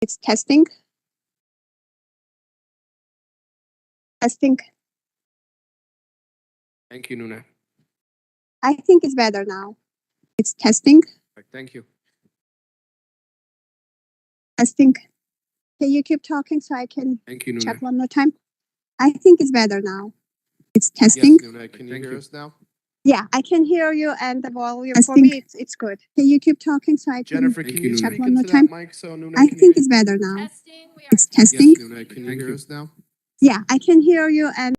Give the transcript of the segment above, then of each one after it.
It's testing. Testing. Thank you, Nuna. I think it's better now. It's testing. Thank you. Testing. Can you keep talking so I can Thank you, Nuna. check one more time? I think it's better now. It's testing. Yes, Nuna, can you hear us now? Yeah, I can hear you, and the volume for me, it's good. Can you keep talking so I can Jennifer, can you check speak one more into time? that mic so Nuna I can think hear it's better now. Testing. We are It's testing. Yes, Nuna, can you hear us now? Yeah, I can hear you, and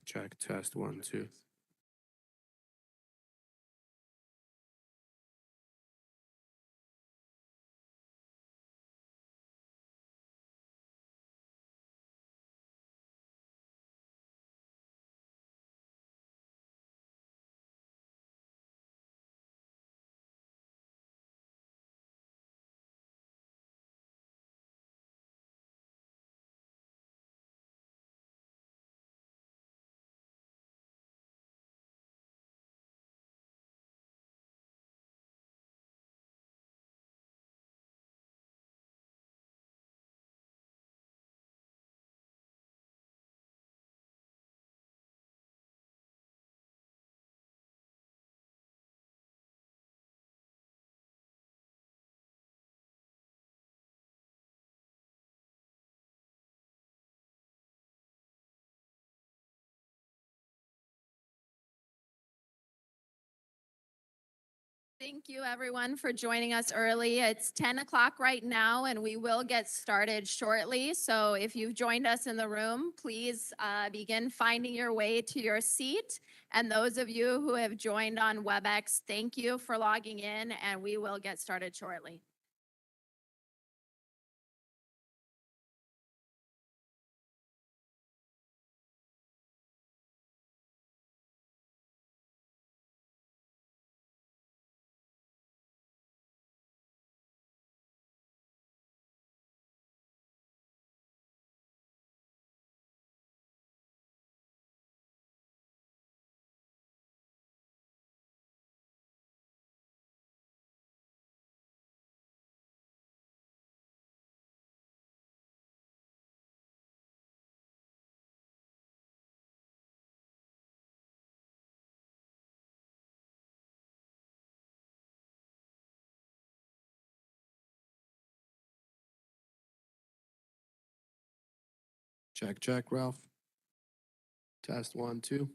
Check. Test 1, 2. Thank you, everyone, for joining us early. It's 10 o'clock right now, and we will get started shortly. So if you've joined us in the room, please begin finding your way to your seat. And those of you who have joined on WebEx, thank you for logging in, and we will get started shortly. Check, Ralph. Test 1, 2.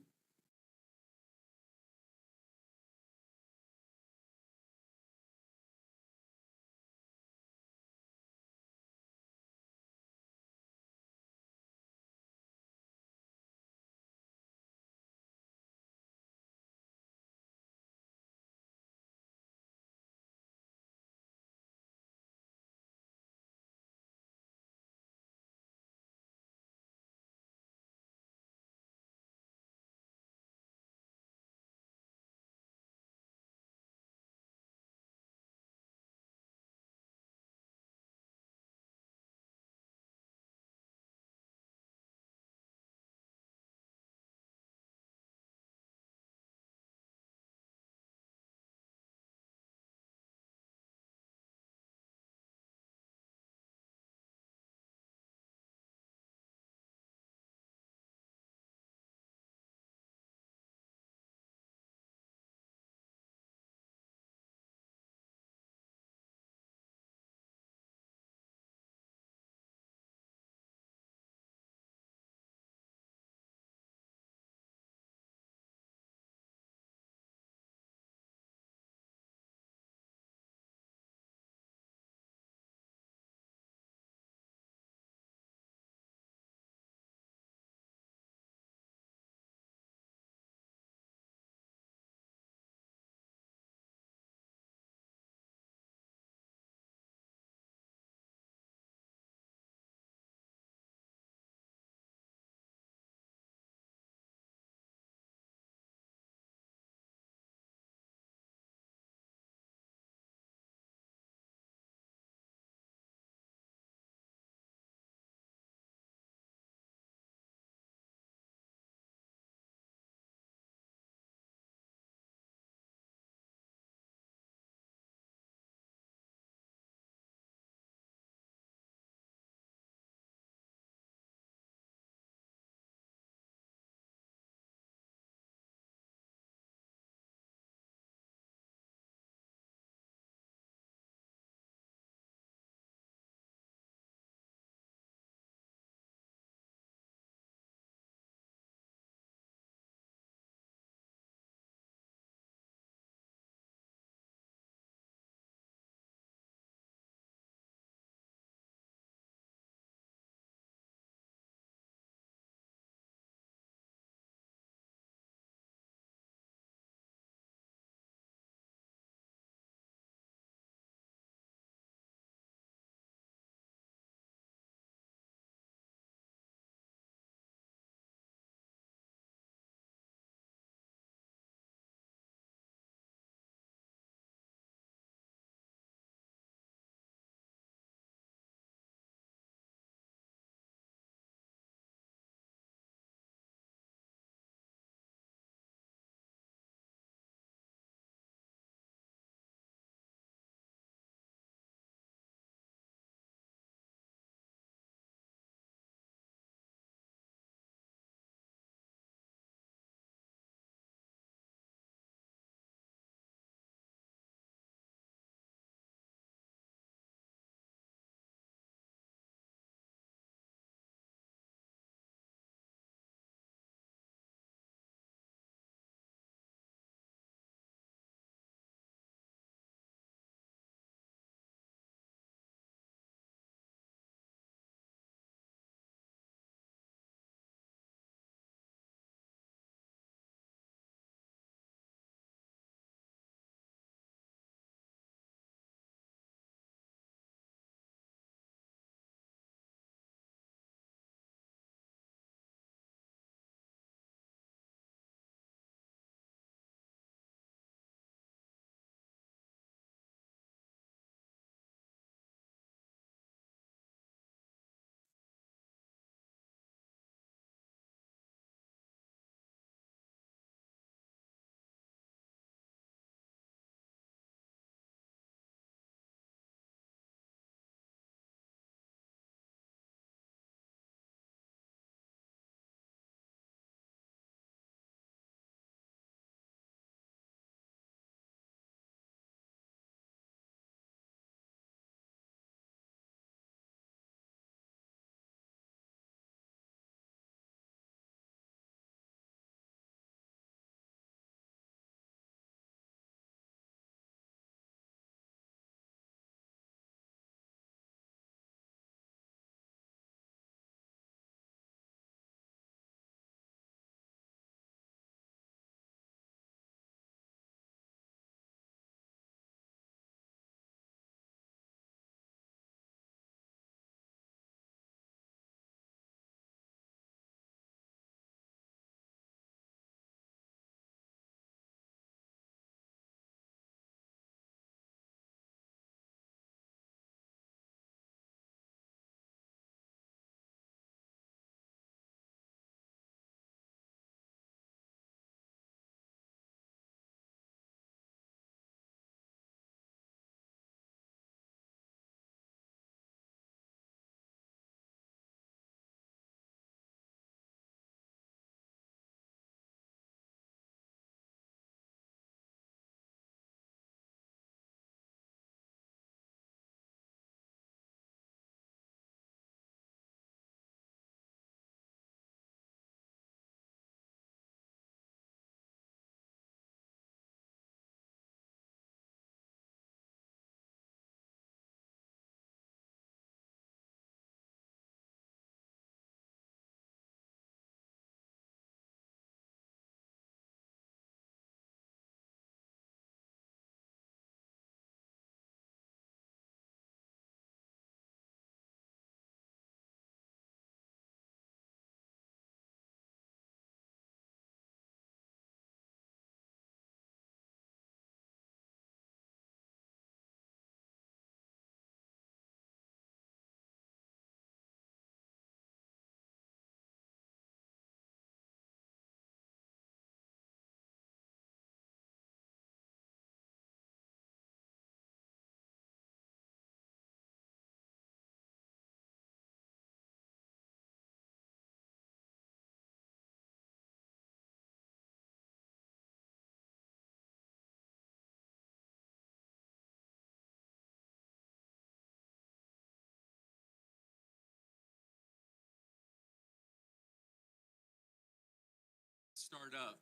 start up.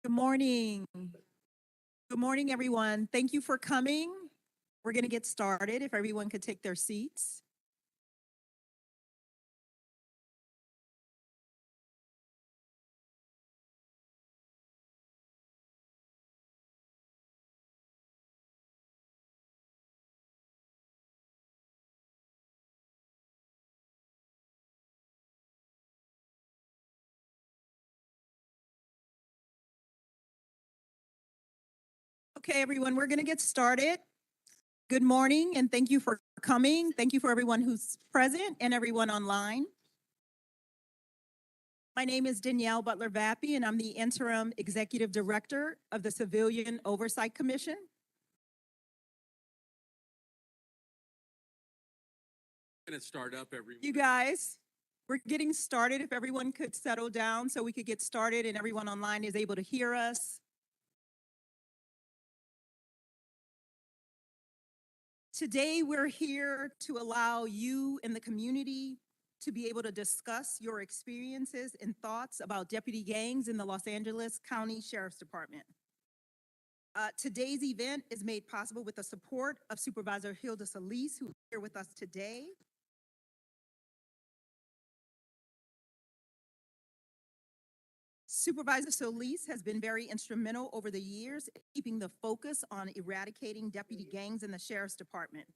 Good morning. Good morning, everyone. Thank you for coming. We're going to get started. If everyone could take their seats. Okay, everyone, we're going to get started. Good morning, and thank you for coming. Thank you for everyone who's present and everyone online. My name is Danielle Butler-Vappy, and I'm the Interim Executive Director of the Civilian Oversight Commission. Going to start up, everyone. You guys, we're getting started. If everyone could settle down so we could get started and everyone online is able to hear us. Today, we're here to allow you and the community to be able to discuss your experiences and thoughts about deputy gangs in the Los Angeles County Sheriff's Department. Today's event is made possible with the support of Supervisor Hilda Solis, who is here with us today. Supervisor Solis has been very instrumental over the years, keeping the focus on eradicating deputy gangs in the Sheriff's Department.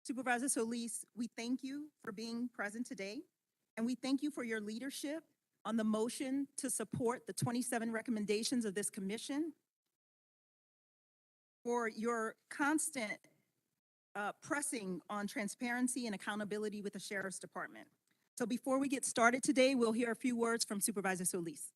Supervisor Solis, we thank you for being present today, and we thank you for your leadership on the motion to support the 27 recommendations of this commission, for your constant pressing on transparency and accountability with the Sheriff's Department. So before we get started today, we'll hear a few words from Supervisor Solis.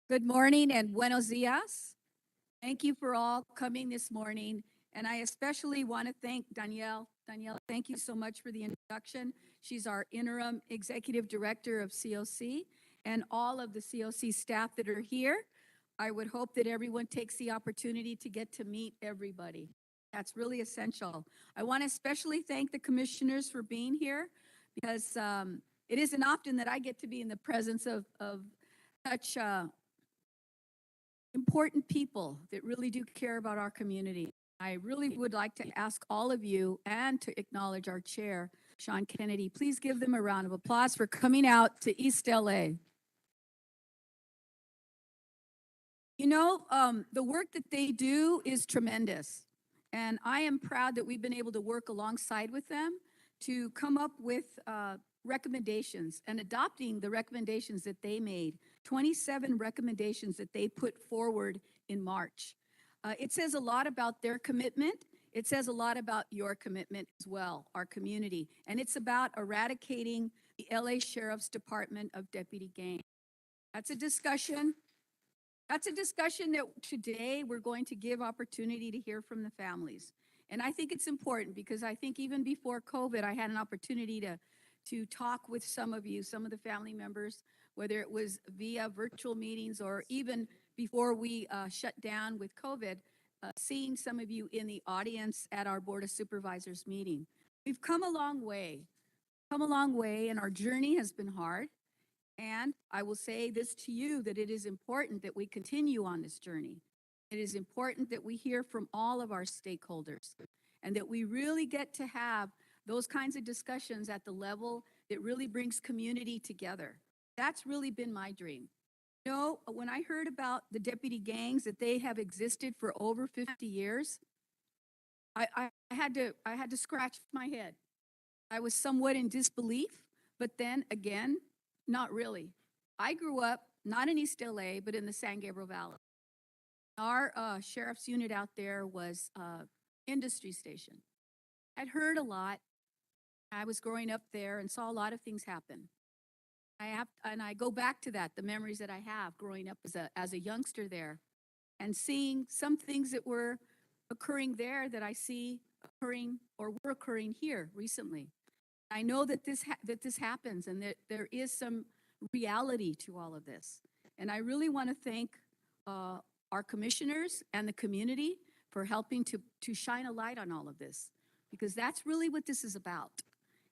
Good morning and buenos dias. Thank you for all coming this morning. And I especially want to thank Danielle. Danielle, thank you so much for the introduction. She's our interim executive director of COC, and all of the COC staff that are here. I would hope that everyone takes the opportunity to get to meet everybody. That's really essential. I want to especially thank the commissioners for being here, because it isn't often that I get to be in the presence of such important people that really do care about our community. I really would like to ask all of you and to acknowledge our chair, Sean Kennedy. Please give them a round of applause for coming out to East LA. You know, the work that they do is tremendous. And I am proud that we've been able to work alongside with them to come up with recommendations and adopting the recommendations that they made, 27 recommendations that they put forward in March. It says a lot about their commitment. It says a lot about your commitment as well, our community. And it's about eradicating the LA Sheriff's Department of deputy gangs. That's a discussion that today we're going to give opportunity to hear from the families. And I think it's important because I think even before COVID, I had an opportunity to talk with some of you, some of the family members, whether it was via virtual meetings or even before we shut down with COVID, seeing some of you in the audience at our Board of Supervisors meeting. We've come a long way, and our journey has been hard. And I will say this to you, that it is important that we continue on this journey. It is important that we hear from all of our stakeholders and that we really get to have those kinds of discussions at the level that really brings community together. That's really been my dream. You know, when I heard about the deputy gangs, that they have existed for over 50 years, I had to scratch my head. I was somewhat in disbelief, but then again, not really. I grew up not in East LA, but in the San Gabriel Valley. Our sheriff's unit out there was industry station. I'd heard a lot. I was growing up there and saw a lot of things happen. I go back to that, the memories that I have growing up as a youngster there, and seeing some things that were occurring there that I see occurring or were occurring here recently. I know that this happens and that there is some reality to all of this. And I really want to thank our commissioners and the community for helping to shine a light on all of this, because that's really what this is about.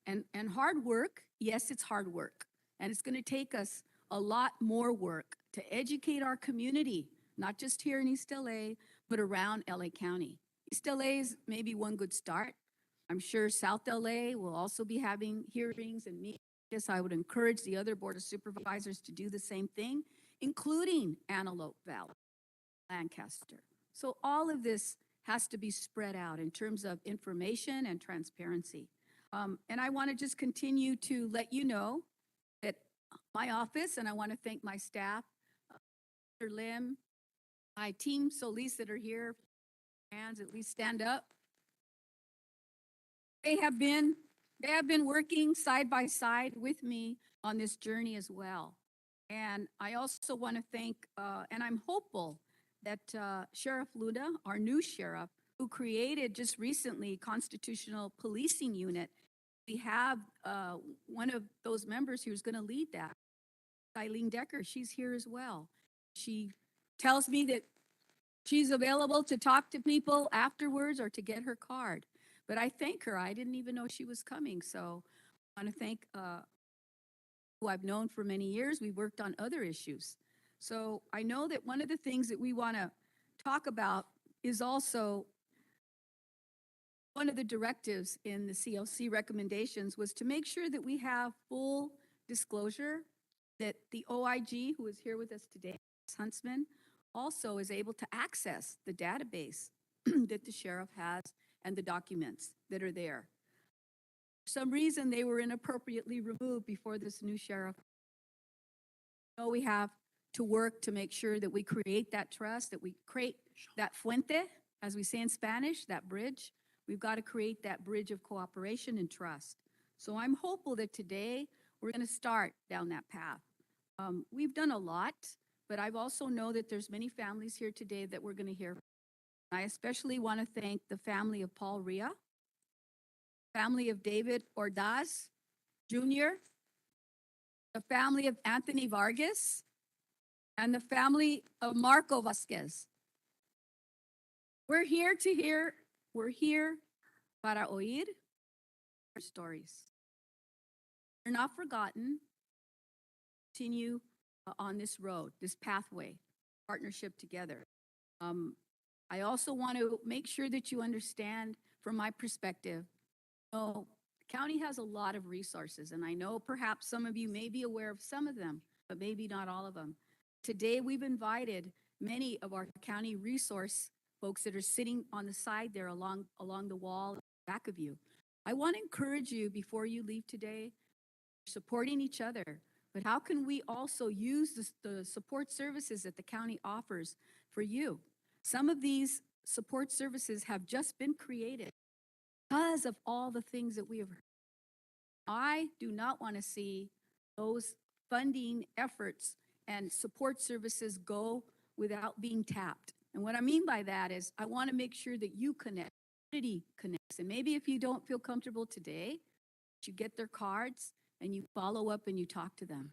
And hard work, yes, it's hard work. And it's going to take us a lot more work to educate our community, not just here in East LA, but around LA County. East LA is maybe one good start. I'm sure South LA will also be having hearings and meetings. I would encourage the other Board of Supervisors to do the same thing, including Antelope Valley, Lancaster. So all of this has to be spread out in terms of information and transparency. And I want to just continue to let you know that my office, and I want to thank my staff, Mr. Lim, my team Solis that are here, hands at least stand up. They have been working side by side with me on this journey as well. And I also want to thank, and I'm hopeful that Sheriff Luna, our new sheriff, who created just recently constitutional policing unit, we have one of those members who's going to lead that, Eileen Decker. She's here as well. She tells me that she's available to talk to people afterwards or to get her card. But I thank her. I didn't even know she was coming. So I want to thank who I've known for many years. We worked on other issues. So I know that one of the things that we want to talk about is also one of the directives in the CLC recommendations was to make sure that we have full disclosure that the OIG, who is here with us today, Huntsman, also is able to access the database that the sheriff has and the documents that are there. For some reason, they were inappropriately removed before this new sheriff. So we have to work to make sure that we create that trust, that we create that fuente, as we say in Spanish, that bridge. We've got to create that bridge of cooperation and trust. So I'm hopeful that today we're going to start down that path. We've done a lot, but I've also know that there's many families here today that we're going to hear from. I especially want to thank the family of Paul Ria, family of David Ordaz Jr., the family of Anthony Vargas, and the family of Marco Vasquez. We're here para oír their stories. They're not forgotten. Continue on this road, this pathway, partnership together. I also want to make sure that you understand from my perspective, the county has a lot of resources, and I know perhaps some of you may be aware of some of them, but maybe not all of them. Today, we've invited many of our county resource folks that are sitting on the side there along the wall back of you. I want to encourage you before you leave today, supporting each other, but how can we also use the support services that the county offers for you? Some of these support services have just been created because of all the things that we have heard. I do not want to see those funding efforts and support services go without being tapped. And what I mean by that is I want to make sure that you connect, community connects. And maybe if you don't feel comfortable today, you get their cards and you follow up and you talk to them.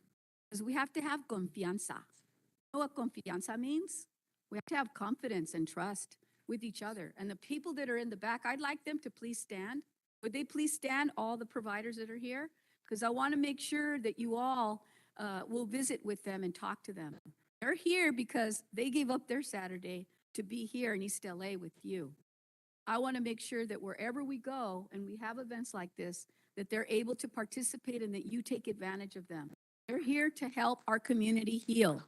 Because we have to have confianza. You know what confianza means? We have to have confidence and trust with each other. And the people that are in the back, I'd like them to please stand. Would they please stand, all the providers that are here? Because I want to make sure that you all will visit with them and talk to them. They're here because they gave up their Saturday to be here in East LA with you. I want to make sure that wherever we go and we have events like this, that they're able to participate and that you take advantage of them. They're here to help our community heal.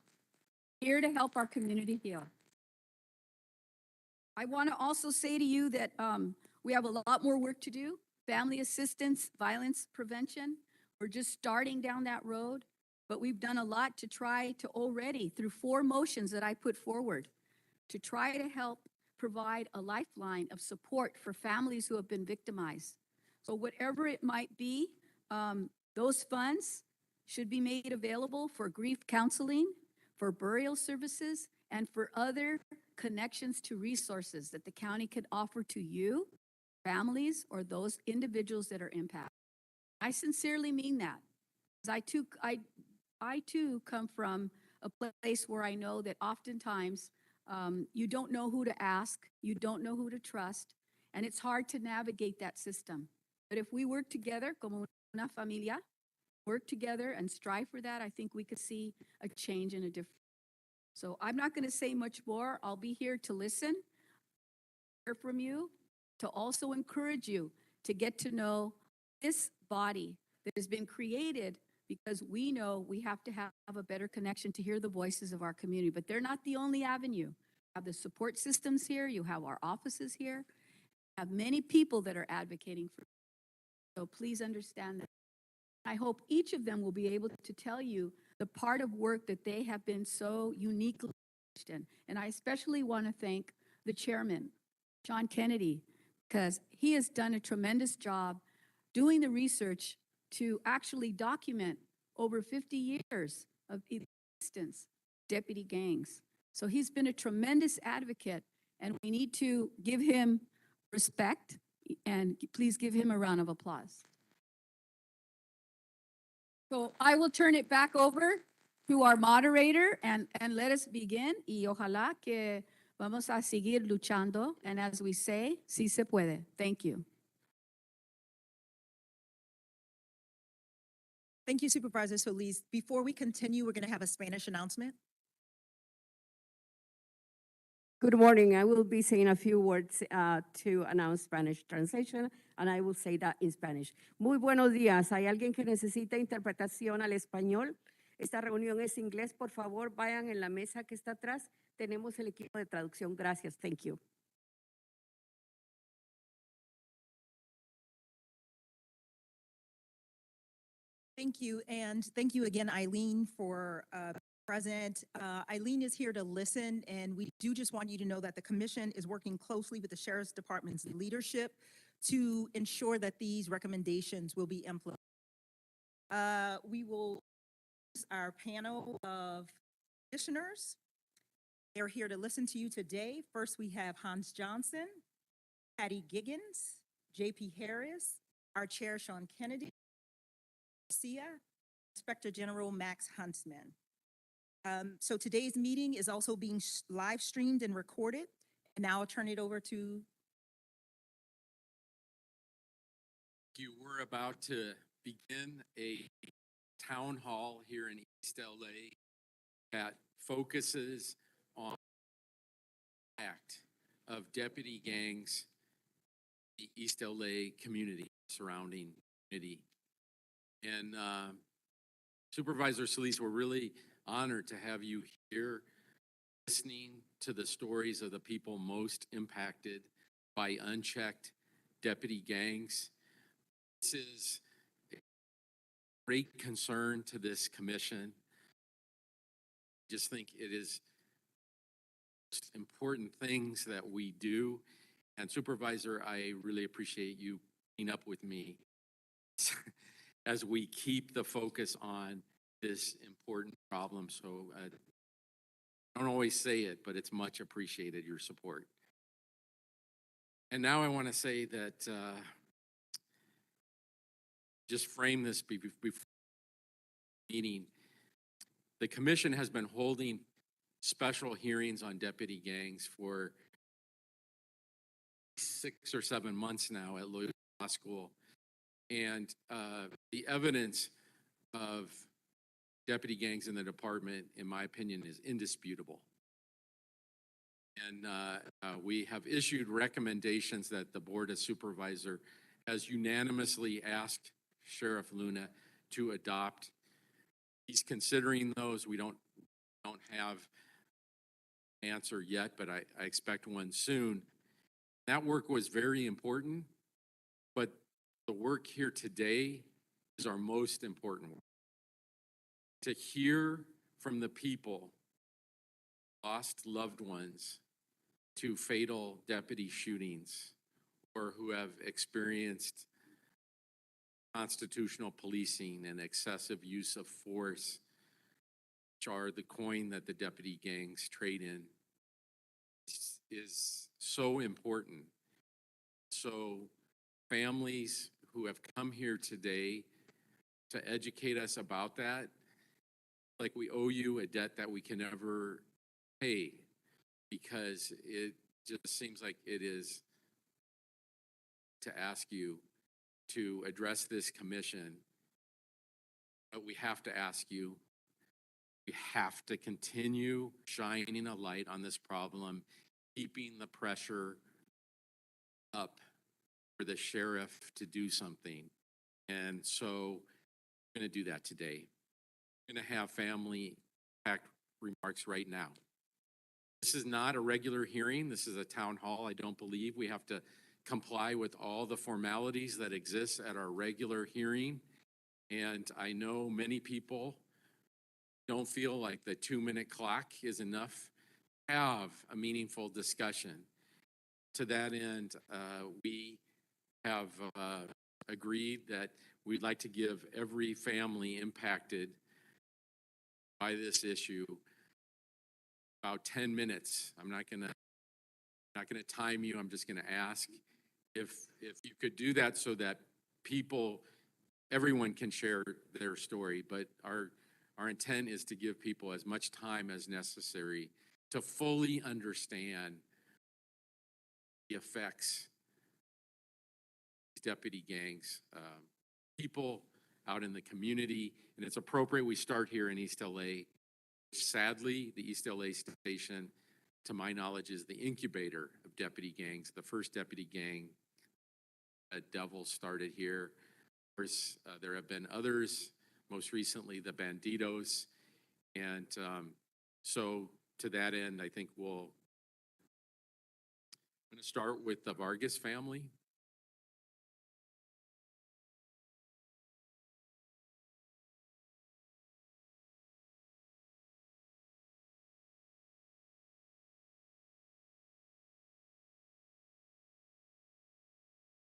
Here to help our community heal. I want to also say to you that we have a lot more work to do. Family assistance, violence prevention. We're just starting down that road, but we've done a lot to try to already, through 4 motions that I put forward, to try to help provide a lifeline of support for families who have been victimized. So whatever it might be, those funds should be made available for grief counseling, for burial services, and for other connections to resources that the county could offer to you, families, or those individuals that are impacted. I sincerely mean that. I too come from a place where I know that oftentimes You don't know who to ask, you don't know who to trust, and it's hard to navigate that system. But if we work together, como una familia, work together and strive for that, I think we could see a change and a difference. So I'm not going to say much more. I'll be here to listen, hear from you, to also encourage you to get to know this body that has been created because we know we have to have a better connection to hear the voices of our community. But they're not the only avenue. You have the support systems here. You have our offices here. You have many people that are advocating for. So please understand that. I hope each of them will be able to tell you the part of work that they have been so uniquely engaged in. And I especially want to thank the chairman, John Kennedy, because he has done a tremendous job doing the research to actually document over 50 years of existence, deputy gangs. So he's been a tremendous advocate, and we need to give him respect, and please give him a round of applause. So I will turn it back over to our moderator and let us begin. Y ojalá que vamos a seguir luchando. And as we say, sí se puede. Thank you. Thank you, Supervisor Solis. Before we continue, we're going to have a Spanish announcement. Good morning. I will be saying a few words to announce Spanish translation, and I will say that in Spanish. Muy buenos días. ¿Hay alguien que necesita interpretación al español? Esta reunión es inglés. Por favor, vayan en la mesa que está atrás. Tenemos el equipo de traducción. Gracias. Thank you. Thank you, and thank you again, Eileen, for present. Eileen is here to listen, and we do just want you to know that the commission is working closely with the Sheriff's Department's leadership to ensure that these recommendations will be implemented. We will use our panel of commissioners. They're here to listen to you today. First, we have Hans Johnson, Patty Giggins, J.P. Harris, our chair, Sean Kennedy, Garcia, Inspector General Max Huntsman. So today's meeting is also being live streamed and recorded. And now I'll turn it over to. We're about to begin a town hall here in East LA that focuses on the impact of deputy gangs, the East LA community, surrounding community. And Supervisor Solis, we're really honored to have you here listening to the stories of the people most impacted by unchecked deputy gangs. This is a great concern to this commission. I just think it is most important things that we do. And Supervisor, I really appreciate you putting up with me as we keep the focus on this important problem. So I don't always say it, but it's much appreciated, your support. And now I want to say that just frame this before the meeting. The commission has been holding special hearings on deputy gangs for 6 or 7 months now at Loyola Law School. And the evidence of deputy gangs in the department, in my opinion, is indisputable. And we have issued recommendations that the Board of Supervisor has unanimously asked Sheriff Luna to adopt. He's considering those. We don't have an answer yet, but I expect one soon. That work was very important, but the work here today is our most important work. To hear from the people who lost loved ones to fatal deputy shootings or who have experienced constitutional policing and excessive use of force, which are the coin that the deputy gangs trade in, is so important. So families who have come here today to educate us about that, like we owe you a debt that we can never pay. because it just seems like it is to ask you to address this commission. But we have to ask you, we have to continue shining a light on this problem, keeping the pressure up for the sheriff to do something. And so I'm going to do that today. I'm going to have family impact remarks right now. This is not a regular hearing. This is a town hall. I don't believe we have to comply with all the formalities that exist at our regular hearing. And I know many people don't feel like the 2-minute clock is enough to have a meaningful discussion. To that end, we have agreed that we'd like to give every family impacted by this issue about 10 minutes. I'm not gonna time you. I'm just gonna ask if you could do that so that everyone can share their story. But our intent is to give people as much time as necessary to fully understand the effects of deputy gangs, people out in the community. And it's appropriate we start here in East LA. Sadly, the East LA station, to my knowledge, is the incubator of deputy gangs. The first deputy gang, Devil, started here. Of course, there have been others, most recently the Banditos. And so to that end, I think I'm going to start with the Vargas family.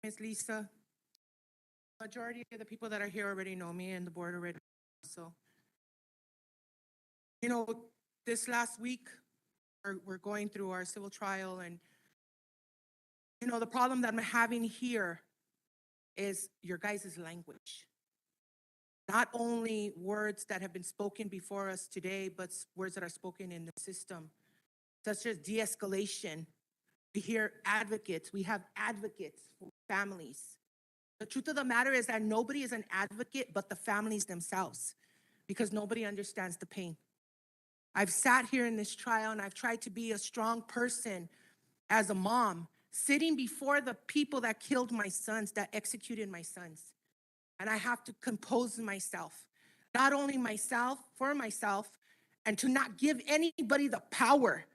Ms. Lisa, majority of the people that are here already know me and the board already. So, you know, this last week, we're going through our civil trial, and, you know, the problem that I'm having here is your guys' language. Not only words that have been spoken before us today, but words that are spoken in the system, such as de-escalation. We hear advocates. We have advocates for families. The truth of the matter is that nobody is an advocate but the families themselves, because nobody understands the pain. I've sat here in this trial and I've tried to be a strong person as a mom, sitting before the people that killed my sons, that executed my sons. And I have to compose myself, not only myself, for myself, and to not give anybody the power.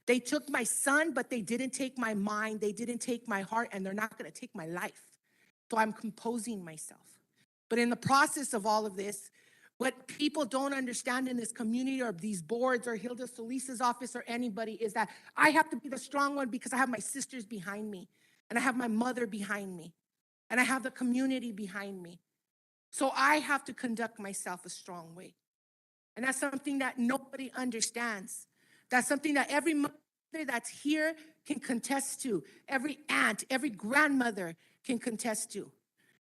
They took my son, but they didn't take my mind, they didn't take my heart, and they're not gonna take my life. So I'm composing myself. But in the process of all of this, what people don't understand in this community or these boards or Hilda Solis's office or anybody is that I have to be the strong one because I have my sisters behind me, and I have my mother behind me, and I have the community behind me. So I have to conduct myself a strong way. And that's something that nobody understands. That's something that every mother that's here can contest to. Every aunt, every grandmother can contest to.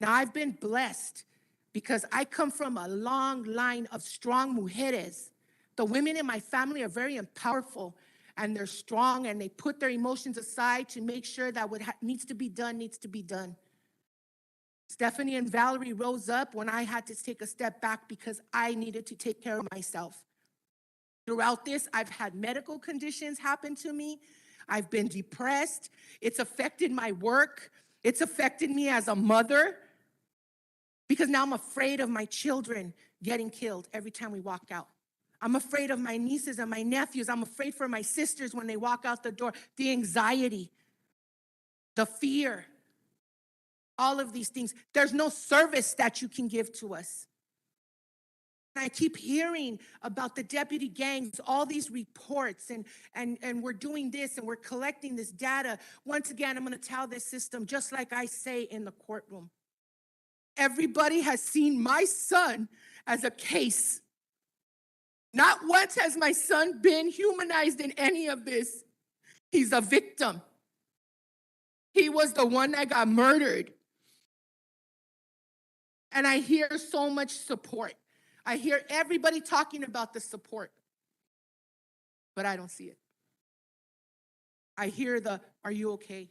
Now, I've been blessed because I come from a long line of strong mujeres. The women in my family are very powerful, and they're strong, and they put their emotions aside to make sure that what needs to be done needs to be done. Stephanie and Valerie rose up when I had to take a step back because I needed to take care of myself. Throughout this, I've had medical conditions happen to me. I've been depressed. It's affected my work. It's affected me as a mother because now I'm afraid of my children getting killed every time we walk out. I'm afraid of my nieces and my nephews. I'm afraid for my sisters when they walk out the door. The anxiety, the fear, all of these things. There's no service that you can give to us. I keep hearing about the deputy gangs, all these reports, and we're doing this and we're collecting this data. Once again, I'm going to tell this system, just like I say in the courtroom. Everybody has seen my son as a case. Not once has my son been humanized in any of this. He's a victim. He was the one that got murdered. And I hear so much support. I hear everybody talking about the support, but I don't see it. I hear the, are you okay?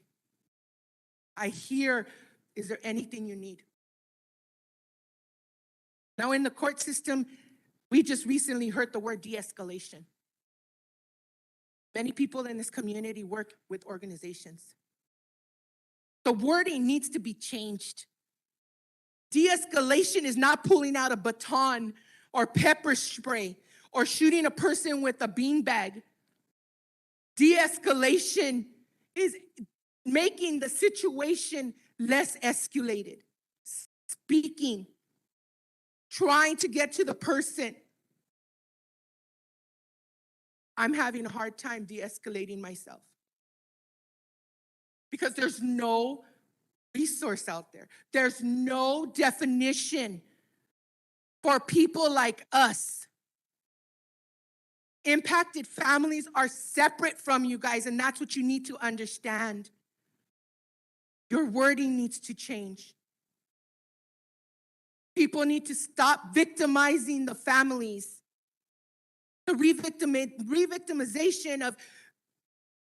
I hear, is there anything you need? Now in the court system, we just recently heard the word de-escalation. Many people in this community work with organizations. The wording needs to be changed. De-escalation is not pulling out a baton or pepper spray or shooting a person with a beanbag. De-escalation is making the situation less escalated, speaking, trying to get to the person. I'm having a hard time de-escalating myself because there's no resource out there. There's no definition for people like us. Impacted families are separate from you guys, and that's what you need to understand. Your wording needs to change. People need to stop victimizing the families. The re-victimization of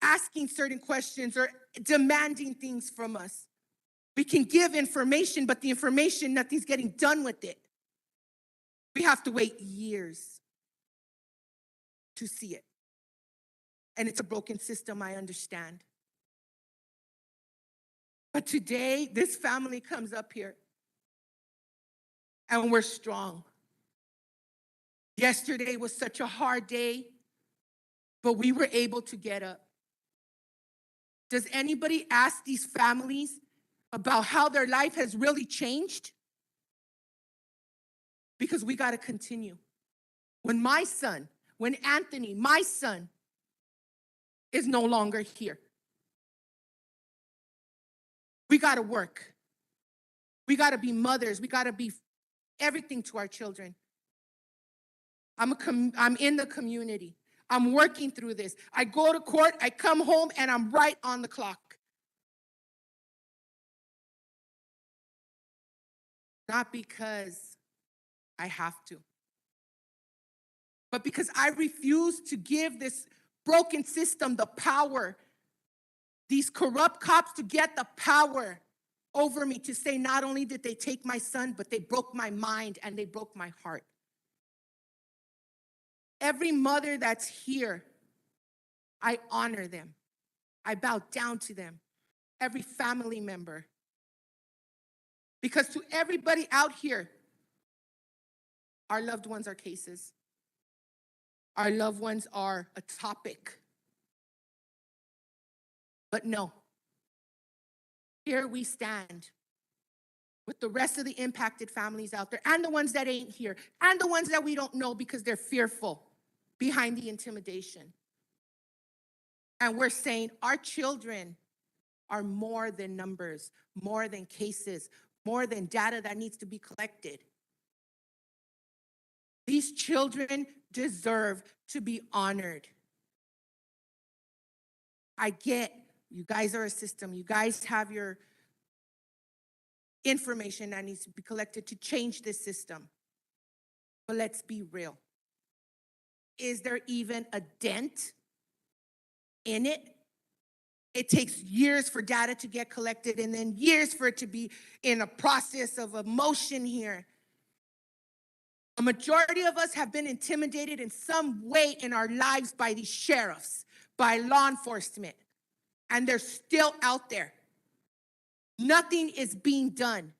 asking certain questions or demanding things from us. We can give information, but the information, nothing's getting done with it. We have to wait years to see it. And it's a broken system, I understand. But today, this family comes up here and we're strong. Yesterday was such a hard day, but we were able to get up. Does anybody ask these families about how their life has really changed? Because we got to continue. When Anthony, my son, is no longer here, we got to work. We got to be mothers. We got to be everything to our children. I'm in the community. I'm working through this. I go to court, I come home, and I'm right on the clock. Not because I have to, but because I refuse to give this broken system the power, these corrupt cops to get the power over me to say not only did they take my son, but they broke my mind and they broke my heart. Every mother that's here, I honor them. I bow down to them. Every family member. Because to everybody out here, our loved ones are cases. Our loved ones are a topic. But no, here we stand with the rest of the impacted families out there and the ones that ain't here and the ones that we don't know because they're fearful behind the intimidation. And we're saying our children are more than numbers, more than cases, more than data that needs to be collected. These children deserve to be honored. I get you guys are a system. You guys have your information that needs to be collected to change this system. But let's be real. Is there even a dent in it? It takes years for data to get collected and then years for it to be in a process of emotion here. A majority of us have been intimidated in some way in our lives by these sheriffs, by law enforcement, and they're still out there. Nothing is being done.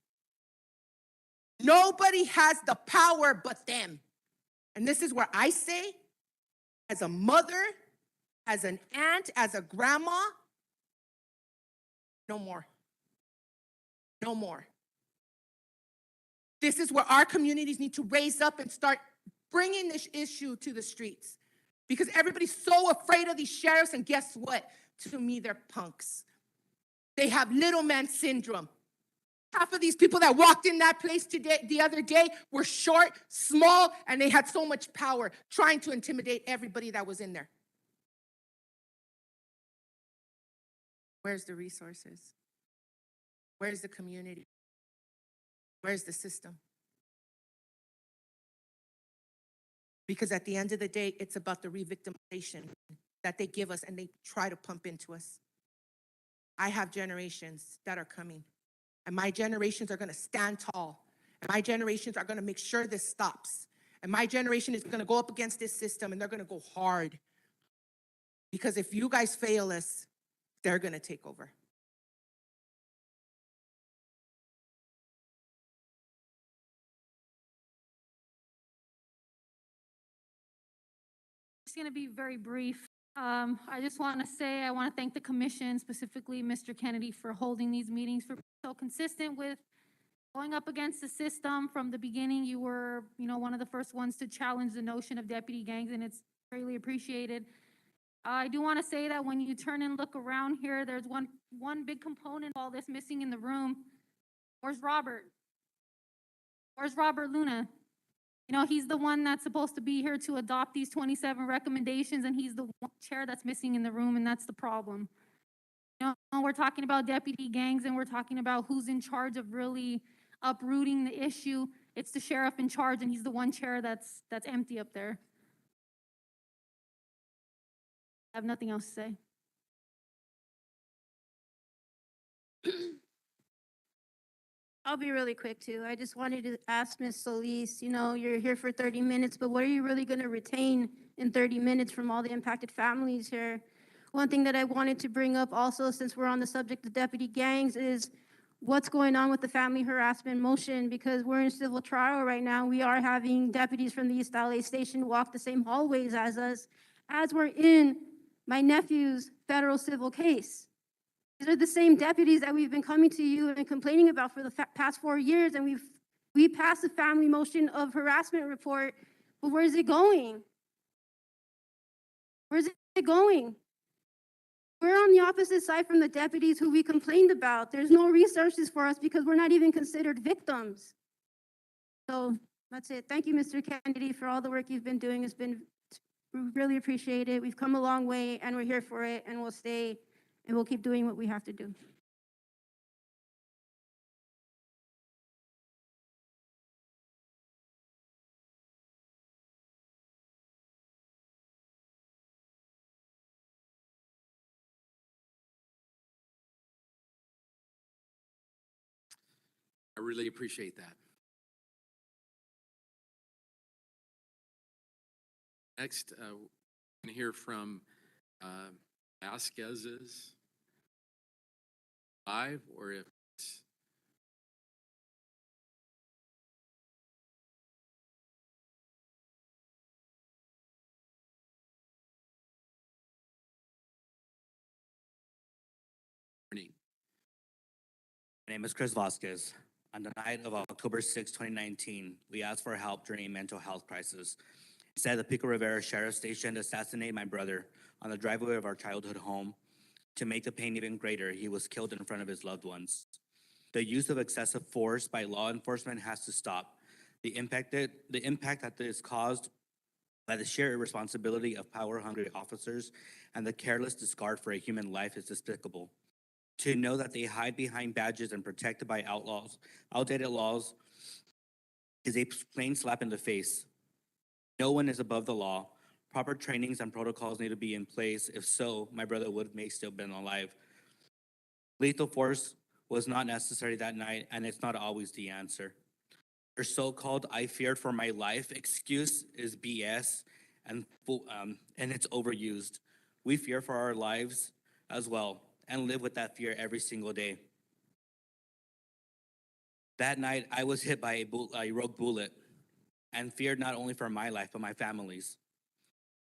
Nobody has the power but them. And this is where I say, as a mother, as an aunt, as a grandma, no more. No more. This is where our communities need to raise up and start bringing this issue to the streets. Because everybody's so afraid of these sheriffs, and guess what? To me, they're punks. They have little man syndrome. Half of these people that walked in that place today, the other day, were short, small, and they had so much power, trying to intimidate everybody that was in there. Where's the resources? Where's the community? Where's the system? Because at the end of the day, it's about the re-victimization. that they give us and they try to pump into us. I have generations that are coming, and my generations are going to stand tall, and my generations are going to make sure this stops. And my generation is going to go up against this system, and they're going to go hard. Because if you guys fail us, they're going to take over. It's going to be very brief. I just want to say, I want to thank the commission, specifically Mr. Kennedy, for holding these meetings, for being so consistent with going up against the system. From the beginning, you were, one of the first ones to challenge the notion of deputy gangs, and it's greatly appreciated. I do want to say that when you turn and look around here, there's one big component of all this missing in the room. Where's Robert? Where's Robert Luna? He's the one that's supposed to be here to adopt these 27 recommendations, and he's the one chair that's missing in the room, and that's the problem. We're talking about deputy gangs, and we're talking about who's in charge of really uprooting the issue. It's the sheriff in charge, and he's the one chair that's empty up there. I have nothing else to say. I'll be really quick too. I just wanted to ask Ms. Solis, you're here for 30 minutes, but what are you really going to retain in 30 minutes from all the impacted families here? One thing that I wanted to bring up also, since we're on the subject of deputy gangs, is what's going on with the family harassment motion, because we're in civil trial right now. We are having deputies from the East LA station walk the same hallways as us, as we're in my nephew's federal civil case. These are the same deputies that we've been coming to you and complaining about for the past 4 years, and we passed a family motion of harassment report, but where's it going? Where's it going? We're on the opposite side from the deputies who we complained about. There's no resources for us because we're not even considered victims. So that's it. Thank you, Mr. Kennedy, for all the work you've been doing. We really appreciate it. We've come a long way, and we're here for it, and we'll stay. And we'll keep doing what we have to do. I really appreciate that. Next, we're going to hear from Vasquez's live, or if it's morning. My name is Chris Vasquez. On the night of October 6, 2019, we asked for help during a mental health crisis. Instead, the Pico Rivera Sheriff Station assassinated my brother on the driveway of our childhood home. To make the pain even greater, he was killed in front of his loved ones. The use of excessive force by law enforcement has to stop. The impact that is caused by the sheer irresponsibility of power-hungry officers and the careless discard for a human life is despicable. To know that they hide behind badges and protected by outdated laws is a plain slap in the face. No one is above the law. Proper trainings and protocols need to be in place. If so, my brother may still been alive. Lethal force was not necessary that night, and it's not always the answer. Your so-called "I feared for my life" excuse is BS, and it's overused. We fear for our lives as well, and live with that fear every single day. That night, I was hit by a rogue bullet and feared not only for my life, but my family's.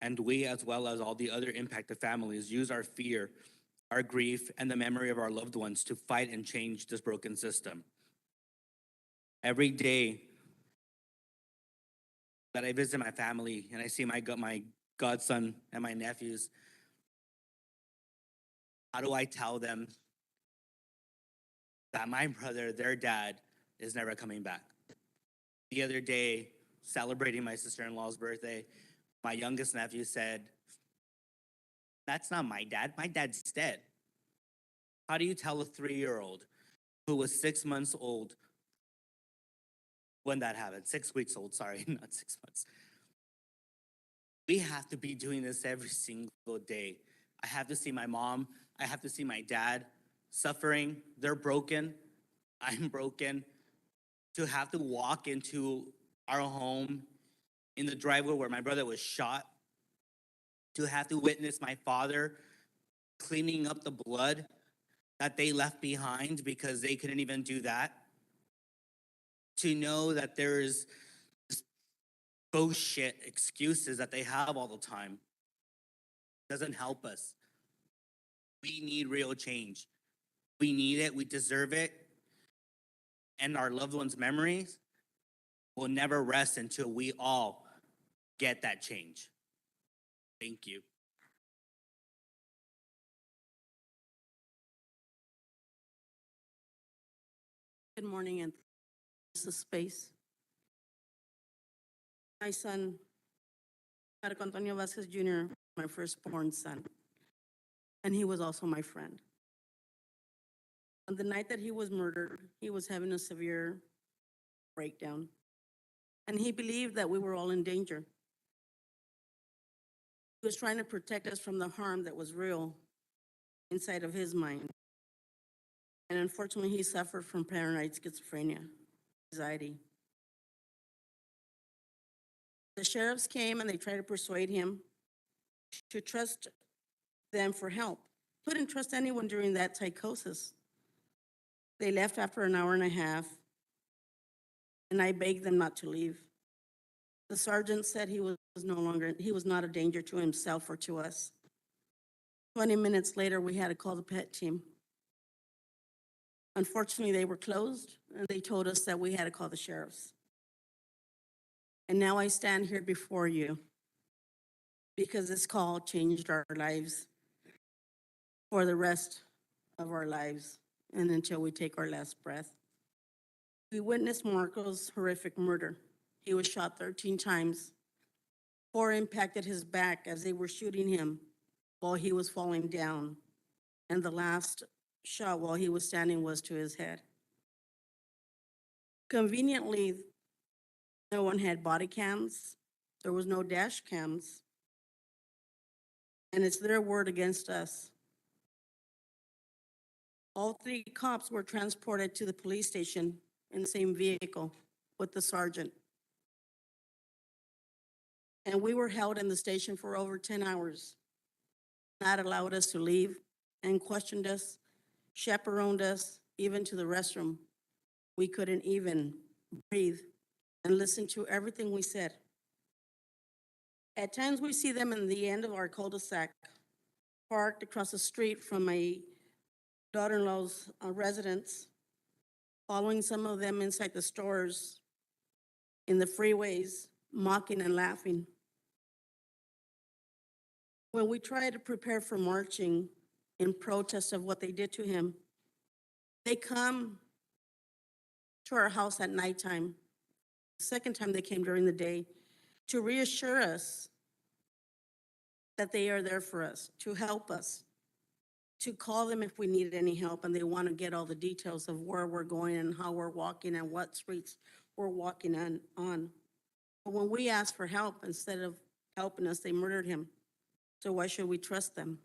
And we, as well as all the other impacted families, use our fear, our grief, and the memory of our loved ones to fight and change this broken system. Every day that I visit my family and I see my godson and my nephews, how do I tell them that my brother, their dad, is never coming back? The other day, celebrating my sister-in-law's birthday, my youngest nephew said, "That's not my dad. My dad's dead." How do you tell a 3-year-old who was 6 months old when that happened? 6 weeks old, sorry, not 6 months. We have to be doing this every single day. I have to see my mom, I have to see my dad suffering. They're broken. I'm broken. To have to walk into our home in the driveway where my brother was shot, to have to witness my father cleaning up the blood that they left behind because they couldn't even do that, to know that there's bullshit excuses that they have all the time doesn't help us. We need real change. We need it. We deserve it. And our loved ones' memories will never rest until we all get that change. Thank you. Good morning, and this is space. My son, Marco Antonio Vasquez Jr., my firstborn son, and he was also my friend. On the night that he was murdered, he was having a severe breakdown, and he believed that we were all in danger. He was trying to protect us from the harm that was real inside of his mind. And unfortunately, he suffered from paranoid schizophrenia, anxiety. The sheriffs came and they tried to persuade him to trust them for help. Couldn't trust anyone during that psychosis. They left after an hour and a half, and I begged them not to leave. The sergeant said he was not a danger to himself or to us. 20 minutes later, we had to call the PET team. Unfortunately, they were closed, and they told us that we had to call the sheriffs. And now I stand here before you because this call changed our lives for the rest of our lives and until we take our last breath. We witnessed Marco's horrific murder. He was shot 13 times. 4 impacted his back as they were shooting him while he was falling down. And the last shot while he was standing was to his head. Conveniently, no one had body cams. There was no dash cams. And it's their word against us. All 3 cops were transported to the police station in the same vehicle with the sergeant. And we were held in the station for over 10 hours, not allowed us to leave, and questioned us, chaperoned us, even to the restroom. We couldn't even breathe and listen to everything we said. At times we see them in the end of our cul-de-sac, parked across the street from my daughter-in-law's residence, following some of them inside the stores, in the freeways, mocking and laughing. When we try to prepare for marching in protest of what they did to him, they come to our house at nighttime. The second time they came during the day to reassure us that they are there for us, to help us, to call them if we needed any help, and they want to get all the details of where we're going and how we're walking and what streets we're walking on. But when we asked for help, instead of helping us, they murdered him. So why should we trust them?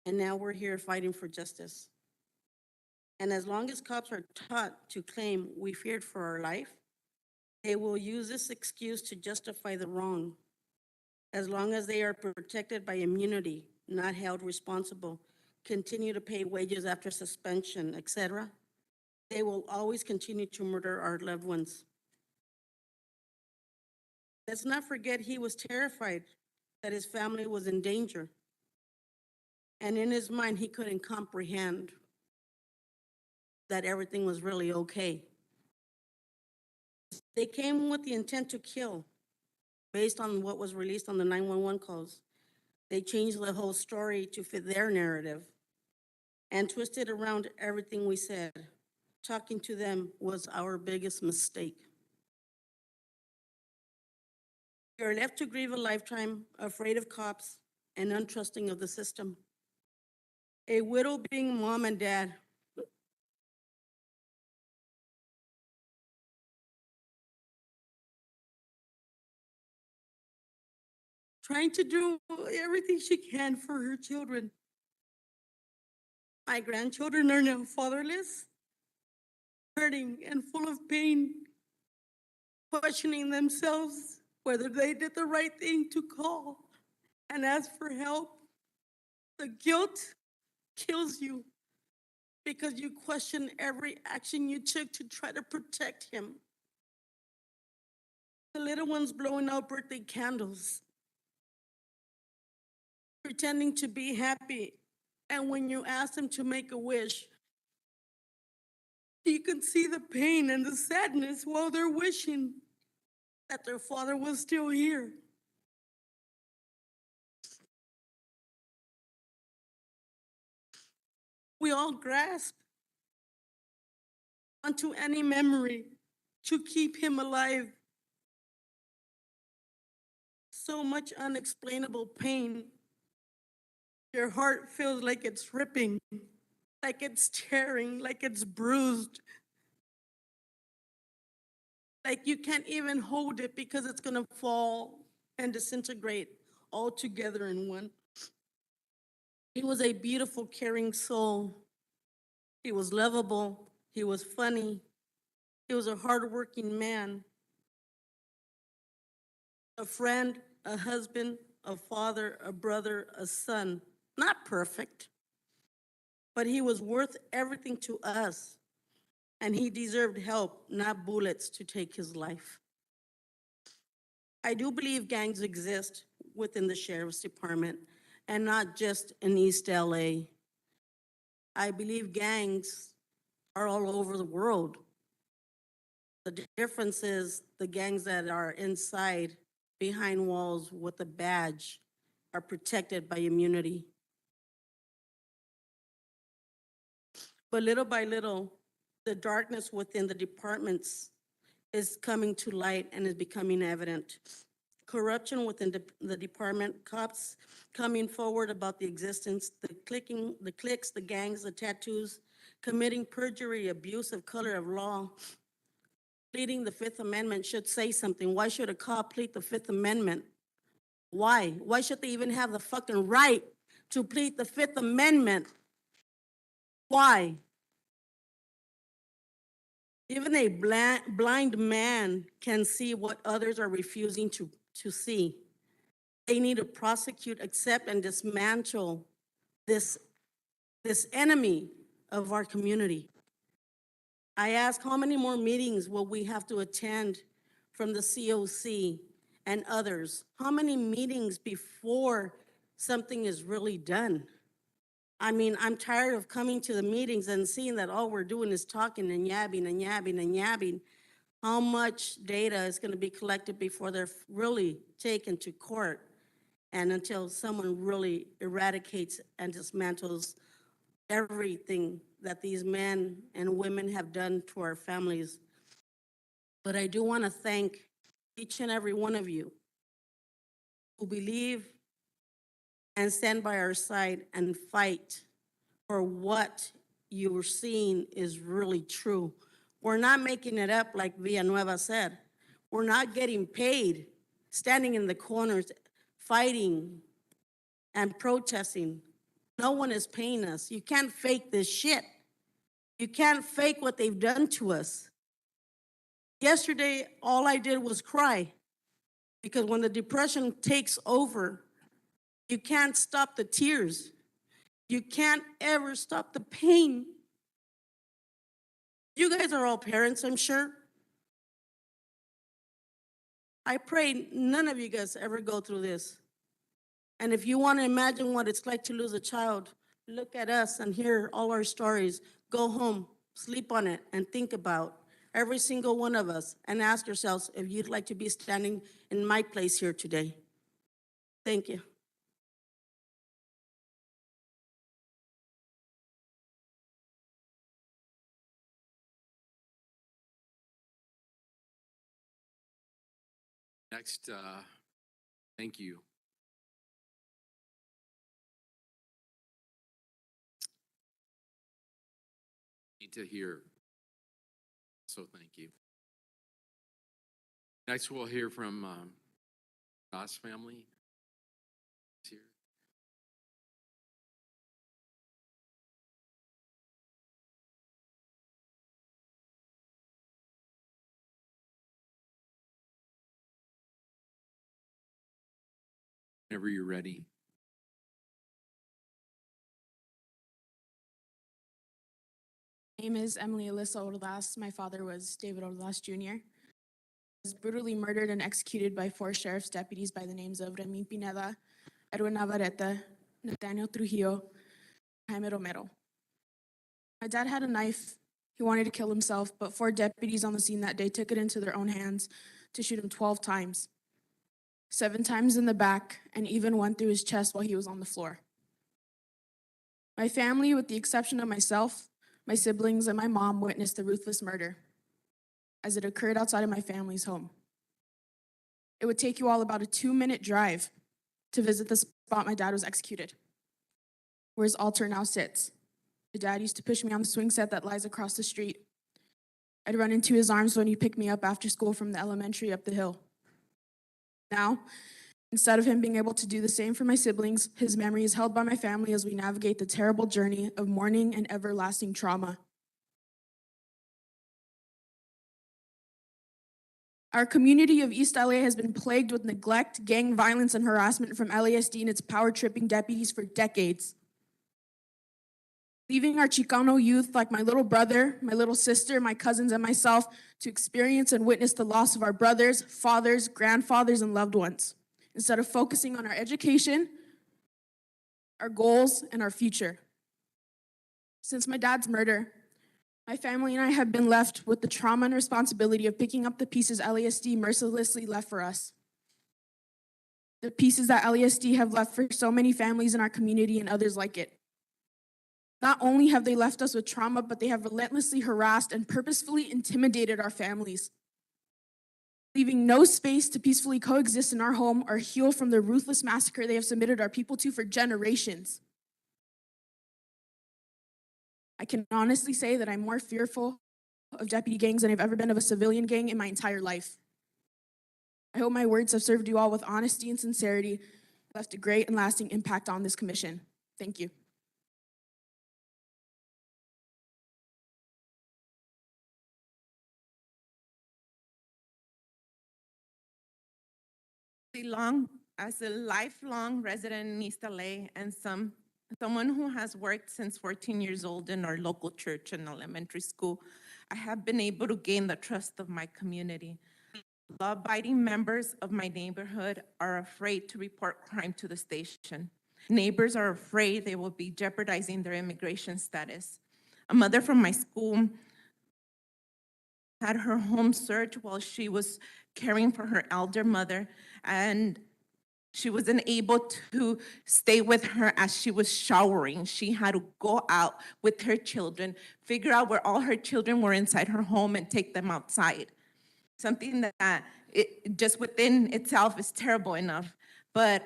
And now we're here fighting for justice. And as long as cops are taught to claim we feared for our life, they will use this excuse to justify the wrong. As long as they are protected by immunity, not held responsible, continue to pay wages after suspension, etc., they will always continue to murder our loved ones. Let's not forget he was terrified that his family was in danger. And in his mind, he couldn't comprehend that everything was really okay. They came with the intent to kill based on what was released on the 911 calls. They changed the whole story to fit their narrative and twisted around everything we said. Talking to them was our biggest mistake. We are left to grieve a lifetime, afraid of cops and untrusting of the system. A widow being mom and dad. trying to do everything she can for her children. My grandchildren are now fatherless, hurting and full of pain, questioning themselves whether they did the right thing to call and ask for help. The guilt kills you because you question every action you took to try to protect him. The little one's blowing out birthday candles, pretending to be happy. And when you ask them to make a wish, you can see the pain and the sadness while they're wishing that their father was still here. We all grasp onto any memory to keep him alive. So much unexplainable pain. Your heart feels like it's ripping, like it's tearing, like it's bruised. Like you can't even hold it because it's gonna fall and disintegrate all together in one. He was a beautiful, caring soul. He was lovable. He was funny. He was a hardworking man, a friend, a husband, a father, a brother, a son. Not perfect, but he was worth everything to us. And he deserved help, not bullets to take his life. I do believe gangs exist within the sheriff's department and not just in East LA. I believe gangs are all over the world. The difference is the gangs that are inside, behind walls with a badge, are protected by immunity. But little by little, the darkness within the departments is coming to light and is becoming evident. Corruption within the department, cops coming forward about the existence, the cliques, the gangs, the tattoos, committing perjury, abuse of color of law. Pleading the Fifth Amendment should say something. Why should a cop plead the Fifth Amendment? Why? Why should they even have the fucking right to plead the Fifth Amendment? Why? Even a blind man can see what others are refusing to see. They need to prosecute, accept, and dismantle this enemy of our community. I ask, how many more meetings will we have to attend from the COC and others? How many meetings before something is really done? I mean, I'm tired of coming to the meetings and seeing that all we're doing is talking and yabbing and yabbing and yabbing. How much data is going to be collected before they're really taken to court and until someone really eradicates and dismantles everything that these men and women have done to our families? But I do want to thank each and every one of you who believe and stand by our side and fight for what you're seeing is really true. We're not making it up like Villanueva said. We're not getting paid, standing in the corners, fighting and protesting. No one is paying us. You can't fake this shit. You can't fake what they've done to us. Yesterday, all I did was cry because when the depression takes over, you can't stop the tears. You can't ever stop the pain. You guys are all parents, I'm sure. I pray none of you guys ever go through this. And if you want to imagine what it's like to lose a child, look at us and hear all our stories. Go home, sleep on it, and think about every single one of us and ask yourselves if you'd like to be standing in my place here today. Thank you. Next, thank you. Need to hear. So thank you. Next, we'll hear from Ross family. whenever you're ready. My name is Emily Alyssa Ordaz. My father was David Ordaz Jr. He was brutally murdered and executed by 4 sheriff's deputies by the names of Remy Pineda, Edwin Navarrete, Nathaniel Trujillo, Jaime Romero. My dad had a knife. He wanted to kill himself, but 4 deputies on the scene that day took it into their own hands to shoot him 12 times, 7 times in the back, and even 1 through his chest while he was on the floor. My family, with the exception of myself, my siblings, and my mom, witnessed the ruthless murder as it occurred outside of my family's home. It would take you all about a 2-minute drive to visit the spot my dad was executed, where his altar now sits. My dad used to push me on the swing set that lies across the street. I'd run into his arms when he picked me up after school from the elementary up the hill. Now, instead of him being able to do the same for my siblings, his memory is held by my family as we navigate the terrible journey of mourning and everlasting trauma. Our community of East LA has been plagued with neglect, gang violence, and harassment from LASD and its power-tripping deputies for decades. Leaving our Chicano youth, like my little brother, my little sister, my cousins, and myself, to experience and witness the loss of our brothers, fathers, grandfathers, and loved ones, instead of focusing on our education, our goals, and our future. Since my dad's murder, my family and I have been left with the trauma and responsibility of picking up the pieces LASD mercilessly left for us. The pieces that LASD have left for so many families in our community and others like it. Not only have they left us with trauma, but they have relentlessly harassed and purposefully intimidated our families, leaving no space to peacefully coexist in our home or heal from the ruthless massacre they have submitted our people to for generations. I can honestly say that I'm more fearful of deputy gangs than I've ever been of a civilian gang in my entire life. I hope my words have served you all with honesty and sincerity, left a great and lasting impact on this commission. Thank you. As a lifelong resident in East LA and someone who has worked since 14 years old in our local church and elementary school, I have been able to gain the trust of my community. Law-abiding members of my neighborhood are afraid to report crime to the station. Neighbors are afraid they will be jeopardizing their immigration status. A mother from my school had her home searched while she was caring for her elder mother, and she wasn't able to stay with her as she was showering. She had to go out with her children, figure out where all her children were inside her home and take them outside. Something that just within itself is terrible enough. But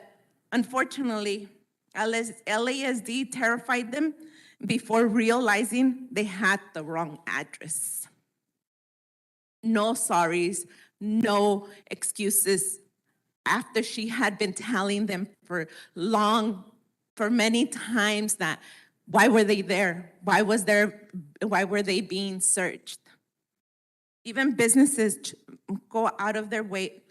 unfortunately, LASD terrified them before realizing they had the wrong address. No sorries, no excuses. After she had been telling them for many times that why were they there? Why were they being searched? Even businesses who go out of their way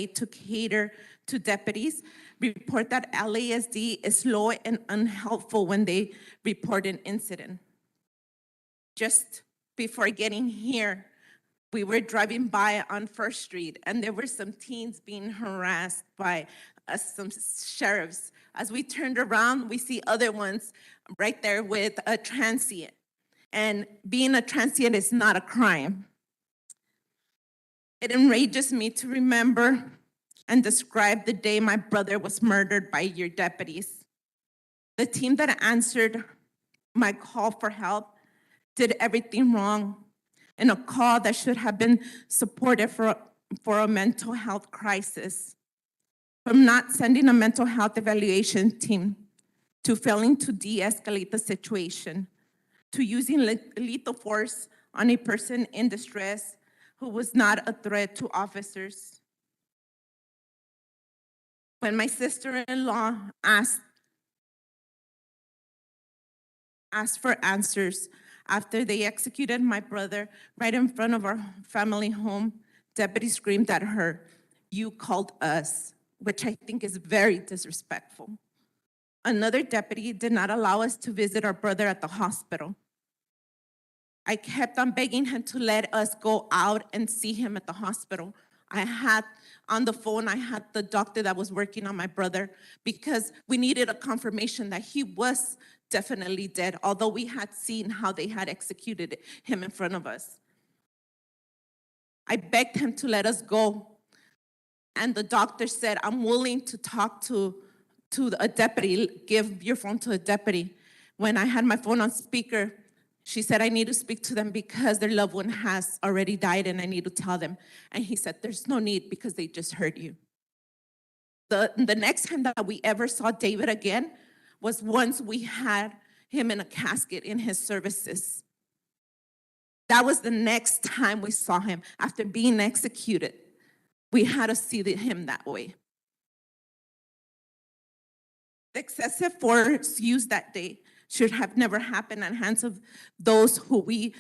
to cater to deputies report that LASD is slow and unhelpful when they report an incident. Just before getting here, we were driving by on First Street, and there were some teens being harassed by some sheriffs. As we turned around, we see other ones right there with a transient. And being a transient is not a crime. It enrages me to remember and describe the day my brother was murdered by your deputies. The team that answered my call for help did everything wrong in a call that should have been supported for a mental health crisis. From not sending a mental health evaluation team, to failing to de-escalate the situation, to using lethal force on a person in distress who was not a threat to officers. When my sister-in-law asked for answers after they executed my brother right in front of our family home, deputy screamed at her, "You called us. which I think is very disrespectful. Another deputy did not allow us to visit our brother at the hospital. I kept on begging him to let us go out and see him at the hospital. I had on the phone, I had the doctor that was working on my brother because we needed a confirmation that he was definitely dead, although we had seen how they had executed him in front of us. I begged him to let us go. And the doctor said, I'm willing to talk to a deputy, give your phone to a deputy. When I had my phone on speaker, she said, I need to speak to them because their loved one has already died and I need to tell them. And he said, there's no need because they just heard you. The next time that we ever saw David again was once we had him in a casket in his services. That was the next time we saw him after being executed. We had to see him that way. The excessive force used that day should have never happened at hands of those who we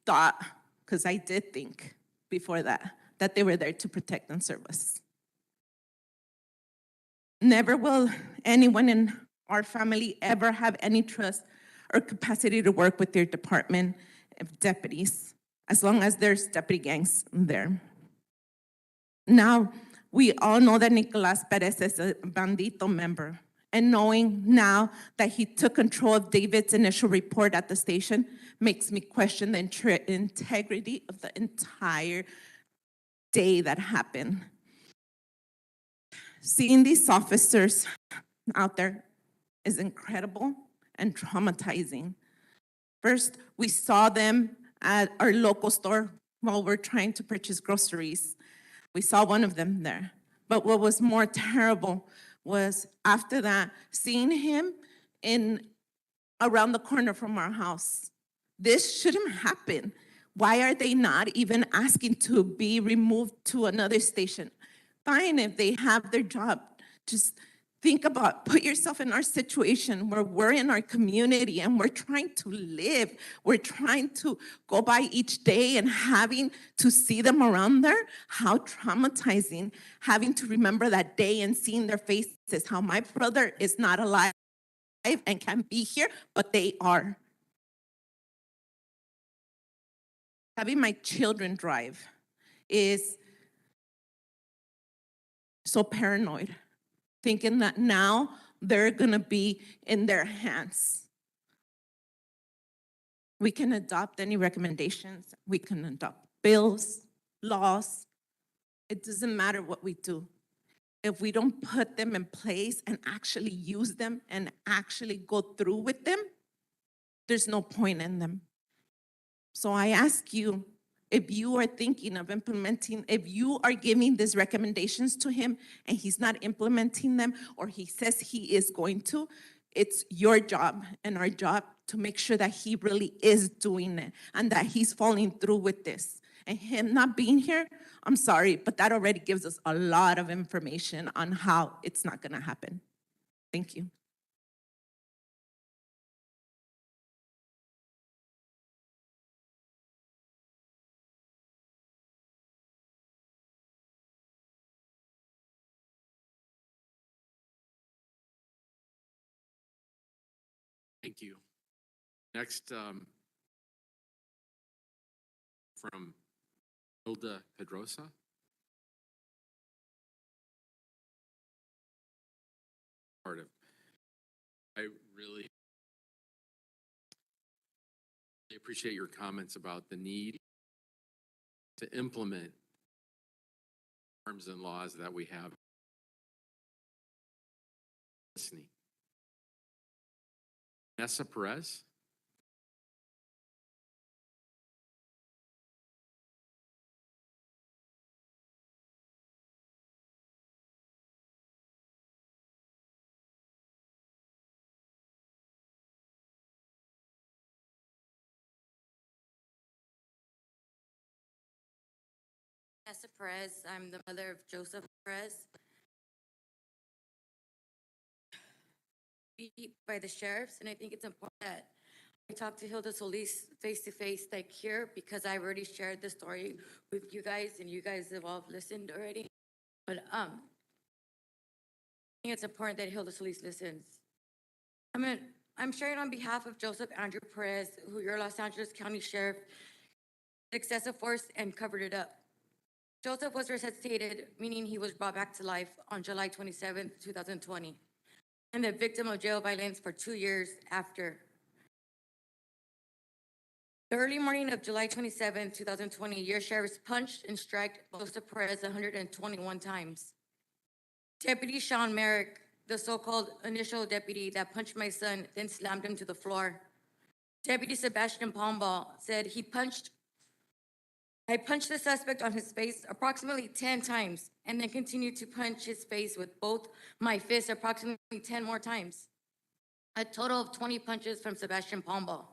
thought, because I did think before that they were there to protect and serve us. Never will anyone in our family ever have any trust or capacity to work with their department of deputies, as long as there's deputy gangs there. Now, we all know that Nicolas Perez is a Bandito member. And knowing now that he took control of David's initial report at the station makes me question the integrity of the entire day that happened. Seeing these officers out there is incredible and traumatizing. First, we saw them at our local store while we're trying to purchase groceries. We saw one of them there. But what was more terrible was after that, seeing him around the corner from our house. This shouldn't happen. Why are they not even asking to be removed to another station? Fine if they have their job. Just think about, put yourself in our situation where we're in our community and we're trying to live. We're trying to go by each day and having to see them around there. How traumatizing, having to remember that day and seeing their faces, how my brother is not alive and can't be here, but they are. Having my children drive is so paranoid, thinking that now they're gonna be in their hands. We can adopt any recommendations, we can adopt bills, laws. It doesn't matter what we do. If we don't put them in place and actually use them and actually go through with them, there's no point in them. So I ask you, if you are thinking of implementing, if you are giving these recommendations to him and he's not implementing them, or he says he is going to, it's your job and our job to make sure that he really is doing it and that he's following through with this. And him not being here, I'm sorry, but that already gives us a lot of information on how it's not gonna happen. Thank you. Thank you. Next, from Hilda Pedrosa. Part of, I really appreciate your comments about the need to implement norms and laws that we have. Listening. Nessa Perez. Nessa Perez, I'm the mother of Joseph Perez. By the sheriffs, and I think it's important that I talk to Hilda Solis face to face, like here, because I've already shared the story with you guys, and you guys have all listened already. But think it's important that Hilda Solis listens. I'm sharing on behalf of Joseph Andrew Perez, who your Los Angeles County Sheriff excessive force and covered it up. Joseph was resuscitated, meaning he was brought back to life on July 27, 2020, and the victim of jail violence for 2 years after. The early morning of July 27, 2020, your sheriffs punched and struck Joseph Perez 121 times. Deputy Sean Merrick, the so-called initial deputy that punched my son, then slammed him to the floor. Deputy Sebastian Pombal said I punched the suspect on his face approximately 10 times and then continued to punch his face with both my fists approximately 10 more times. A total of 20 punches from Sebastian Pombal.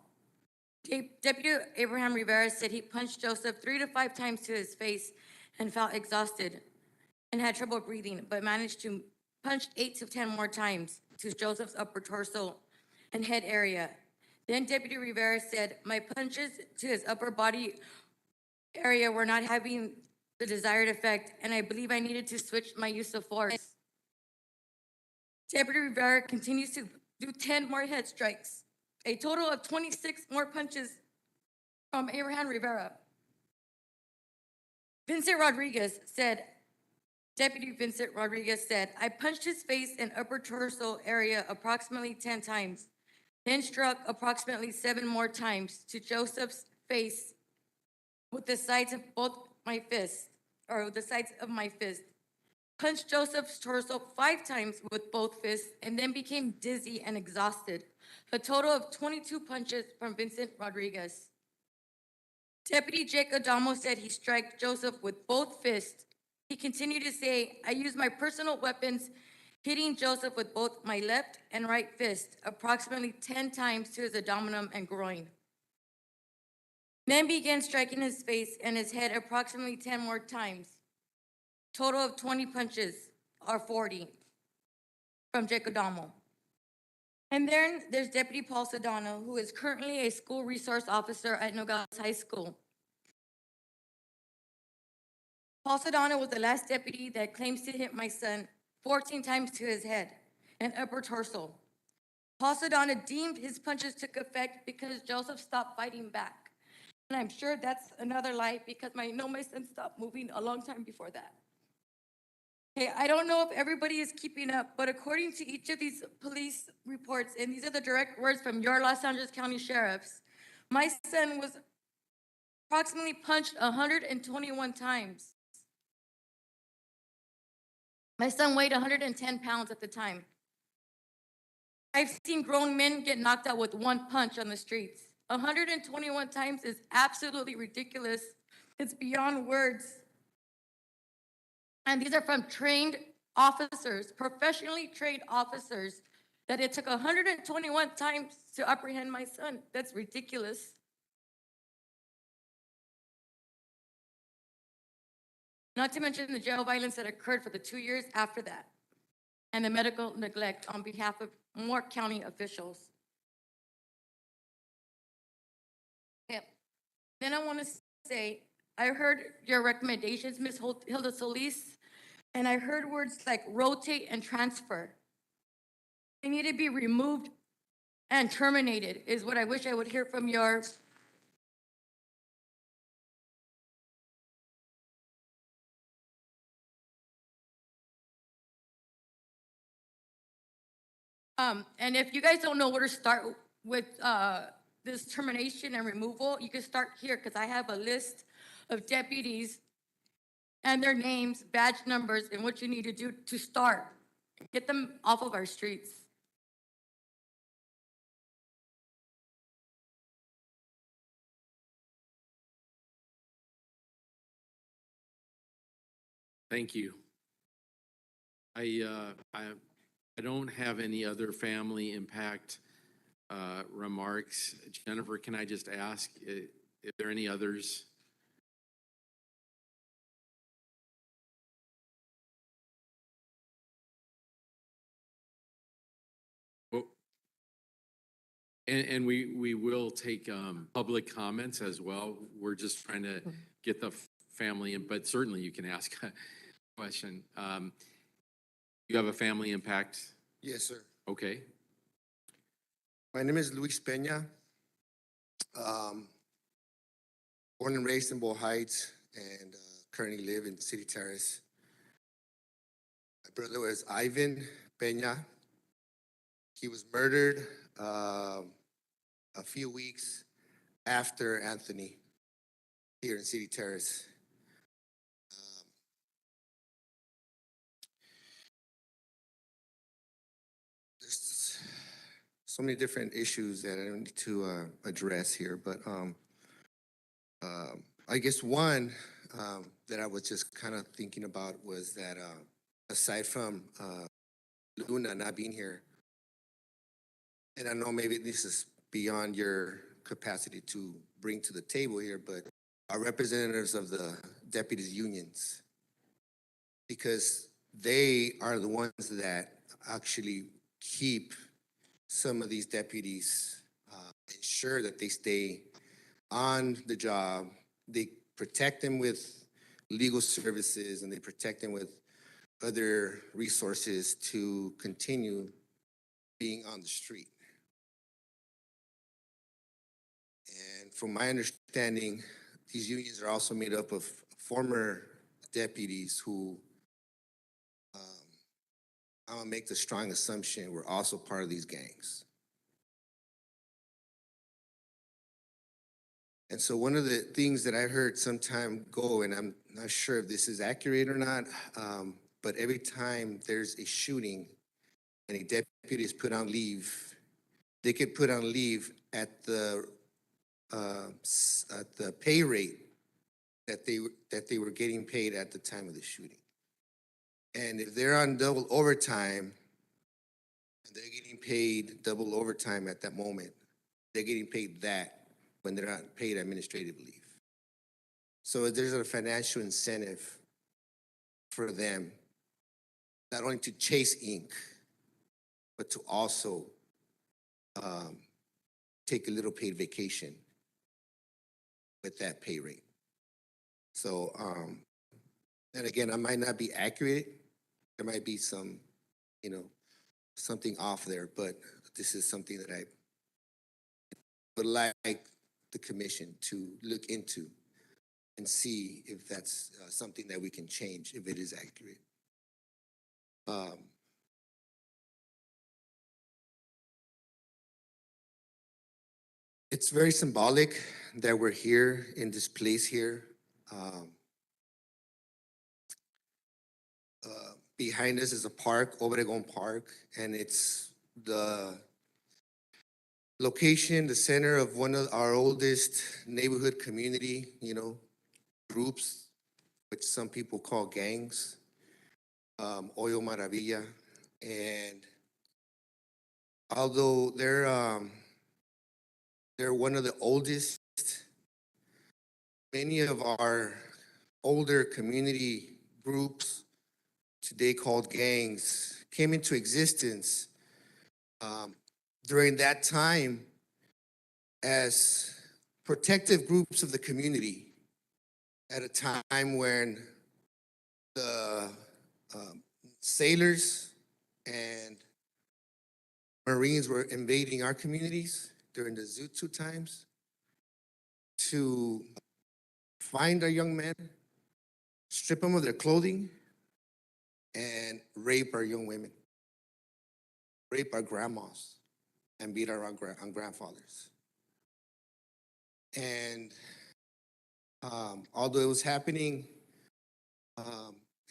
Deputy Abraham Rivera said he punched Joseph 3 to 5 times to his face and felt exhausted and had trouble breathing, but managed to punch 8 to 10 more times to Joseph's upper torso and head area. Then Deputy Rivera said, my punches to his upper body area were not having the desired effect, and I believe I needed to switch my use of force. Deputy Rivera continues to do 10 more head strikes, a total of 26 more punches from Abraham Rivera. Deputy Vincent Rodriguez said, I punched his face and upper torso area approximately 10 times, then struck approximately 7 more times to Joseph's face with the sides of both my fists, or the sides of my fist. Punched Joseph's torso 5 times with both fists and then became dizzy and exhausted. A total of 22 punches from Vincent Rodriguez. Deputy Jake Adamo said he struck Joseph with both fists. He continued to say, I used my personal weapons, hitting Joseph with both my left and right fist, approximately 10 times to his abdomen and groin. Then began striking his face and his head approximately 10 more times. Total of 20 punches, or 40, from Jake Adamo. And then there's Deputy Paul Sedano, who is currently a school resource officer at Nogales High School. Paul Sedano was the last deputy that claims to hit my son 14 times to his head and upper torso. Paul Sedano deemed his punches took effect because Joseph stopped fighting back. And I'm sure that's another lie because I know my son stopped moving a long time before that. Okay, I don't know if everybody is keeping up, but according to each of these police reports, and these are the direct words from your Los Angeles County sheriffs, my son was approximately punched 121 times. My son weighed 110 pounds at the time. I've seen grown men get knocked out with 1 punch on the streets. 121 times is absolutely ridiculous. It's beyond words. And these are from trained officers, professionally trained officers, that it took 121 times to apprehend my son. That's ridiculous. Not to mention the jail violence that occurred for the 2 years after that, and the medical neglect on behalf of more county officials. Okay. Then I want to say, I heard your recommendations, Ms. Hilda Solis, and I heard words like rotate and transfer. They need to be removed and terminated, is what I wish I would hear from your and if you guys don't know where to start with this termination and removal, you can start here because I have a list of deputies and their names, badge numbers, and what you need to do to start. Get them off of our streets. Thank you. I don't have any other family impact remarks. Jennifer, can I just ask, if there are any others? Well, and we will take public comments as well. We're just trying to get the family in, but certainly you can ask a question. You have a family impact? Yes, sir. Okay. My name is Luis Peña. Born and raised in Bow Heights and currently live in City Terrace. My brother was Ivan Peña. He was murdered a few weeks after Anthony here in City Terrace. There's so many different issues that I don't need to address here, but I guess one that I was just kind of thinking about was that aside from Luna not being here, and I know maybe this is beyond your capacity to bring to the table here, but our representatives of the deputies unions, because they are the ones that actually keep some of these deputies, ensure that they stay on the job. They protect them with legal services and they protect them with other resources to continue being on the street. And from my understanding, these unions are also made up of former deputies who, I'm gonna make the strong assumption, were also part of these gangs. And so one of the things that I heard some time ago, and I'm not sure if this is accurate or not, but every time there's a shooting and a deputy is put on leave, they get put on leave at the pay rate that they were getting paid at the time of the shooting. And if they're on double overtime and they're getting paid double overtime at that moment, they're getting paid that when they're not paid administrative leave. So there's a financial incentive for them, not only to chase ink, but to also take a little paid vacation with that pay rate. So, and again, I might not be accurate. There might be some, something off there, but this is something that I would like the commission to look into and see if that's something that we can change, if it is accurate. It's very symbolic that we're here in this place here. Behind us is a park, Obregon Park, and it's the location, the center of one of our oldest neighborhood community, groups, which some people call gangs, Oyo Maravilla. And although they're one of the oldest, many of our older community groups, today called gangs, came into existence during that time as protective groups of the community at a time when the sailors and Marines were invading our communities during the Zutsu times to find our young men, strip them of their clothing, and rape our young women, rape our grandmas, and beat our grandfathers. And although it was happening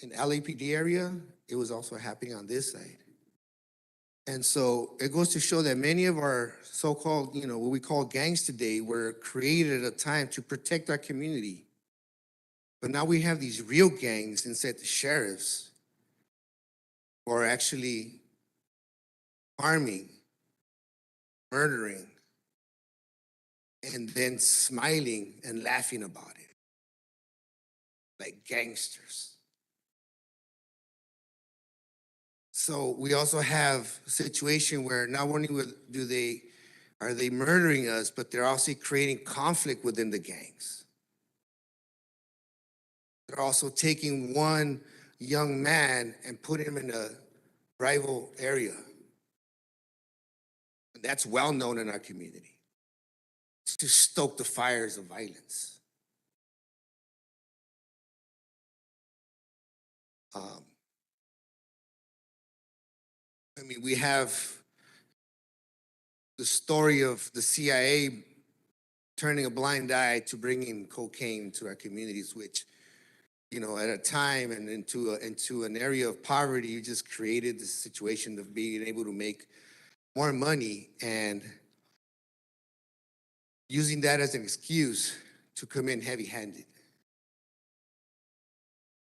in LAPD area, it was also happening on this side. And so it goes to show that many of our so-called, what we call gangs today were created at a time to protect our community. But now we have these real gangs instead the sheriffs who are actually harming, murdering, and then smiling and laughing about it, like gangsters. So we also have a situation where not only are they murdering us, but they're also creating conflict within the gangs. They're also taking one young man and putting him in a rival area. And that's well known in our community, to stoke the fires of violence. I mean, we have the story of the CIA turning a blind eye to bringing cocaine to our communities, which, you know, at a time and into an area of poverty, you just created this situation of being able to make more money and using that as an excuse to come in heavy-handed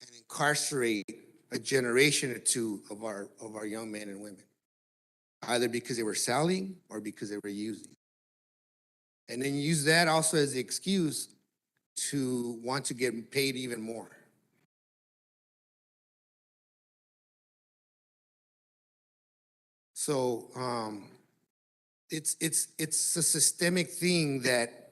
and incarcerate a generation or two of our young men and women, either because they were selling or because they were using. And then use that also as the excuse to want to get paid even more. So it's a systemic thing that,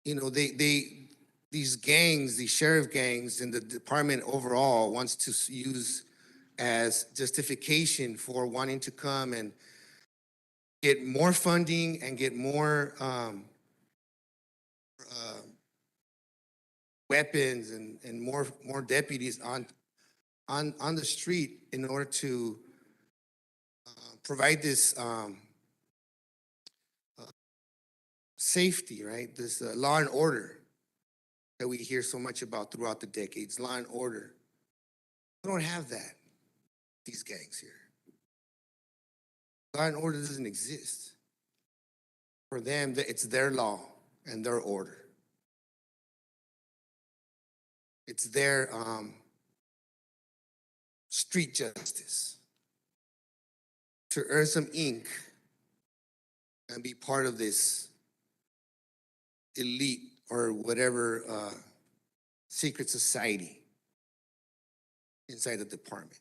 you know, these gangs, these sheriff gangs and the department overall wants to use as justification for wanting to come and get more funding and get more weapons and more deputies on the street in order to provide this safety, right? This law and order that we hear so much about throughout the decades, law and order. We don't have that, these gangs here. Law and order doesn't exist. For them, it's their law and their order. It's their street justice to earn some ink and be part of this elite or whatever secret society inside the department.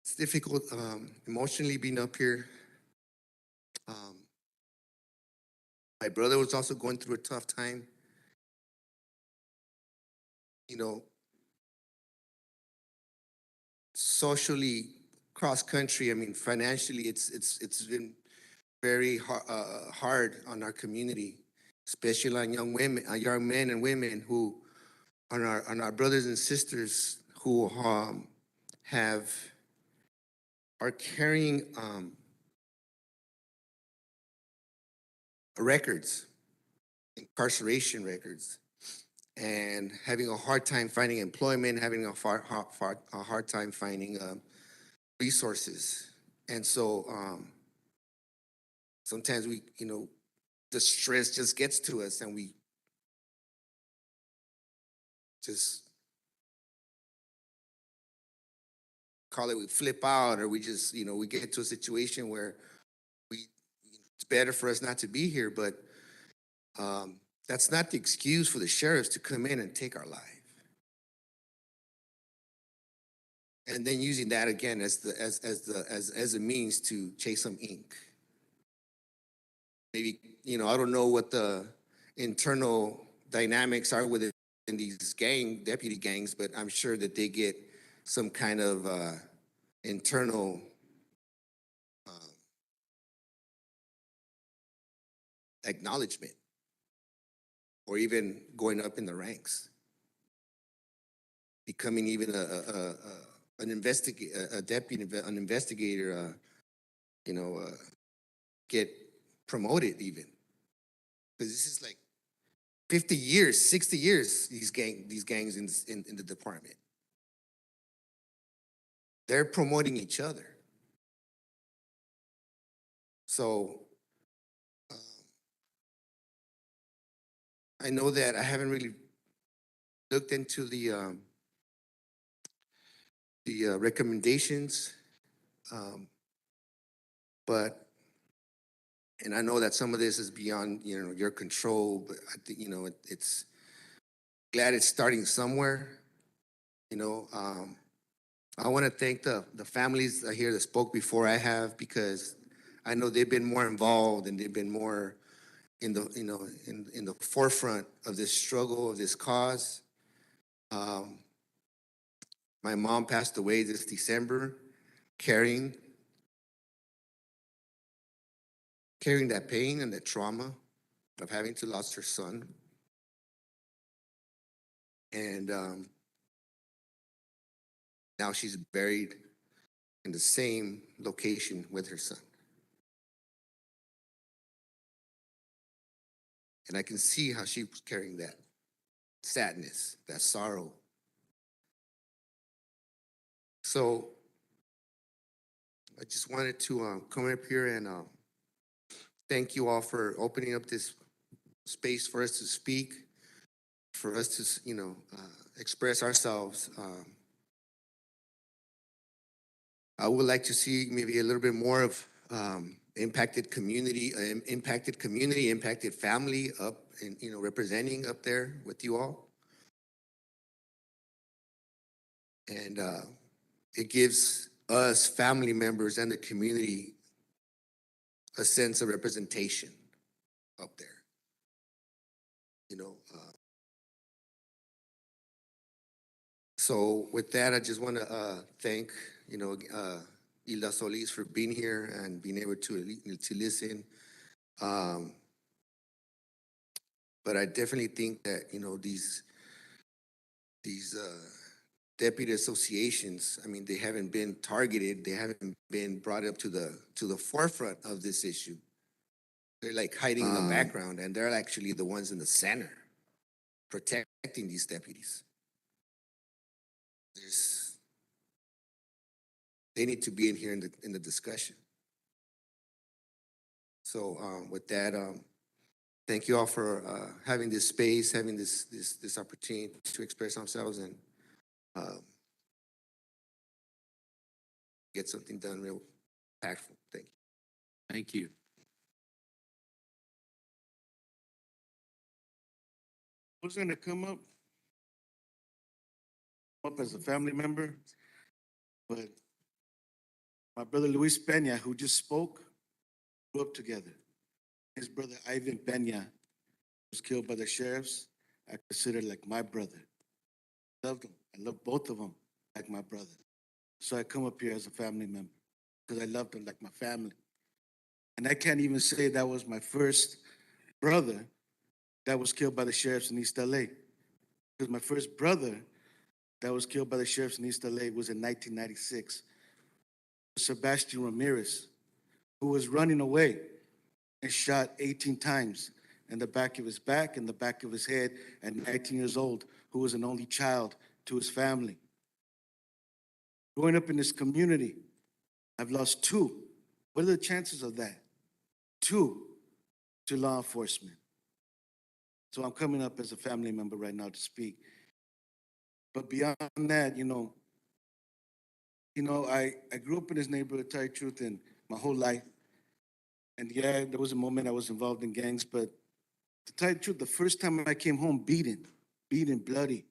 It's difficult emotionally being up here. My brother was also going through a tough time. You know, socially, cross country, I mean, financially, it's been very hard on our community, especially on young women, young men and women who, on our brothers and sisters who are carrying records, incarceration records, and having a hard time finding employment, having a hard time finding resources. And so sometimes we, you know, the stress just gets to us and we just call it, we flip out, or we just, you know, we get to a situation where it's better for us not to be here, but that's not the excuse for the sheriffs to come in and take our life. And then using that again as a means to chase some ink. Maybe, you know, I don't know what the internal dynamics are within these deputy gangs, but I'm sure that they get some kind of internal acknowledgement, or even going up in the ranks, becoming even an investigator, you know, get promoted even, because this is like 50 years, 60 years. These gangs in the department, they're promoting each other. So I know that I haven't really looked into the recommendations, but, and I know that some of this is beyond, you know, your control, but I think, you know, it's glad it's starting somewhere. You know, I want to thank the families here that spoke before I have, because I know they've been more involved and they've been more in the, in the forefront of this struggle, of this cause. My mom passed away this December, carrying that pain and that trauma of having to lose her son. And now she's buried in the same location with her son. And I can see how she was carrying that sadness, that sorrow. So I just wanted to come up here and thank you all for opening up this space for us to speak, for us to, express ourselves. I would like to see maybe a little bit more of impacted community, impacted family up and, representing up there with you all. And it gives us family members and the community a sense of representation up there. So with that, I just want to thank, Hilda Solis for being here and being able to listen. But I definitely think that, these deputy associations, I mean, they haven't been targeted. They haven't been brought up to the forefront of this issue. They're like hiding in the background, and they're actually the ones in the center protecting these deputies. They need to be in here in the discussion. So with that, thank you all for having this space, having this opportunity to express ourselves and get something done real impactful. Thank you. Thank you. Who's gonna come up as a family member? But my brother Luis Peña, who just spoke, grew up together. His brother Ivan Peña was killed by the sheriffs. I consider like my brother. I loved him. I love both of them like my brother. So I come up here as a family member because I loved them like my family. And I can't even say that was my first brother that was killed by the sheriffs in East LA. Because my first brother that was killed by the sheriffs in East LA was in 1996. Sebastian Ramirez, who was running away and shot 18 times in the back of his back, in the back of his head, at 19 years old, who was an only child to his family. Growing up in this community, I've lost 2. What are the chances of that? 2 to law enforcement. So I'm coming up as a family member right now to speak. But beyond that, I grew up in this neighborhood, to tell you the truth, and my whole life. And yeah, there was a moment I was involved in gangs, but to tell you the truth, the first time I came home beaten, bloody,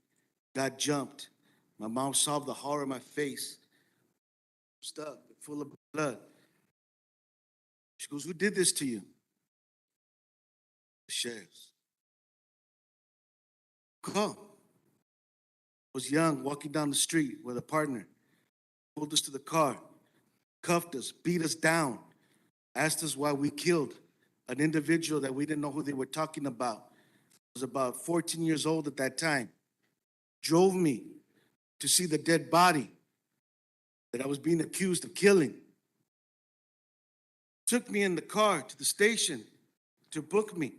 got jumped. My mom saw the horror in my face, stuck, full of blood. She goes, "Who did this to you?" The sheriffs. Call. Was young, walking down the street with a partner. Pulled us to the car, cuffed us, beat us down, asked us why we killed an individual that we didn't know who they were talking about. I was about 14 years old at that time. Drove me to see the dead body that I was being accused of killing. Took me in the car to the station to book me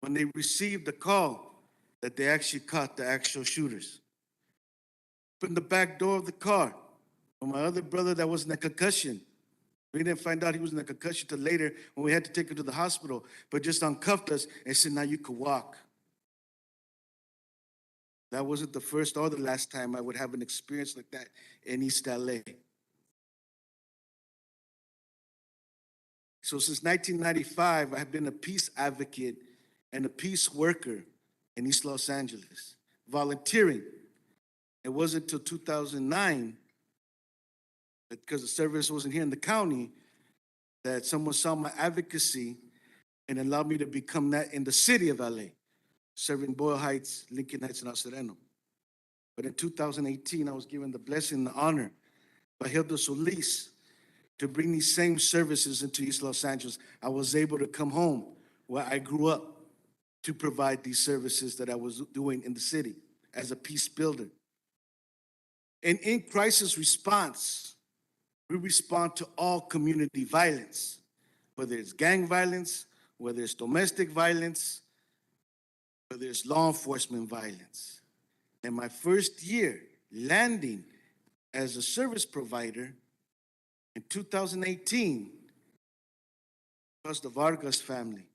when they received the call that they actually caught the actual shooters. Opened the back door of the car with my other brother that was in a concussion. We didn't find out he was in a concussion till later when we had to take him to the hospital, but just uncuffed us and said, "Now you can walk." That wasn't the first or the last time I would have an experience like that in East LA. So since 1995, I have been a peace advocate and a peace worker in East Los Angeles, volunteering. It wasn't until 2009, because the service wasn't here in the county, that someone saw my advocacy and allowed me to become that in the city of LA, serving Boyle Heights, Lincoln Heights, and El Sereno. But in 2018, I was given the blessing and the honor by Hilda Solis to bring these same services into East Los Angeles. I was able to come home where I grew up to provide these services that I was doing in the city as a peace builder. And in crisis response, we respond to all community violence, whether it's gang violence, whether it's domestic violence, whether it's law enforcement violence. In my first year landing as a service provider in 2018, was the Vargas family,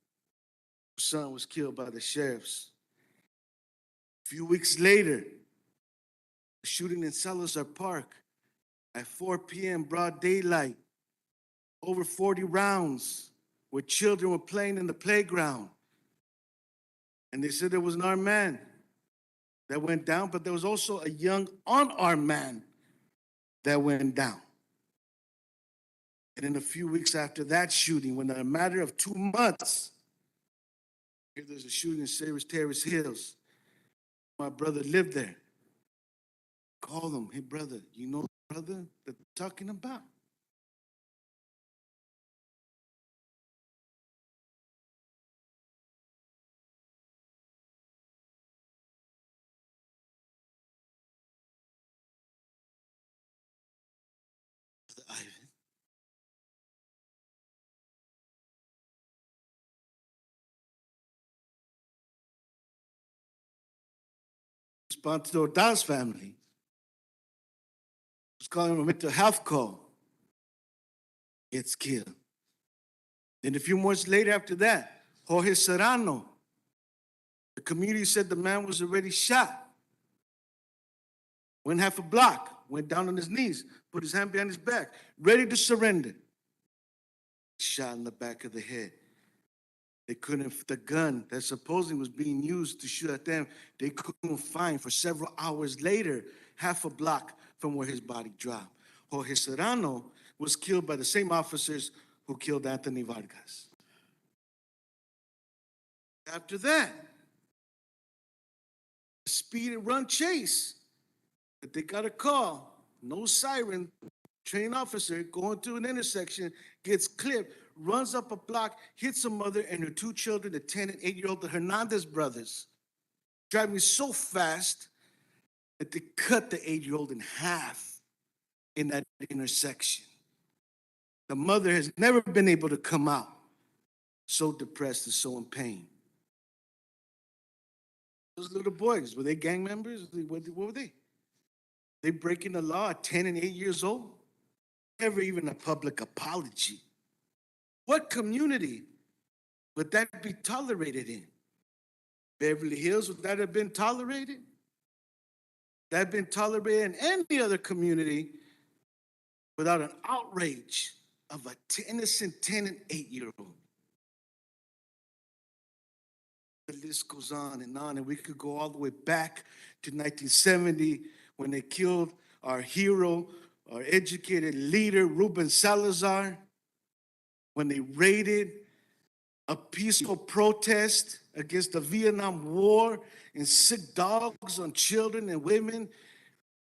whose son was killed by the sheriffs. A few weeks later, a shooting in Salazar Park at 4 p.m. broad daylight, over 40 rounds, where children were playing in the playground. And they said there was an armed man that went down, but there was also a young unarmed man that went down. And in a few weeks after that shooting, when in a matter of 2 months, here there's a shooting in Terrace Hills. My brother lived there. Call him, hey brother, you know the brother that they're talking about? Brother Ivan. Respond to the Ordaz family. Was calling him a mental health call. Gets killed. Then a few months later after that, Jorge Serrano, the community said the man was already shot. Went half a block, went down on his knees, put his hand behind his back, ready to surrender. Shot in the back of the head. They couldn't, the gun that supposedly was being used to shoot at them, they couldn't find for several hours later, half a block from where his body dropped. Jorge Serrano was killed by the same officers who killed Anthony Vargas. After that, a speed and run chase. But they got a call, no siren, trained officer going to an intersection, gets clipped, runs up a block, hits a mother and her 2 children, the 10 and 8-year-old, the Hernandez brothers, driving so fast that they cut the 8-year-old in half in that intersection. The mother has never been able to come out, so depressed and so in pain. Those little boys, were they gang members? What were they? They breaking the law at 10 and 8 years old? Never even a public apology. What community would that be tolerated in? Beverly Hills, would that have been tolerated? That have been tolerated in any other community without an outrage of an innocent 10 and 8-year-old. The list goes on, and we could go all the way back to 1970 when they killed our hero, our educated leader, Ruben Salazar, when they raided a peaceful protest against the Vietnam War and sick dogs on children and women.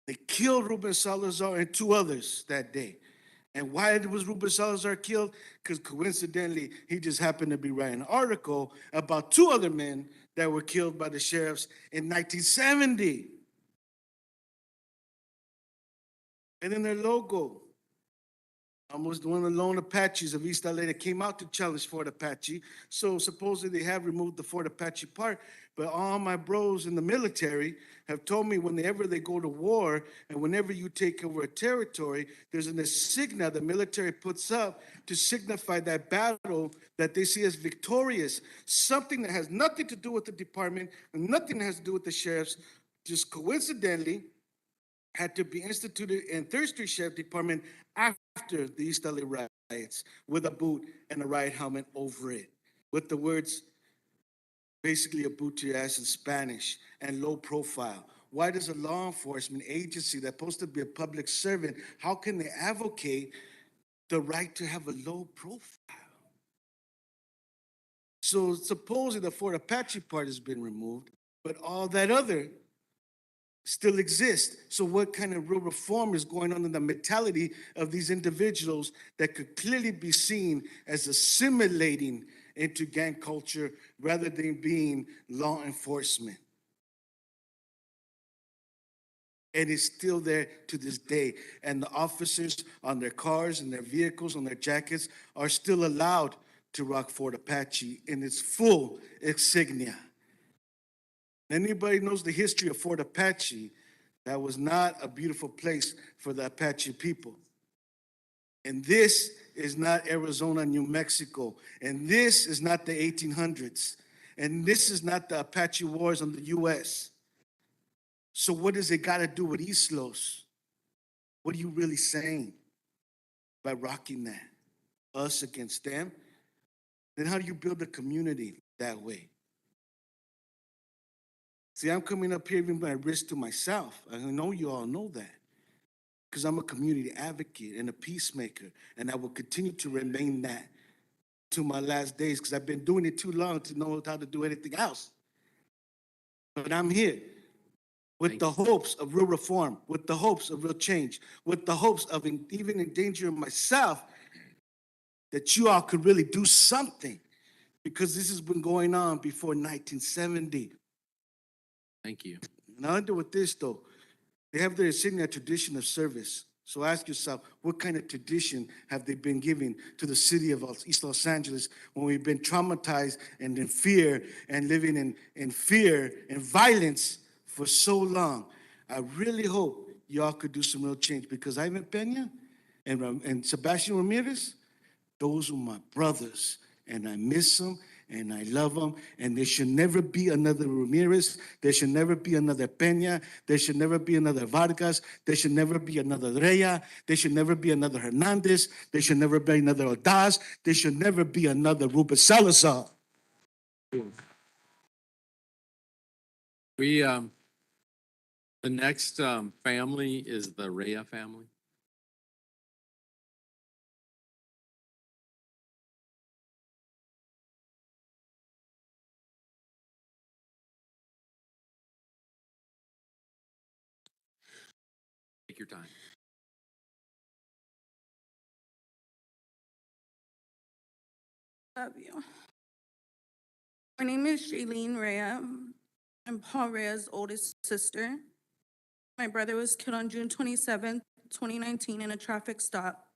They killed Ruben Salazar and 2 others that day. And why was Ruben Salazar killed? Because coincidentally, he just happened to be writing an article about 2 other men that were killed by the sheriffs in 1970. And then their logo, almost one of the lone Apaches of East LA that came out to challenge Fort Apache. So supposedly they have removed the Fort Apache part, but all my bros in the military have told me whenever they go to war and whenever you take over a territory, there's an insignia the military puts up to signify that battle that they see as victorious, something that has nothing to do with the department and nothing that has to do with the sheriffs, just coincidentally had to be instituted in Third Street Sheriff Department after the East LA riots with a boot and a riot helmet over it with the words, basically a boot to your ass in Spanish and low profile. Why does a law enforcement agency that's supposed to be a public servant, how can they advocate the right to have a low profile? So supposedly the Fort Apache part has been removed, but all that other still exists. So what kind of real reform is going on in the mentality of these individuals that could clearly be seen as assimilating into gang culture rather than being law enforcement? And it's still there to this day. And the officers on their cars and their vehicles, on their jackets, are still allowed to rock Fort Apache in its full insignia. Anybody knows the history of Fort Apache, that was not a beautiful place for the Apache people. And this is not Arizona, New Mexico. And this is not the 1800s. And this is not the Apache Wars on the U.S. So what does it got to do with East Los? What are you really saying by rocking that? Us against them? Then how do you build a community that way? See, I'm coming up here even by risk to myself. I know you all know that. Because I'm a community advocate and a peacemaker, and I will continue to remain that to my last days because I've been doing it too long to know how to do anything else. But I'm here with the hopes of real reform, with the hopes of real change, with the hopes of even endangering myself, that you all could really do something, because this has been going on before 1970. Thank you. And I'll end it with this, though. They have their insignia tradition of service. So ask yourself, what kind of tradition have they been giving to the city of East Los Angeles when we've been traumatized and in fear and living in fear and violence for so long? I really hope y'all could do some real change, because Ivan Peña and Sebastian Ramirez, those are my brothers, and I miss them. And I love them, and there should never be another Ramirez. There should never be another Peña. There should never be another Vargas. There should never be another Reyes. There should never be another Hernandez. There should never be another Ordaz. There should never be another Ruben Salazar. We, the next family is the Rhea family. Take your time. Love you. My name is Shailene Rhea. I'm Paul Rhea's oldest sister. My brother was killed on June 27, 2019 in a traffic stop.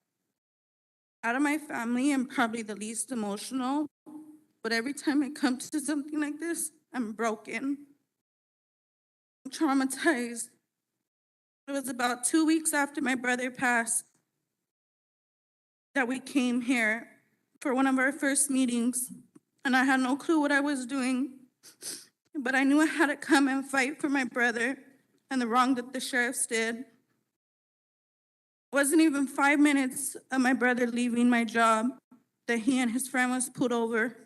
Out of my family, I'm probably the least emotional, but every time it comes to something like this, I'm broken. I'm traumatized. It was about 2 weeks after my brother passed that we came here for one of our first meetings, and I had no clue what I was doing, but I knew I had to come and fight for my brother and the wrong that the sheriffs did. It wasn't even 5 minutes of my brother leaving my job that he and his friend was pulled over.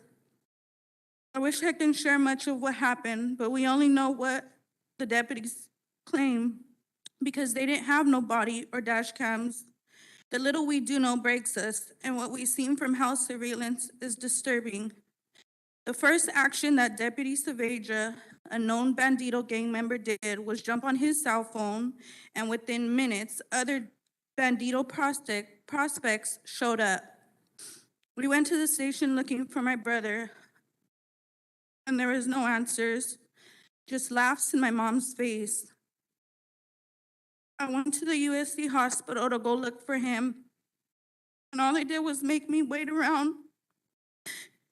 I wish I can share much of what happened, but we only know what the deputies claim because they didn't have no body or dash cams. The little we do know breaks us, and what we've seen from house surveillance is disturbing. The first action that Deputy Saavedra, a known Bandito gang member, did was jump on his cell phone, and within minutes, other Bandito prospects showed up. We went to the station looking for my brother, and there was no answers, just laughs in my mom's face. I went to the USC hospital to go look for him, and all they did was make me wait around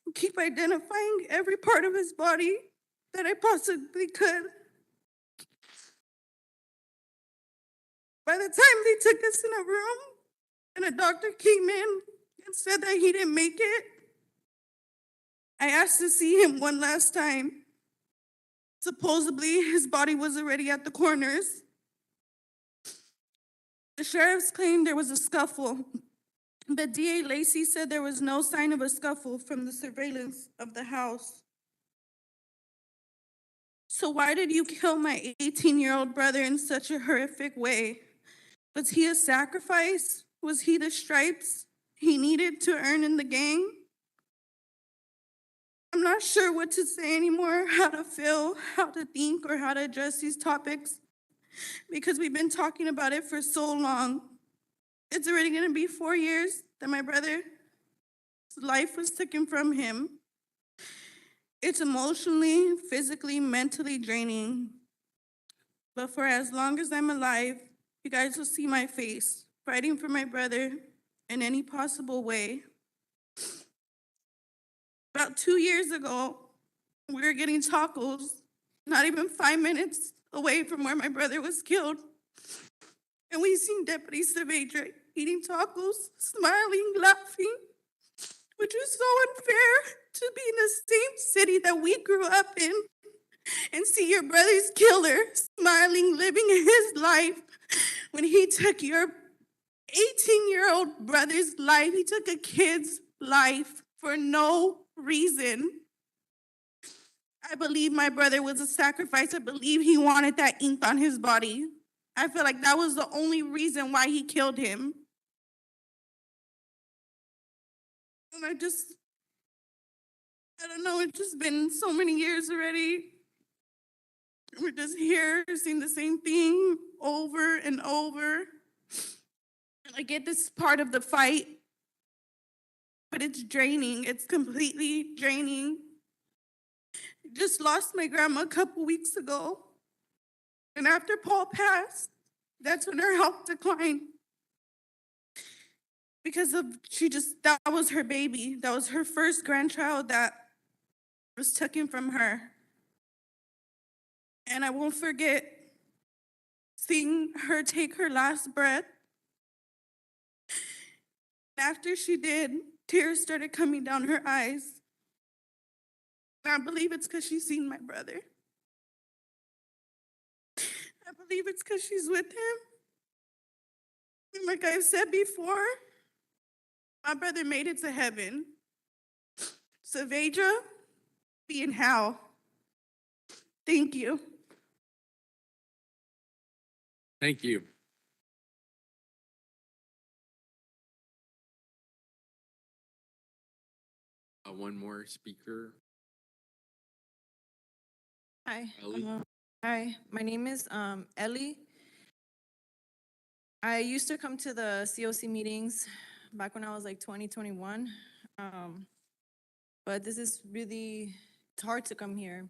and keep identifying every part of his body that I possibly could. By the time they took us in a room and a doctor came in and said that he didn't make it, I asked to see him one last time. Supposedly, his body was already at the corners. The sheriffs claimed there was a scuffle, but DA Lacey said there was no sign of a scuffle from the surveillance of the house. So why did you kill my 18-year-old brother in such a horrific way? Was he a sacrifice? Was he the stripes he needed to earn in the gang? I'm not sure what to say anymore, how to feel, how to think, or how to address these topics because we've been talking about it for so long. It's already going to be 4 years that my brother's life was taken from him. It's emotionally, physically, mentally draining. But for as long as I'm alive, you guys will see my face fighting for my brother in any possible way. About 2 years ago, we were getting tacos, not even 5 minutes away from where my brother was killed. And we seen Deputy Saavedra eating tacos, smiling, laughing, which was so unfair to be in the same city that we grew up in and see your brother's killer smiling, living his life when he took your 18-year-old brother's life. He took a kid's life for no reason. I believe my brother was a sacrifice. I believe he wanted that ink on his body. I feel like that was the only reason why he killed him. And I don't know, it's just been so many years already. We're just here seeing the same thing over and over. And I get this part of the fight, but it's draining. It's completely draining. Just lost my grandma a couple weeks ago. And after Paul passed, that's when her health declined. Because that was her baby. That was her first grandchild that was taken from her. And I won't forget seeing her take her last breath. After she did, tears started coming down her eyes. And I believe it's because she's seen my brother. I believe it's because she's with him. And like I've said before, my brother made it to heaven. Saavedra, be in hell. Thank you. Thank you. One more speaker. Hi. Ellie? Hi, my name is Ellie. I used to come to the COC meetings back when I was like 21. But this is really, it's hard to come here.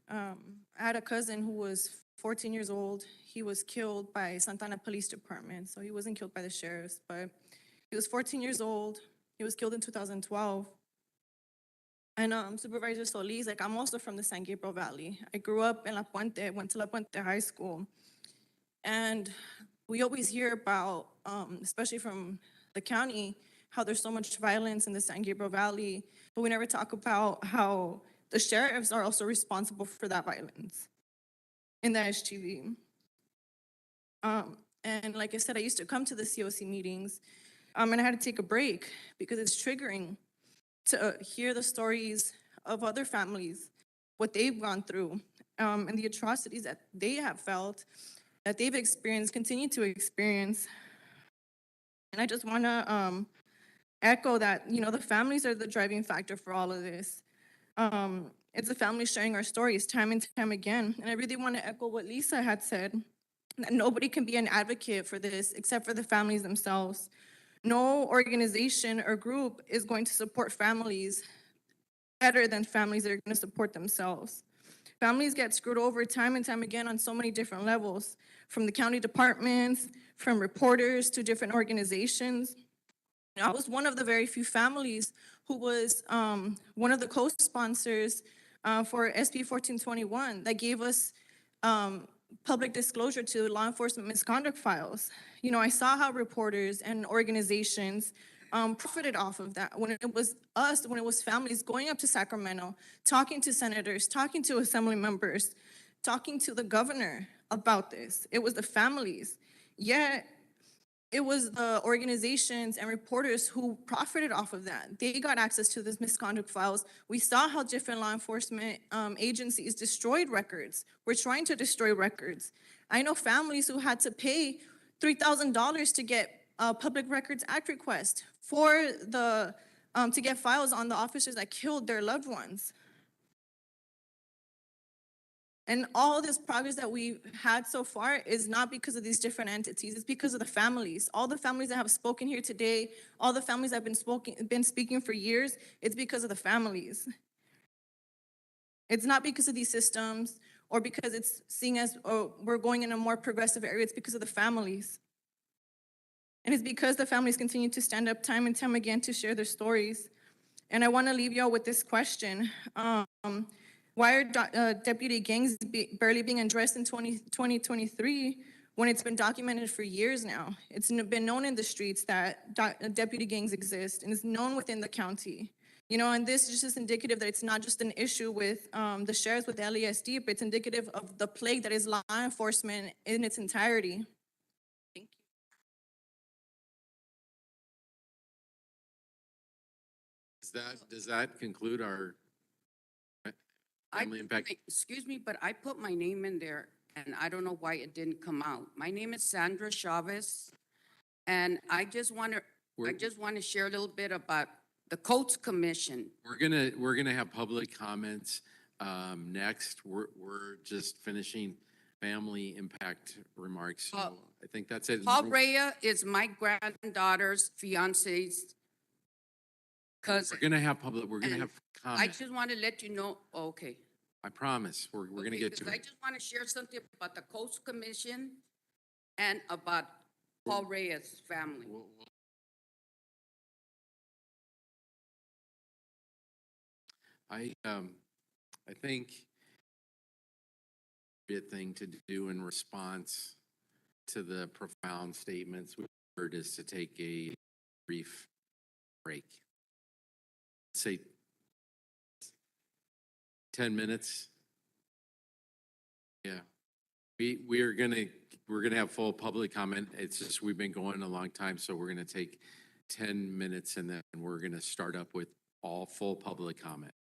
I had a cousin who was 14 years old. He was killed by Santana Police Department. So he wasn't killed by the sheriffs, but he was 14 years old. He was killed in 2012. And Supervisor Solis, like I'm also from the San Gabriel Valley. I grew up in La Puente, went to La Puente High School. And we always hear about, especially from the county, how there's so much violence in the San Gabriel Valley, but we never talk about how the sheriffs are also responsible for that violence in the SGV. And like I said, I used to come to the COC meetings, and I had to take a break because it's triggering to hear the stories of other families, what they've gone through, and the atrocities that they have felt, that they've experienced, continue to experience. And I just wanna echo that, you know, the families are the driving factor for all of this. It's the families sharing our stories time and time again. And I really wanna echo what Lisa had said, that nobody can be an advocate for this except for the families themselves. No organization or group is going to support families better than families that are going to support themselves. Families get screwed over time and time again on so many different levels, from the county departments, from reporters to different organizations. I was one of the very few families who was one of the co-sponsors for SB 1421 that gave us public disclosure to law enforcement misconduct files. You know, I saw how reporters and organizations profited off of that when it was us, when it was families going up to Sacramento, talking to senators, talking to assembly members, talking to the governor about this. It was the families. Yet, it was the organizations and reporters who profited off of that. They got access to this misconduct files. We saw how different law enforcement agencies destroyed records. We're trying to destroy records. I know families who had to pay $3,000 to get a Public Records Act request for the to get files on the officers that killed their loved ones. And all this progress that we've had so far is not because of these different entities, it's because of the families. All the families that have spoken here today, all the families that have been speaking for years, it's because of the families. It's not because of these systems or because it's seeing as we're going in a more progressive area, it's because of the families. And it's because the families continue to stand up time and time again to share their stories. And I want to leave y'all with this question. Why are deputy gangs barely being addressed in 2023 when it's been documented for years now? It's been known in the streets that deputy gangs exist, and it's known within the county. You know, and this is just indicative that it's not just an issue with the sheriffs with LASD, but it's indicative of the plague that is law enforcement in its entirety. Thank you. Does that conclude our family impact? Excuse me, but I put my name in there and I don't know why it didn't come out. My name is Sandra Chavez, and I just want to share a little bit about the Coats Commission. We're gonna have public comments next. We're just finishing family impact remarks. So I think that's it. Paul Rea is my granddaughter's fiance's cousin. We're gonna have comments. I just want to let you know, okay. I promise, we're gonna get to I it. just want to share something about the Coast Commission and about Paul Reyes' family. I think the thing to do in response to the profound statements we heard is to take a brief break. Say 10 minutes. Yeah. We're gonna have full public comment. It's just we've been going a long time, so we're gonna take 10 minutes and then we're gonna start up with all full public comment.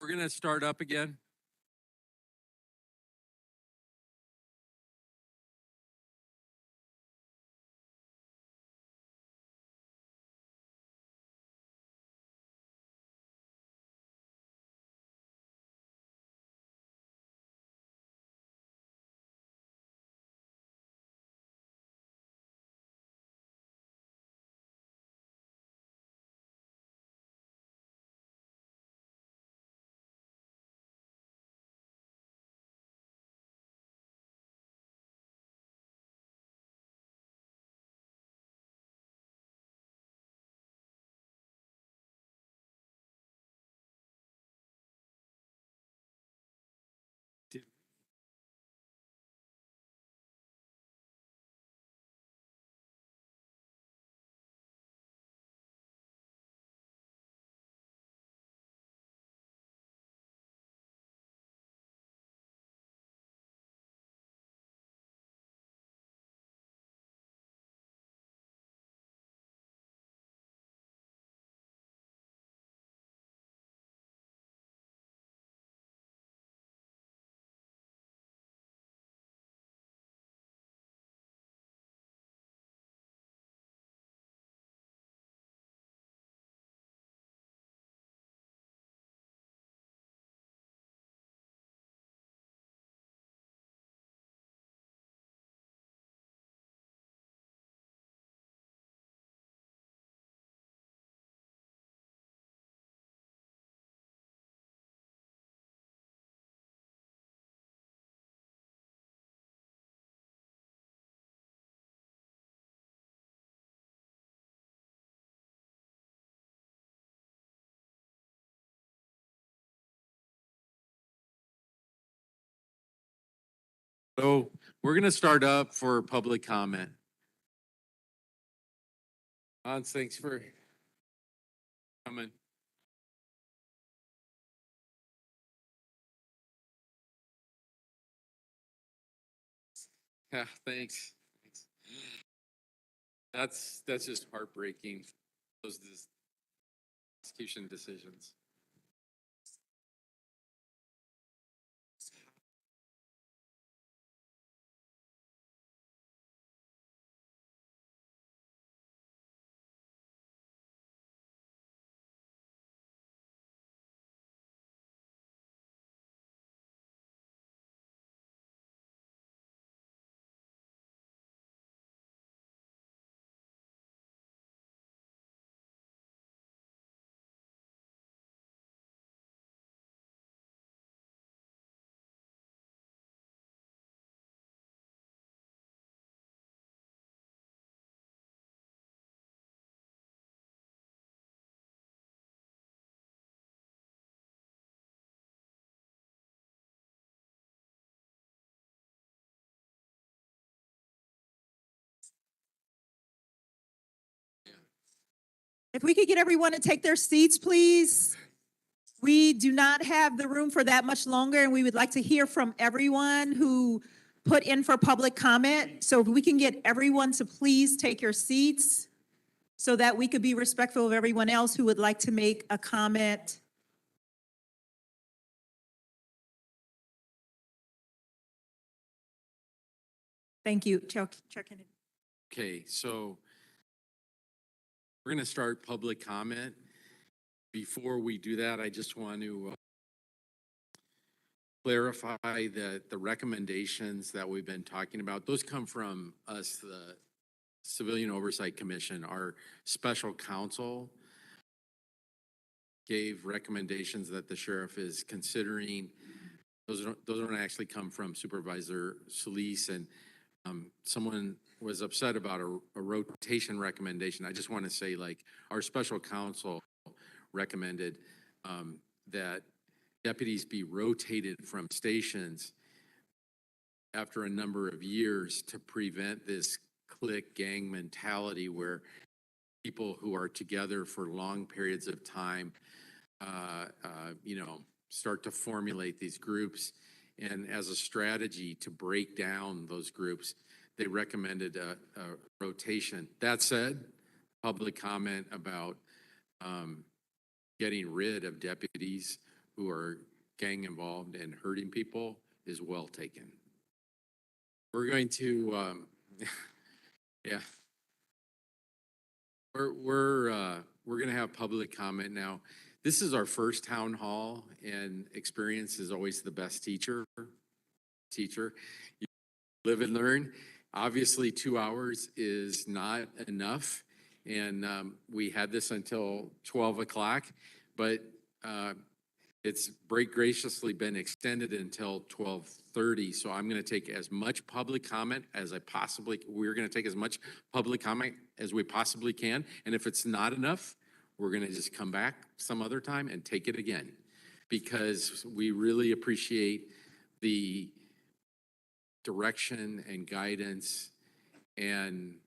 We're gonna start up again. So we're gonna start up for public comment. Hans, thanks for coming. Yeah, thanks. Thanks. That's just heartbreaking, those execution decisions. If we could get everyone to take their seats, please. We do not have the room for that much longer, and we would like to hear from everyone who put in for public comment. So if we can get everyone to please take your seats so that we could be respectful of everyone else who would like to make a comment. Thank you, Chair Kennedy. Okay, so we're gonna start public comment. Before we do that, I just want to clarify that the recommendations that we've been talking about, those come from us, the Civilian Oversight Commission. Our special counsel gave recommendations that the sheriff is considering. Those don't actually come from Supervisor Solis, and someone was upset about a rotation recommendation. I just want to say, like, our special counsel recommended that deputies be rotated from stations after a number of years to prevent this clique gang mentality where people who are together for long periods of time, start to formulate these groups. And as a strategy to break down those groups, they recommended a rotation. That said, public comment about getting rid of deputies who are gang involved and hurting people is well taken. We're going to, yeah. We're going to have public comment now. This is our first town hall, and experience is always the best teacher. You live and learn. Obviously, 2 hours is not enough, and we had this until 12 o'clock, but it's graciously been extended until 12:30. So I'm going to take as much public comment as we're going to take as much public comment as we possibly can. And if it's not enough, we're going to just come back some other time and take it again, because we really appreciate the direction and guidance, and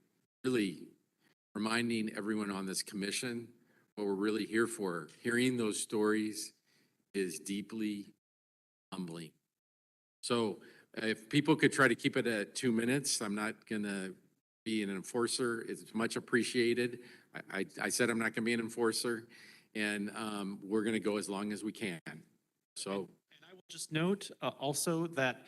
really reminding everyone on this commission what we're really here for. Hearing those stories is deeply humbling. So if people could try to keep it at 2 minutes, I'm not gonna be an enforcer. It's much appreciated. I said I'm not gonna be an enforcer, and we're gonna go as long as we can. So. And I will just note also that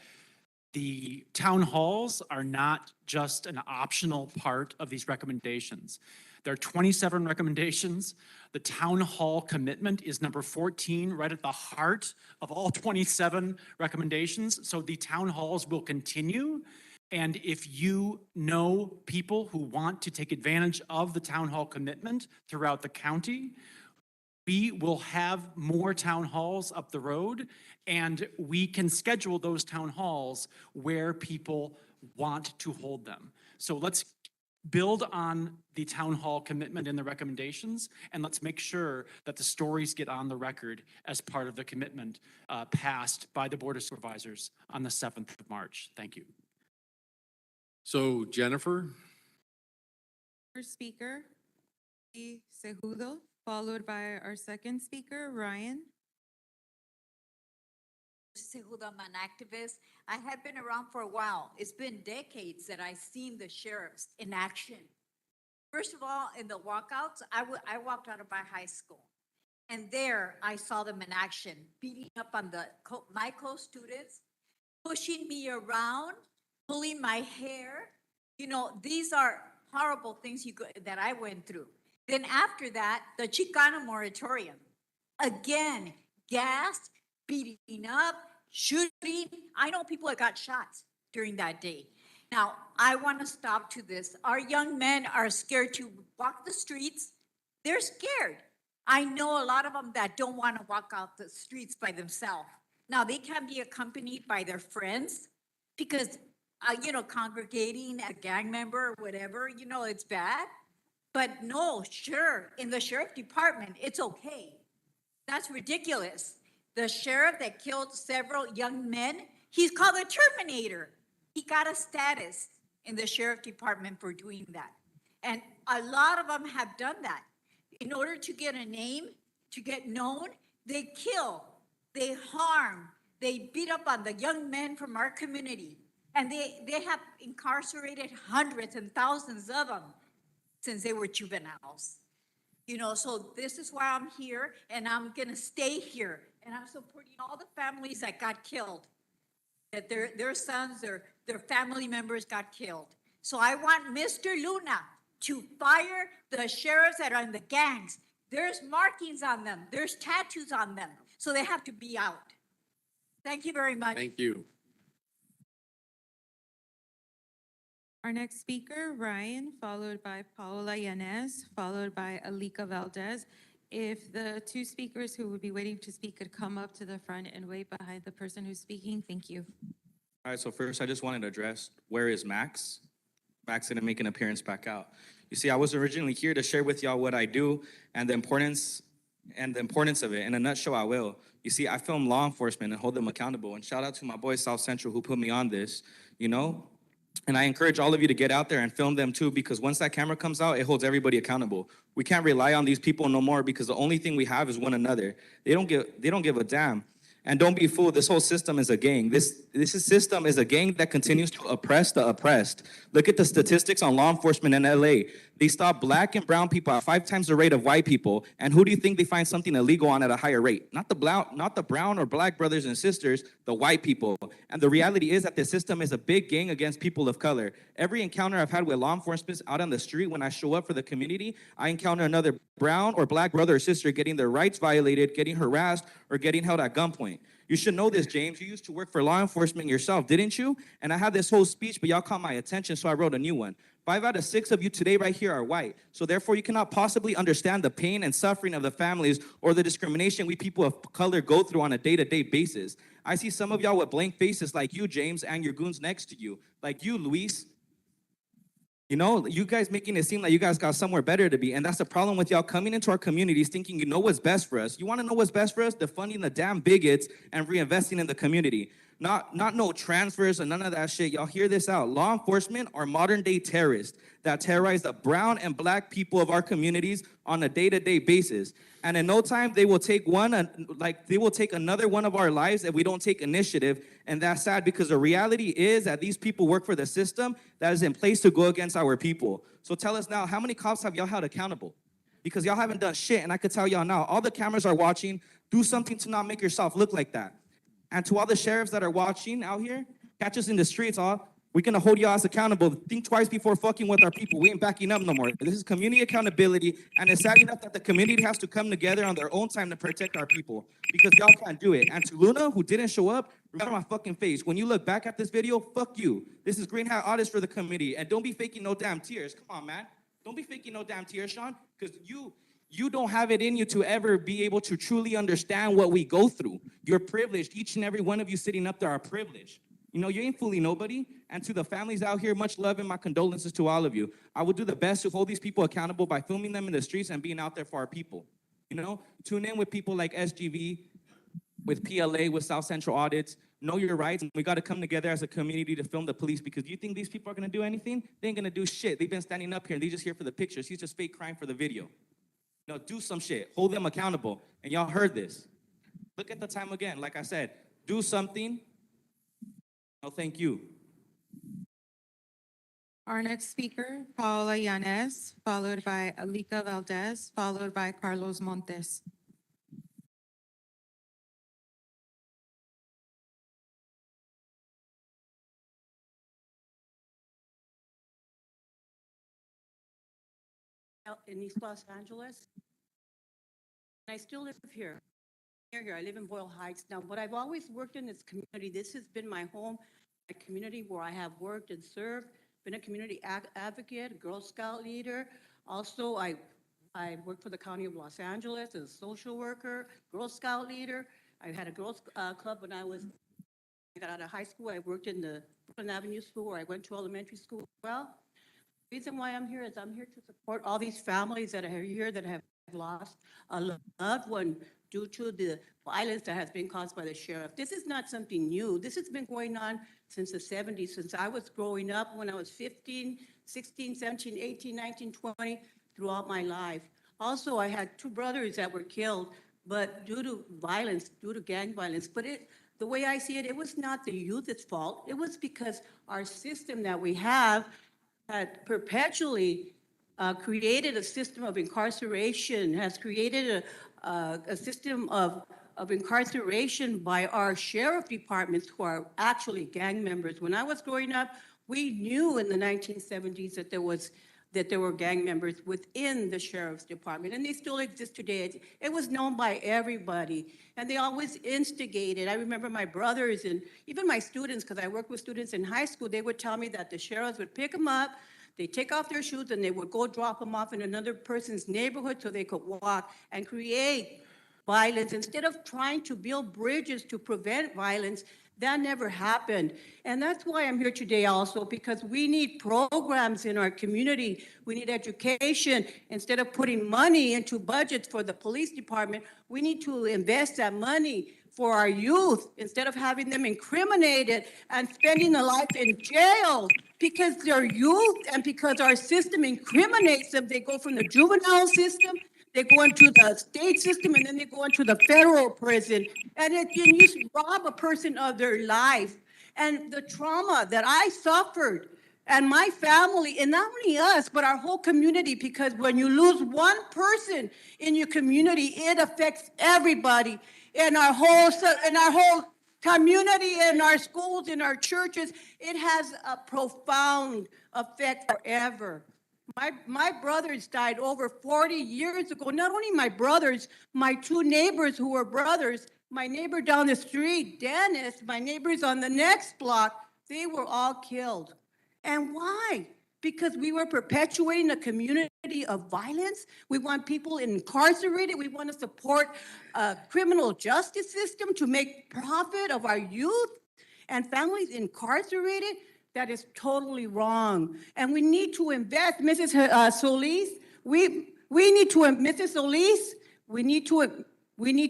the town halls are not just an optional part of these recommendations. There are 27 recommendations. The town hall commitment is number 14, right at the heart of all 27 recommendations. So the town halls will continue. And if you know people who want to take advantage of the town hall commitment throughout the county, we will have more town halls up the road, and we can schedule those town halls where people want to hold them. So let's build on the town hall commitment and the recommendations, and let's make sure that the stories get on the record as part of the commitment passed by the Board of Supervisors on the 7th of March. Thank you. So Jennifer? First speaker, Cejudo, followed by our second speaker, Ryan. Cejudo, I'm an activist. I have been around for a while. It's been decades that I've seen the sheriffs in action. First of all, in the walkouts, I walked out of my high school, and there I saw them in action, beating up on my co-students, pushing me around, pulling my hair. You know, these are horrible things that I went through. Then after that, the Chicano moratorium. Again, gassed, beating up, shooting. I know people that got shot during that day. Now, I want to stop to this. Our young men are scared to walk the streets. They're scared. I know a lot of them that don't want to walk out the streets by themselves. Now, they can be accompanied by their friends because, congregating a gang member or whatever, it's bad. But no, sure, in the sheriff department, it's okay. That's ridiculous. The sheriff that killed several young men, he's called a Terminator. He got a status in the sheriff department for doing that. And a lot of them have done that. In order to get a name, to get known, they kill, they harm, they beat up on the young men from our community. And they have incarcerated hundreds and thousands of them since they were juveniles. So this is why I'm here, and I'm gonna stay here. And I'm supporting all the families that got killed, that their sons, their family members got killed. So I want Mr. Luna to fire the sheriffs that are in the gangs. There's markings on them. There's tattoos on them. So they have to be out. Thank you very much. Thank you. Our next speaker, Ryan, followed by Paola Yanez, followed by Alika Valdez. If the two speakers who would be waiting to speak could come up to the front and wait behind the person who's speaking, thank you. All right, so first I just wanted to address, where is Max? Max didn't make an appearance back out. You see, I was originally here to share with y'all what I do and the importance of it. In a nutshell, I will. You see, I film law enforcement and hold them accountable. And shout out to my boy South Central who put me on this, And I encourage all of you to get out there and film them too, because once that camera comes out, it holds everybody accountable. We can't rely on these people no more because the only thing we have is one another. They don't give a damn. And don't be fooled, this whole system is a gang. System is a gang that continues to oppress the oppressed. Look at the statistics on law enforcement in LA. They stop black and brown people at 5 times the rate of white people. And who do you think they find something illegal on at a higher rate? Not the brown or black brothers and sisters, the white people. And the reality is that the system is a big gang against people of color. Every encounter I've had with law enforcement out on the street, when I show up for the community, I encounter another brown or black brother or sister getting their rights violated, getting harassed, or getting held at gunpoint. You should know this, James. You used to work for law enforcement yourself, didn't you? And I had this whole speech, but y'all caught my attention, so I wrote a new one. 5 out of 6 of you today right here are white. So therefore, you cannot possibly understand the pain and suffering of the families or the discrimination we people of color go through on a day-to-day basis. I see some of y'all with blank faces like you, James, and your goons next to you. Like you, Luis. You know, you guys making it seem like you guys got somewhere better to be. And that's the problem with y'all coming into our communities thinking you know what's best for us. You want to know what's best for us? Defunding the damn bigots and reinvesting in the community. Not no transfers and none of that shit. Y'all hear this out. Law enforcement are modern day terrorists that terrorize the brown and black people of our communities on a day-to-day basis. And in no time, they will take another one of our lives if we don't take initiative. And that's sad because the reality is that these people work for the system that is in place to go against our people. So tell us now, how many cops have y'all held accountable? Because y'all haven't done shit. And I could tell y'all now, all the cameras are watching. Do something to not make yourself look like that. And to all the sheriffs that are watching out here, catch us in the streets, we're gonna hold y'all accountable. Think twice before fucking with our people. We ain't backing up no more. This is community accountability, and it's sad enough that the community has to come together on their own time to protect our people because y'all can't do it. And to Luna, who didn't show up, remember my fucking face. When you look back at this video, fuck you. This is green hat audits for the committee, and don't be faking no damn tears. Come on, man. Don't be faking no damn tears, Sean, because you don't have it in you to ever be able to truly understand what we go through. You're privileged. Each and every one of you sitting up there are privileged. You know, you ain't fooling nobody. And to the families out here, much love and my condolences to all of you. I will do the best to hold these people accountable by filming them in the streets and being out there for our people. You know, tune in with people like SGV, with PLA, with South Central Audits. Know your rights. We got to come together as a community to film the police because you think these people are going to do anything? They ain't going to do shit. They've been standing up here and they just here for the pictures. He's just fake crying for the video. No, do some shit. Hold them accountable. And y'all heard this. Look at the time again. Like I said, do something. No, thank you. Our next speaker, Paola Yanez, followed by Alika Valdez, followed by Carlos Montes. In East Los Angeles. And I still live here. I live in Boyle Heights now, but I've always worked in this community. This has been my home, my community where I have worked and served, been a community advocate, Girl Scout leader. Also, I worked for the County of Los Angeles as a social worker, Girl Scout leader. I had a girls club when I got out of high school. I worked in the Brooklyn Avenue School where I went to elementary school as well. The reason why I'm here is I'm here to support all these families that are here that have lost a loved one due to the violence that has been caused by the sheriff. This is not something new. This has been going on since the 70s, since I was growing up when I was 15, 16, 17, 18, 19, 20, throughout my life. Also, I had 2 brothers that were killed, but due to violence, due to gang violence. But the way I see it, it was not the youth's fault. It was because our system that we have had perpetually created a system of incarceration, has created a system of incarceration by our sheriff departments who are actually gang members. When I was growing up, we knew in the 1970s that there were gang members within the sheriff's department, and they still exist today. It was known by everybody, and they always instigated. I remember my brothers and even my students, because I worked with students in high school, they would tell me that the sheriffs would pick them up, they take off their shoes, and they would go drop them off in another person's neighborhood so they could walk and create violence. Instead of trying to build bridges to prevent violence, that never happened. And that's why I'm here today also, because we need programs in our community. We need education. Instead of putting money into budgets for the police department, we need to invest that money for our youth instead of having them incriminated and spending a life in jail because they're youth and because our system incriminates them. They go from the juvenile system, they go into the state system, and then they go into the federal prison. And you rob a person of their life. And the trauma that I suffered and my family, and not only us, but our whole community, because when you lose one person in your community, it affects everybody in our whole community, in our schools, in our churches. It has a profound effect forever. My brothers died over 40 years ago. Not only my brothers, my two neighbors who were brothers, my neighbor down the street, Dennis, my neighbors on the next block, they were all killed. And why? Because we were perpetuating a community of violence. We want people incarcerated. We want to support a criminal justice system to make profit of our youth and families incarcerated. That is totally wrong. And we need to invest, Mrs. Solis, we need to, Mrs. Solis, we need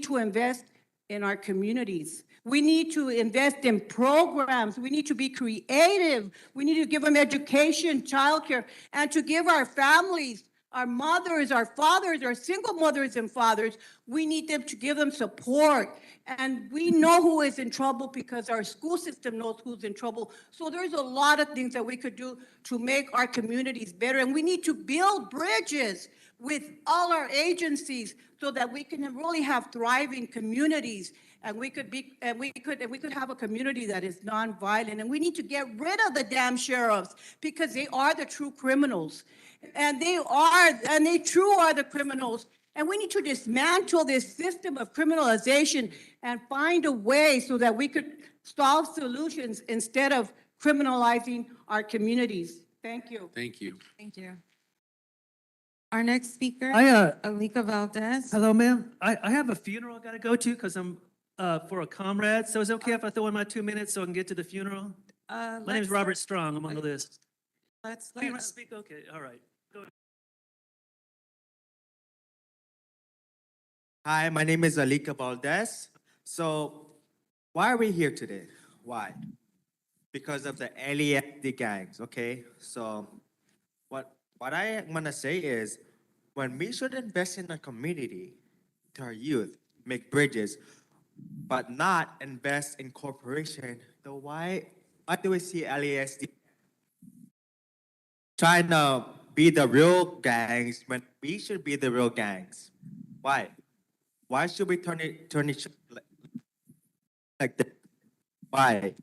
to invest in our communities. We need to invest in programs. We need to be creative. We need to give them education, childcare, and to give our families, our mothers, our fathers, our single mothers and fathers, we need them to give them support. And we know who is in trouble because our school system knows who's in trouble. So there's a lot of things that we could do to make our communities better. And we need to build bridges with all our agencies so that we can really have thriving communities. And we could have a community that is nonviolent. And we need to get rid of the damn sheriffs because they are the true criminals. And they true are the criminals. And we need to dismantle this system of criminalization and find a way so that we could solve solutions instead of criminalizing our communities. Thank you. Thank you. Thank you. Our next speaker, Alika Valdez. Hello, ma'am. I have a funeral I gotta go to because I'm for a comrade. So is it okay if I throw in my 2 minutes so I can get to the funeral? My name is Robert Strong. I'm on the list. Let's speak. Okay, all right. Go ahead. Hi, my name is Alika Valdez. So why are we here today? Why? Because of the LASD gangs, okay? So what I want to say is when we should invest in the community, to our youth, make bridges, but not invest in corporation, then why do we see LASD trying to be the real gangs when we should be the real gangs? Why? Why should we turn it like that? Why?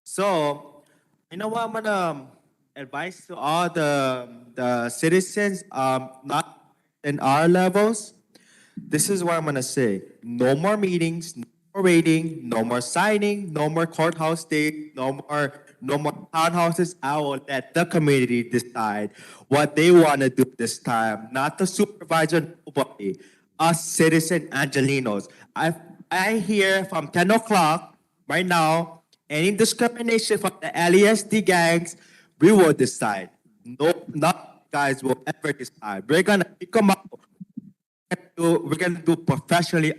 So, you know what I'm gonna advise to all the citizens, not in our levels. This is what I'm gonna say. No more meetings, no more waiting, no more signing, no more courthouse days, no more townhouses. I will let the community decide what they wanna do this time, not the supervisor, nobody. Us citizen Angelinos. I hear from 10 o'clock right now, any discrimination from the LASD gangs, we will decide. No, not guys will ever decide. We're gonna pick them up. We're gonna do professionally.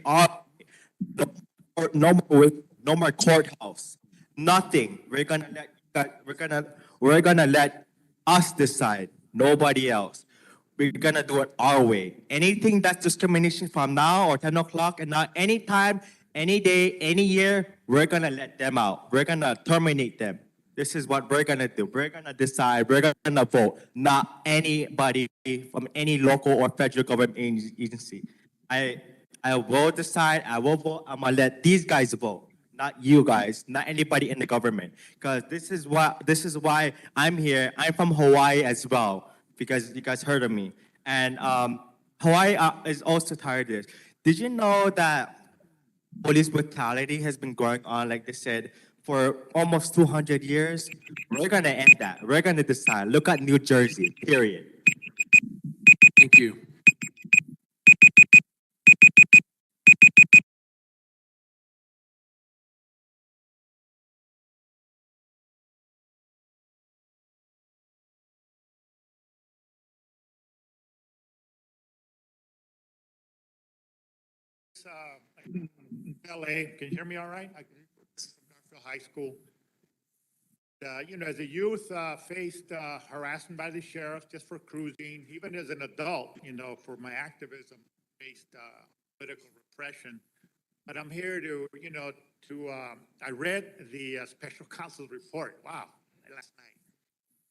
No more courthouse. Nothing. We're gonna let us decide. Nobody else. We're gonna do it our way. Anything that's discrimination from now or 10 o'clock and not anytime, any day, any year, we're gonna let them out. We're gonna terminate them. This is what we're gonna do. We're gonna decide. We're gonna vote. Not anybody from any local or federal government agency. I will decide. I will vote. I'm gonna let these guys vote. Not you guys. Not anybody in the government. Because this is why I'm here. I'm from Hawaii as well. Because you guys heard of me. And Hawaii is also tired of this. Did you know that police brutality has been going on, like they said, for almost 200 years? We're gonna end that. We're gonna decide. Look at New Jersey, period. Thank you. LA, can you hear me all right? I'm from high school. You know, as a youth, faced harassment by the sheriff just for cruising, even as an adult, you know, for my activism. faced political repression. But I'm here to, I read the special counsel's report, wow, last night.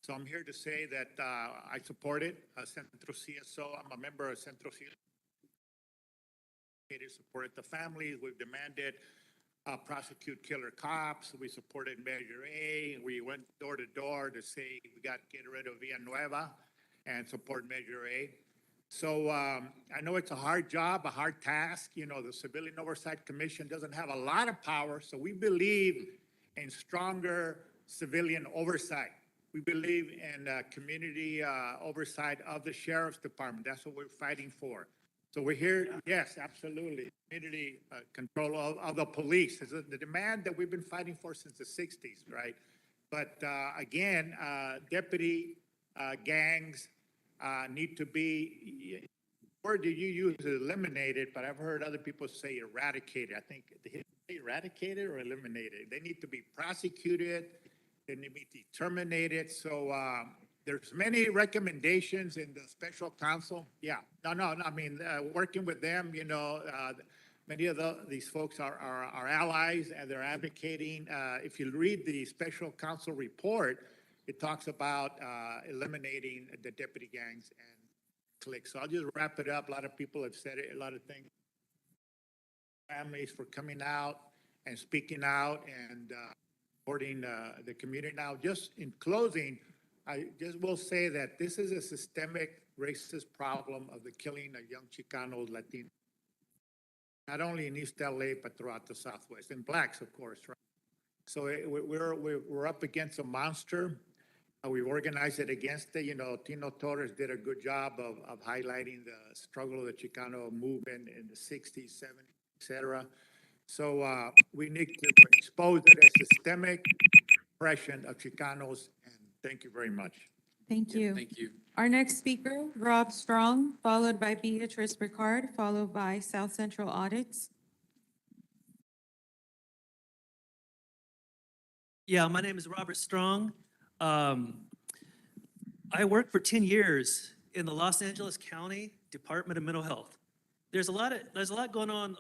So I'm here to say that I support it. Centro CSO, I'm a member of Centro CSO. It supported the families. We've demanded prosecute killer cops. We supported Measure A. We went door to door to say we got to get rid of Villanueva and support Measure A. So I know it's a hard job, a hard task. You know, the Civilian Oversight Commission doesn't have a lot of power, so we believe in stronger civilian oversight. We believe in community oversight of the Sheriff's Department. That's what we're fighting for. So we're here, yes, absolutely. Community control of the police is the demand that we've been fighting for since the 60s, right? But again, deputy gangs need to be, the word that you use is eliminated, but I've heard other people say eradicated. I think eradicated or eliminated. They need to be prosecuted. They need to be terminated. So there's many recommendations in the special counsel. Yeah, no, I mean, working with them, many of these folks are allies and they're advocating. If you read the special counsel report, it talks about eliminating the deputy gangs and cliques. So I'll just wrap it up. A lot of people have said it, a lot of things. Families for coming out and speaking out and supporting the community. Now, just in closing, I just will say that this is a systemic racist problem of the killing of young Chicanos, Latinos, not only in East LA, but throughout the Southwest, and blacks, of course, right? So we're up against a monster. We've organized it against it. Tino Torres did a good job of highlighting the struggle of the Chicano movement in the 60s, 70s, et cetera. So we need to expose it as systemic oppression of Chicanos, and thank you very much. Thank you. Thank you. Our next speaker, Rob Strong, followed by Beatrice Ricard, followed by South Central Audits. Yeah, my name is Robert Strong. I worked for 10 years in the Los Angeles County Department of Mental Health. There's a lot going on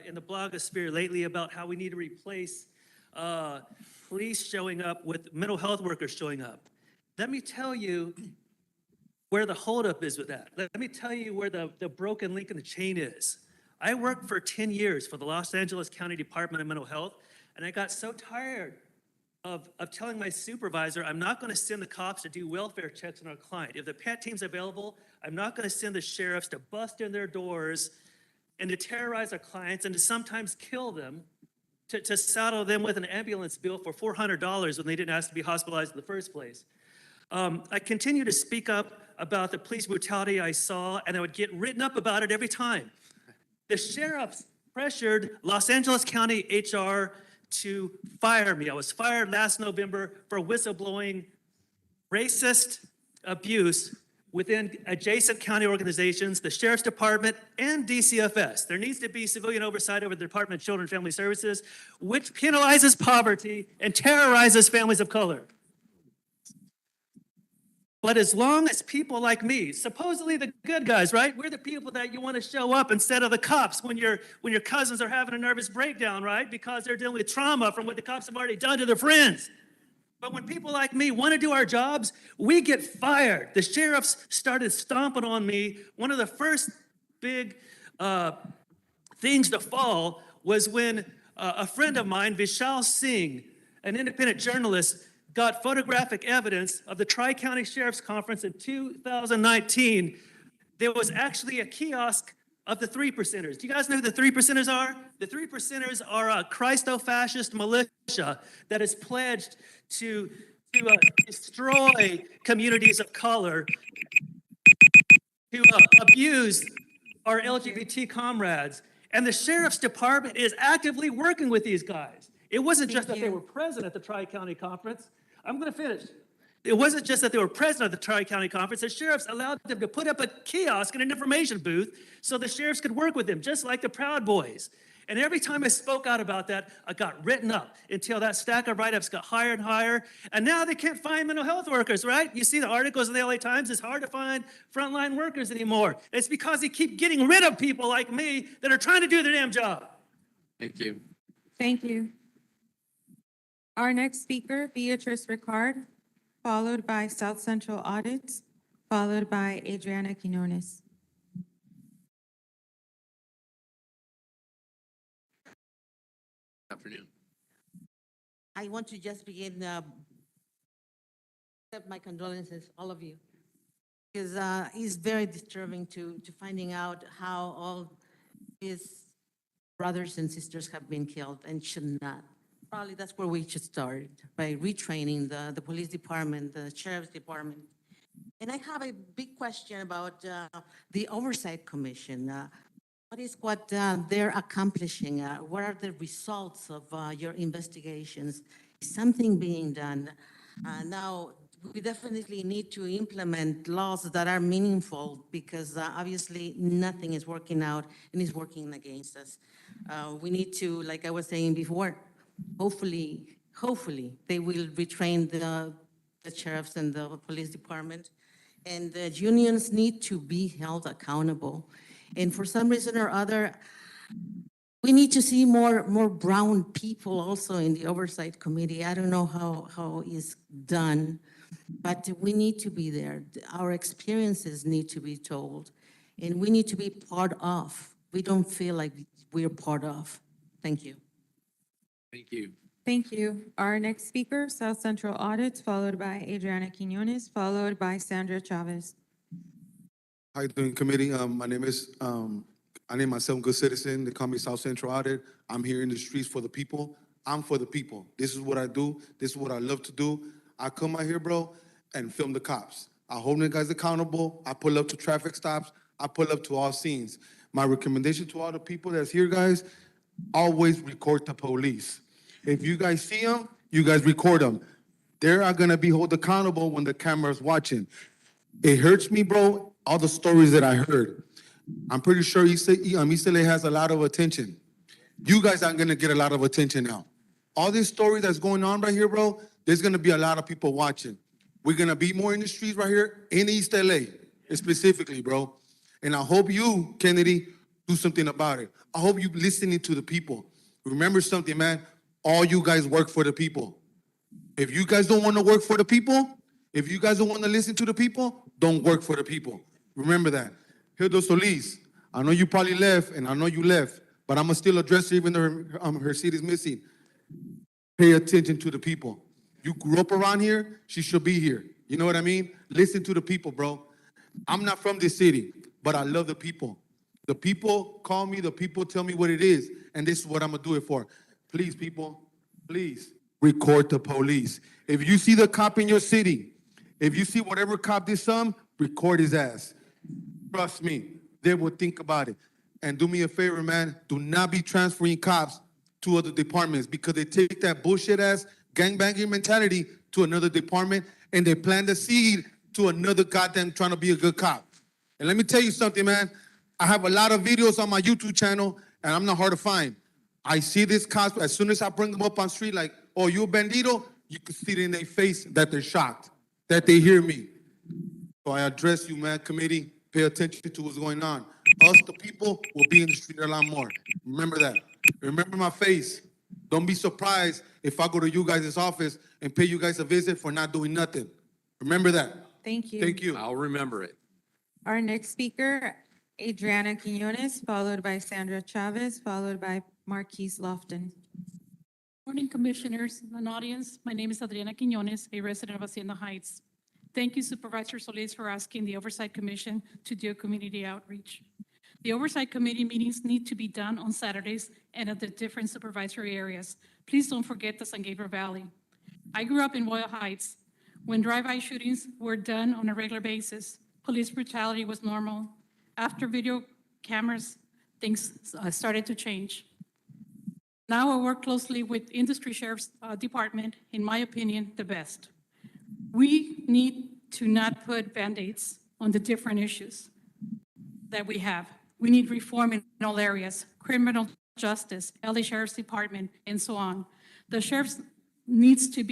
in the blogosphere lately about how we need to replace police showing up with mental health workers showing up. Let me tell you where the holdup is with that. Let me tell you where the broken link in the chain is. I worked for 10 years for the Los Angeles County Department of Mental Health, and I got so tired of telling my supervisor, I'm not going to send the cops to do welfare checks on our client. If the PET team's available, I'm not going to send the sheriffs to bust in their doors and to terrorize our clients and to sometimes kill them, to saddle them with an ambulance bill for $400 when they didn't ask to be hospitalized in the first place. I continue to speak up about the police brutality I saw, and I would get written up about it every time. The sheriffs pressured Los Angeles County HR to fire me. I was fired last November for whistleblowing racist abuse within adjacent county organizations, the Sheriff's Department, and DCFS. There needs to be civilian oversight over the Department of Children and Family Services, which penalizes poverty and terrorizes families of color. But as long as people like me, supposedly the good guys, right? We're the people that you want to show up instead of the cops when your cousins are having a nervous breakdown, right? Because they're dealing with trauma from what the cops have already done to their friends. But when people like me want to do our jobs, we get fired. The sheriffs started stomping on me. One of the first big things to fall was when a friend of mine, Vishal Singh, an independent journalist, got photographic evidence of the Tri-County Sheriff's Conference in 2019. There was actually a kiosk of the 3%ers. Do you guys know who the 3%ers are? The 3%ers are a Christo-fascist militia that is pledged to destroy communities of color, to abuse our LGBT comrades. And the Sheriff's Department is actively working with these guys. It wasn't just that they were present at the Tri-County Conference. I'm going to finish. It wasn't just that they were present at the Tri-County Conference. The sheriffs allowed them to put up a kiosk and an information booth so the sheriffs could work with them, just like the Proud Boys. And every time I spoke out about that, I got written up until that stack of write-ups got higher and higher. And now they can't find mental health workers, right? You see the articles in the LA Times, it's hard to find frontline workers anymore. It's because they keep getting rid of people like me that are trying to do their damn job. Thank you. Thank you. Our next speaker, Beatrice Ricard, followed by South Central Audit, followed by Adriana Quinones. Afternoon. I want to just begin, accept my condolences, all of you. Because it's very disturbing to finding out how all his brothers and sisters have been killed and should not. Probably that's where we should start, by retraining the police department, the sheriff's department. And I have a big question about the Oversight Commission. What is what they're accomplishing? What are the results of your investigations? Is something being done? Now, we definitely need to implement laws that are meaningful because obviously nothing is working out and is working against us. We need to, like I was saying before, hopefully they will retrain the sheriffs and the police department. And the unions need to be held accountable. And for some reason or other, we need to see more brown people also in the Oversight Committee. I don't know how it's done, but we need to be there. Our experiences need to be told, and we need to be part of. We don't feel like we're part of. Thank you. Thank you. Thank you. Our next speaker, South Central Audit, followed by Adriana Quinones, followed by Sandra Chavez. How you doing, committee? My name is, I name myself Good Citizen. They call me South Central Audit. I'm here in the streets for the people. I'm for the people. This is what I do. This is what I love to do. I come out here, bro, and film the cops. I hold the guys accountable. I pull up to traffic stops. I pull up to all scenes. My recommendation to all the people that's here, guys, always record the police. If you guys see them, you guys record them. They are gonna be held accountable when the camera's watching. It hurts me, bro, all the stories that I heard. I'm pretty sure East LA has a lot of attention. You guys aren't gonna get a lot of attention now. All this story that's going on right here, bro, there's gonna be a lot of people watching. We're gonna be more in the streets right here in East LA, specifically, bro. And I hope you, Kennedy, do something about it. I hope you listening to the people. Remember something, man. All you guys work for the people. If you guys don't want to work for the people, if you guys don't want to listen to the people, don't work for the people. Remember that. Hilda Solis, I know you probably left, and I know you left, but I'm going to still address her even though her seat is missing. Pay attention to the people. You grew up around here, she should be here. You know what I mean? Listen to the people, bro. I'm not from this city, but I love the people. The people call me, the people tell me what it is, and this is what I'm going to do it for. Please, people, please record the police. If you see the cop in your city, if you see whatever cop did some, record his ass. Trust me, they will think about it. And do me a favor, man, do not be transferring cops to other departments because they take that bullshit ass gangbanging mentality to another department and they plant the seed to another goddamn trying to be a good cop. And let me tell you something, man. I have a lot of videos on my YouTube channel and I'm not hard to find. I see this cops, as soon as I bring them up on street, like, oh, you a bandito? You can see it in their face that they're shocked, that they hear me. So I address you, man, committee. Pay attention to what's going on. Us, the people, will be in the street a lot more. Remember that. Remember my face. Don't be surprised if I go to you guys' office and pay you guys a visit for not doing nothing. Remember that. Thank you. Thank you. I'll remember it. Our next speaker, Adriana Quinones, followed by Sandra Chavez, followed by Marquise Lofton. Morning, Commissioners and audience. My name is Adriana Quinones, a resident of Hacienda Heights. Thank you, Supervisor Solis, for asking the Oversight Commission to do community outreach. The Oversight Committee meetings need to be done on Saturdays and at the different supervisory areas. Please don't forget the San Gabriel Valley. I grew up in Royal Heights when drive-by shootings were done on a regular basis. Police brutality was normal. After video cameras, things started to change. Now I work closely with industry sheriff's department, in my opinion, the best. We need to not put Band-Aids on the different issues that we have. We need reform in all areas, criminal Justice, LA Sheriff's Department, and so on. The sheriffs needs to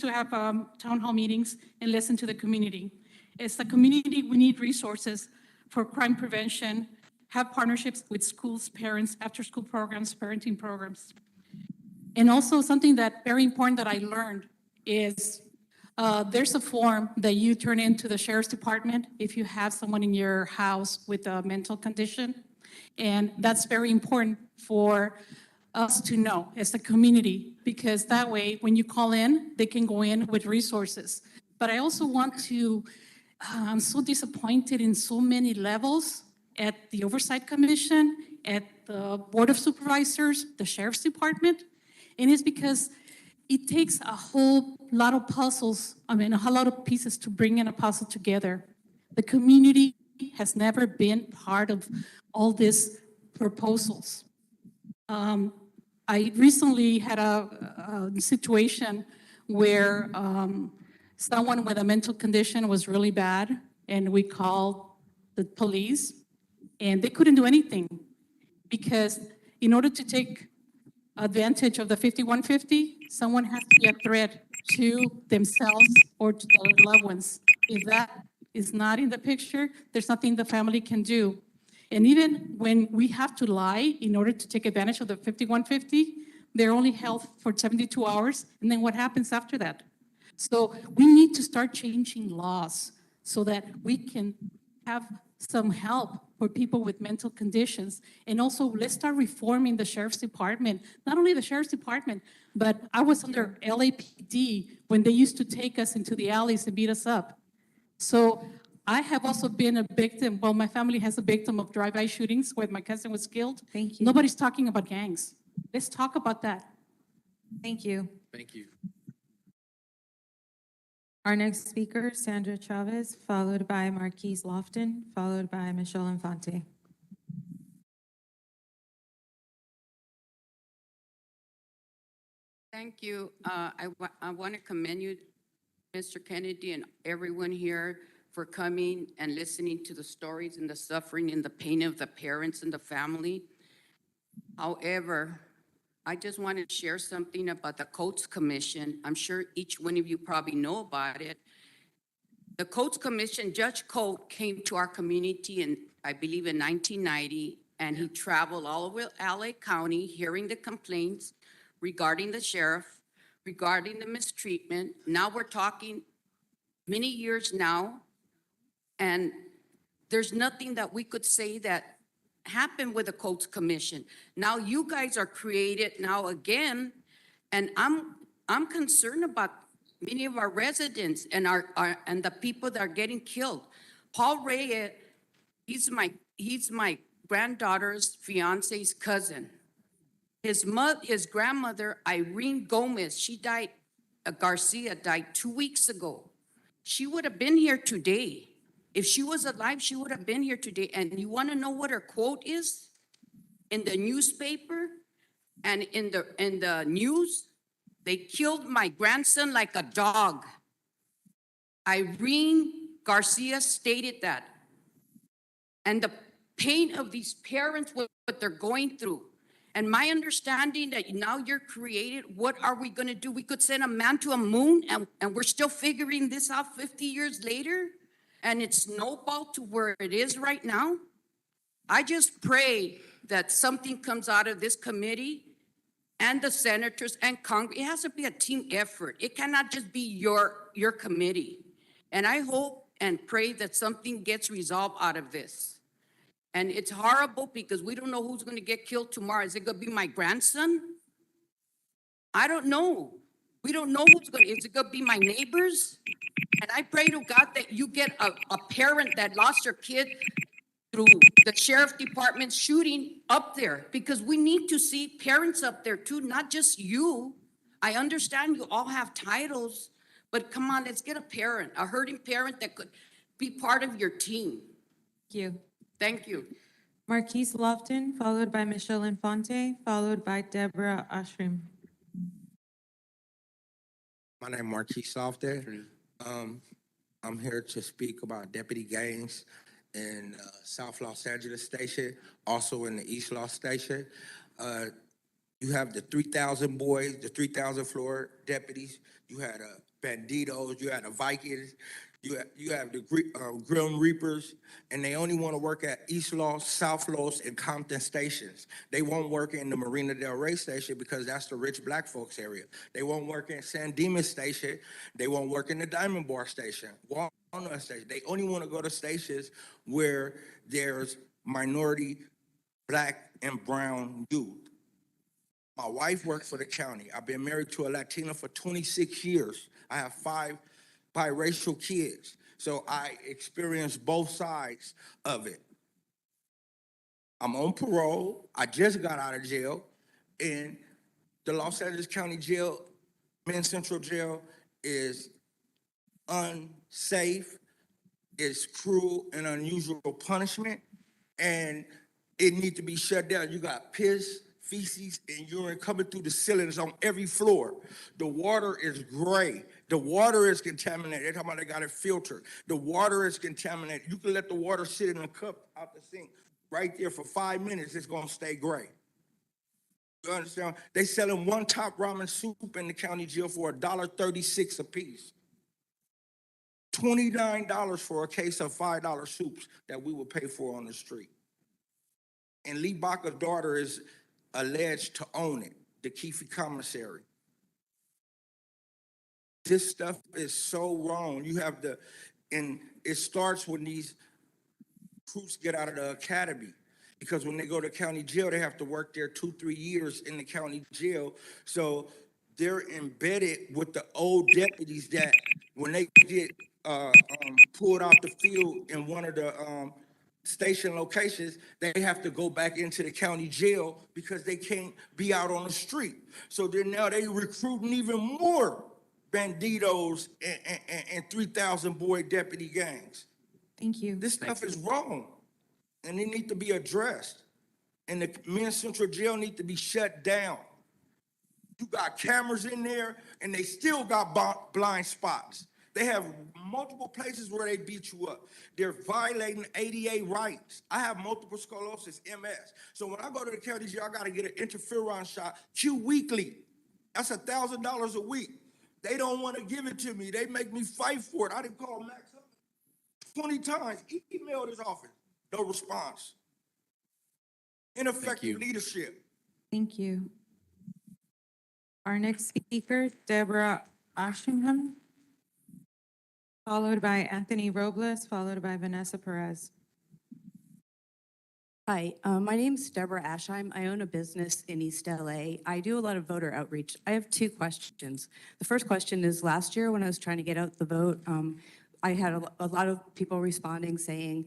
have town hall meetings and listen to the community. As the community, we need resources for crime prevention, have partnerships with schools, parents, after-school programs, parenting programs. And also something that very important that I learned is there's a form that you turn into the Sheriff's Department if you have someone in your house with a mental condition. And that's very important for us to know as a community, because that way, when you call in, they can go in with resources. But I also want to, I'm so disappointed in so many levels at the Oversight Commission, at the Board of Supervisors, the Sheriff's Department. And it's because it takes a whole lot of puzzles, a whole lot of pieces to bring in a puzzle together. The community has never been part of all these proposals. I recently had a situation where someone with a mental condition was really bad, and we called the police, and they couldn't do anything because in order to take advantage of the 5150, someone has to be a threat to themselves or to their loved ones. If that is not in the picture, there's nothing the family can do. And even when we have to lie in order to take advantage of the 5150, they're only held for 72 hours, and then what happens after that? So we need to start changing laws so that we can have some help for people with mental conditions. And also, let's start reforming the Sheriff's Department. Not only the Sheriff's Department, but I was under LAPD when they used to take us into the alleys and beat us up. So I have also been a victim, well, my family has a victim of drive-by shootings where my cousin was killed. Thank you. Nobody's talking about gangs. Let's talk about that. Thank you. Thank you. Our next speaker, Sandra Chavez, followed by Marquise Lofton, followed by Michelle Infante. Thank you. I want to commend you, Mr. Kennedy, and everyone here for coming and listening to the stories and the suffering and the pain of the parents and the family. However, I just want to share something about the Coates Commission. I'm sure each one of you probably know about it. The Coates Commission, Judge Coates came to our community in, I believe, in 1990, and he traveled all over LA County hearing the complaints regarding the sheriff, regarding the mistreatment. Now we're talking many years now, and there's nothing that we could say that happened with the Coates Commission. Now you guys are created now again, and I'm concerned about many of our residents and and the people that are getting killed. Paul Reyes, he's my granddaughter's fiance's cousin. His grandmother, Irene Gomez, she died, Garcia died 2 weeks ago. She would have been here today. If she was alive, she would have been here today. And you want to know what her quote is? In the newspaper and in the news, they killed my grandson like a dog. Irene Garcia stated that. And the pain of these parents, what they're going through. And my understanding that now you're created, what are we going to do? We could send a man to a moon, and we're still figuring this out 50 years later, and it's snowballed to where it is right now. I just pray that something comes out of this committee and the senators and Congress. It has to be a team effort. It cannot just be your committee. And I hope and pray that something gets resolved out of this. And it's horrible because we don't know who's going to get killed tomorrow. Is it going to be my grandson? I don't know. We don't know who's going to, is it going to be my neighbors? And I pray to God that you get a parent that lost their kid through the sheriff department shooting up there, because we need to see parents up there too, not just you. I understand you all have titles, but come on, let's get a parent, a hurting parent that could be part of your team. Thank you. Thank you. Marquise Lofton, followed by Michelle Infante, followed by Deborah Ashrim. My name is Marquise Lofton. I'm here to speak about deputy gangs in South Los Angeles Station, also in the East Los Station. You have the 3,000 boys, the 3,000 floor deputies. You had Banditos, you had the Vikings, you have the Grim Reapers, and they only want to work at East Los, South Los, and Compton stations. They won't work in the Marina Del Rey station because that's the rich black folks area. They won't work in San Dimas station. They won't work in the Diamond Bar station, Walnut station. They only want to go to stations where there's minority, black, and brown youth. My wife works for the county. I've been married to a Latina for 26 years. I have 5 biracial kids. So I experienced both sides of it. I'm on parole. I just got out of jail. And the Los Angeles County Jail, Men's Central Jail, is unsafe, it's cruel and unusual punishment, and it needs to be shut down. You got piss, feces, and urine coming through the ceilings on every floor. The water is gray. The water is contaminated. They're talking about they got it filtered. The water is contaminated. You can let the water sit in a cup out the sink right there for 5 minutes. It's gonna stay gray. You understand? They selling one top ramen soup in the county jail for $1.36 a piece. $29 for a case of $5 soups that we would pay for on the street. And Lee Baca's daughter is alleged to own it, the Keefe commissary. This stuff is so wrong. And it starts when these recruits get out of the academy. Because when they go to county jail, they have to work there 2-3 years in the county jail. So they're embedded with the old deputies that when they get pulled off the field in one of the station locations, they have to go back into the county jail because they can't be out on the street. So then now they recruiting even more banditos and 3,000 boy deputy gangs. Thank you. This stuff is wrong, and it needs to be addressed. And the Men's Central Jail need to be shut down. You got cameras in there, and they still got blind spots. They have multiple places where they beat you up. They're violating ADA rights. I have multiple sclerosis, MS. So when I go to the county jail, I got to get an interferon shot Q weekly. That's $1,000 a week. They don't want to give it to me. They make me fight for it. I didn't call Max up 20 times. Emailed his office. No response. Ineffective leadership. Thank you. Our next speaker, Deborah Ashingham, followed by Anthony Robles, followed by Vanessa Perez. Hi, my name's Deborah Ashheim. I own a business in East LA. I do a lot of voter outreach. I have 2 questions. The first question is, last year when I was trying to get out the vote, I had a lot of people responding saying,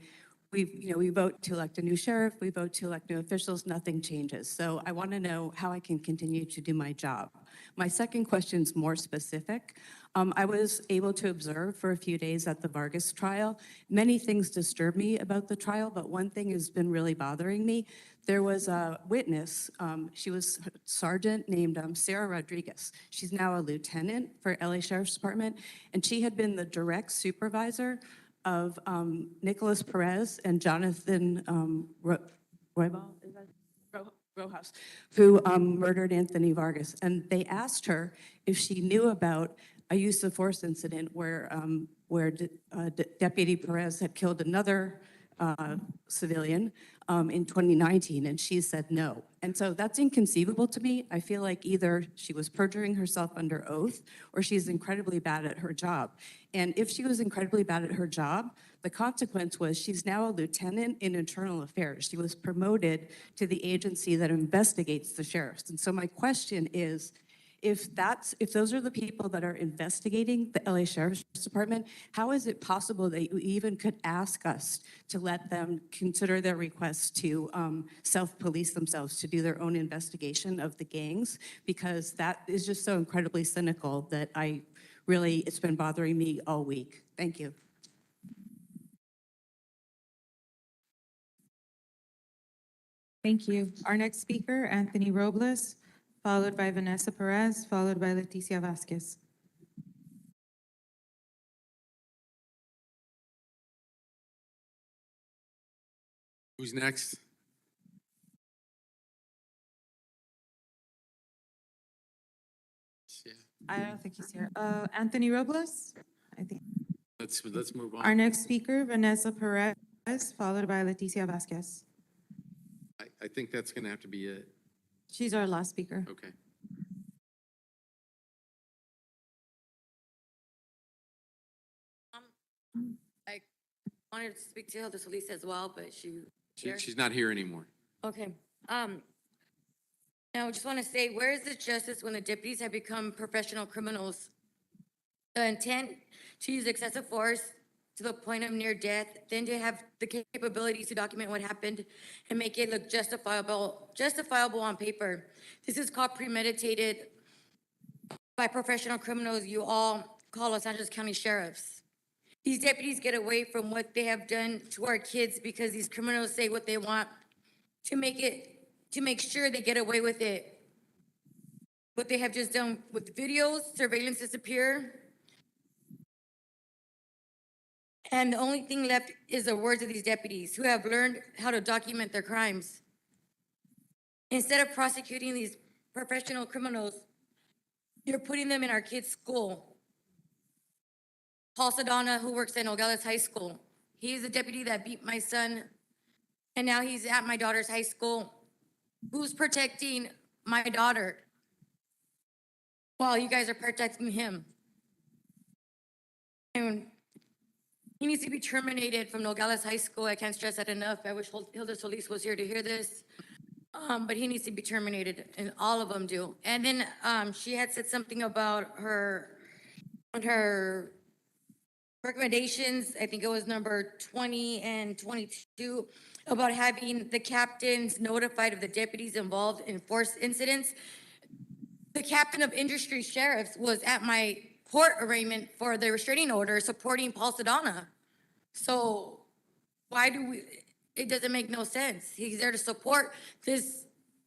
we vote to elect a new sheriff, we vote to elect new officials, nothing changes. So I want to know how I can continue to do my job. My second question is more specific. I was able to observe for a few days at the Vargas trial. Many things disturb me about the trial, but one thing has been really bothering me. There was a witness, she was a sergeant named Sarah Rodriguez. She's now a lieutenant for LA Sheriff's Department, and she had been the direct supervisor of Nicholas Perez and Jonathan Rojas, who murdered Anthony Vargas. And they asked her if she knew about a use of force incident where Deputy Perez had killed another civilian in 2019, and she said no. And so that's inconceivable to me. I feel like either she was perjuring herself under oath or she's incredibly bad at her job. And if she was incredibly bad at her job, the consequence was she's now a lieutenant in internal affairs. She was promoted to the agency that investigates the sheriffs. And so my question is, if those are the people that are investigating the LA Sheriff's Department, how is it possible that you even could ask us to let them consider their request to self-police themselves, to do their own investigation of the gangs? Because that is just so incredibly cynical that it's been bothering me all week. Thank you. Thank you. Our next speaker, Anthony Robles, followed by Vanessa Perez, followed by Leticia Vasquez. Who's next? Yeah, I don't think he's here. Anthony Robles? I think. let's move on. Our next speaker, Vanessa Perez, followed by Leticia Vasquez. I think that's gonna have to be it. She's our last speaker. Okay. I wanted to speak to Hilda Solis as well, but She's not here anymore. okay. Now, I just want to say, where is the justice when the deputies have become professional criminals? The intent to use excessive force to the point of near death, then to have the capabilities to document what happened and make it look justifiable on paper. This is called premeditated by professional criminals you all call Los Angeles County sheriffs. These deputies get away from what they have done to our kids because these criminals say what they want to make sure they get away with it. What they have just done with videos, surveillance disappear. And the only thing left is the words of these deputies who have learned how to document their crimes. Instead of prosecuting these professional criminals, you're putting them in our kids' school. Paul Sedana, who works at Nogales High School, he is the deputy that beat my son, and now he's at my daughter's high school. Who's protecting my daughter while you guys are protecting him? And he needs to be terminated from Nogales High School. I can't stress that enough. I wish Hilda Solis was here to hear this. But he needs to be terminated, and all of them do. And then she had said something about her recommendations, I think it was number 20 and 22, about having the captains notified of the deputies involved in force incidents. The captain of industry sheriffs was at my court arraignment for the restraining order supporting Paul Sedana. So why do we, it doesn't make no sense. He's there to support this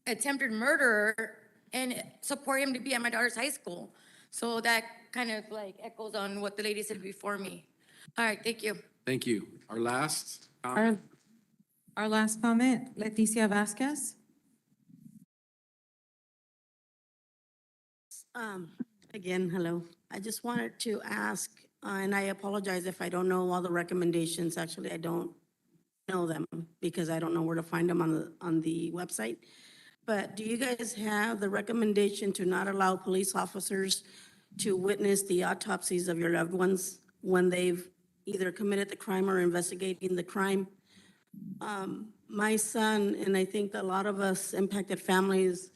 attempted murderer and support him to be at my daughter's high school. So that kind of like echoes on what the lady said before me. All right, thank you. Thank you. Our last. Our last comment, Leticia Vasquez. Again, hello. I just wanted to ask, and I apologize if I don't know all the recommendations. Actually, I don't know them because I don't know where to find them on the website. But do you guys have the recommendation to not allow police officers to witness the autopsies of your loved ones when they've either committed the crime or investigating the crime? My son, and I think a lot of us impacted families,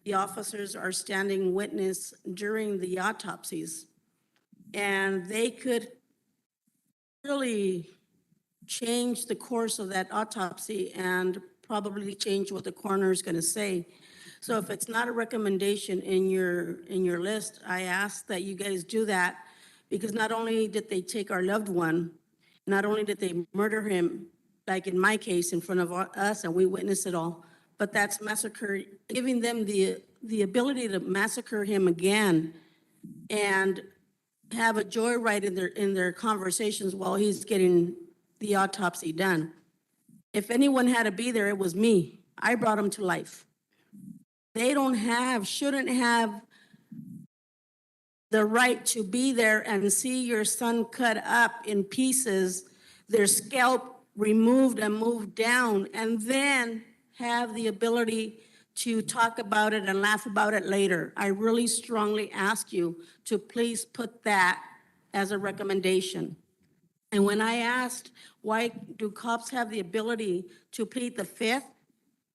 the officers are standing witness during the autopsies. And they could really change the course of that autopsy and probably change what the coroner is going to say. So if it's not a recommendation in your list, I ask that you guys do that, because not only did they take our loved one, not only did they murder him, like in my case, in front of us, and we witnessed it all, but that's massacre, giving them the ability to massacre him again and have a joyride in their conversations while he's getting the autopsy done. If anyone had to be there, it was me. I brought him to life. They shouldn't have the right to be there and see your son cut up in pieces, their scalp removed and moved down, and then have the ability to talk about it and laugh about it later. I really strongly ask you to please put that as a recommendation. And when I asked, why do cops have the ability to plead the fifth?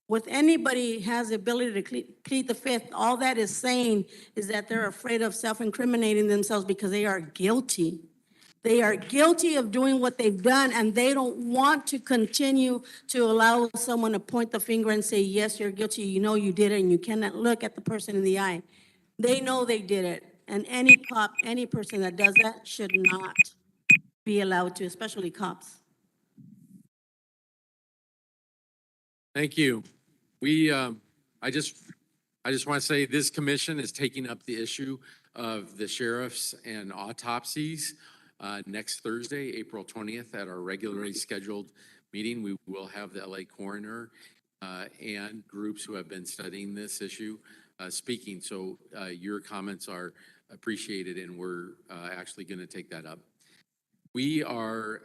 With anybody has the ability to plead the fifth, all that is saying is that they're afraid of self-incriminating themselves because they are guilty. They are guilty of doing what they've done, and they don't want to continue to allow someone to point the finger and say, yes, you're guilty, you know you did it, and you cannot look at the person in the eye. They know they did it, and any cop, any person that does that should not be allowed to, especially cops. Thank you. I just want to say this commission is taking up the issue of the sheriffs and autopsies next Thursday, April 20th, at our regularly scheduled meeting, we will have the LA coroner and groups who have been studying this issue speaking. So your comments are appreciated, and we're actually going to take that up. We are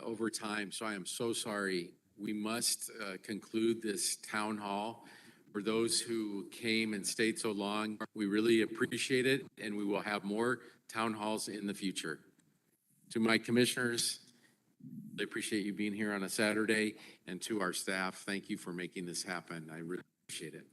over time, so I am so sorry. We must conclude this town hall. For those who came and stayed so long, we really appreciate it, and we will have more town halls in the future. To my commissioners, I appreciate you being here on a Saturday, and to our staff, thank you for making this happen. I really appreciate it.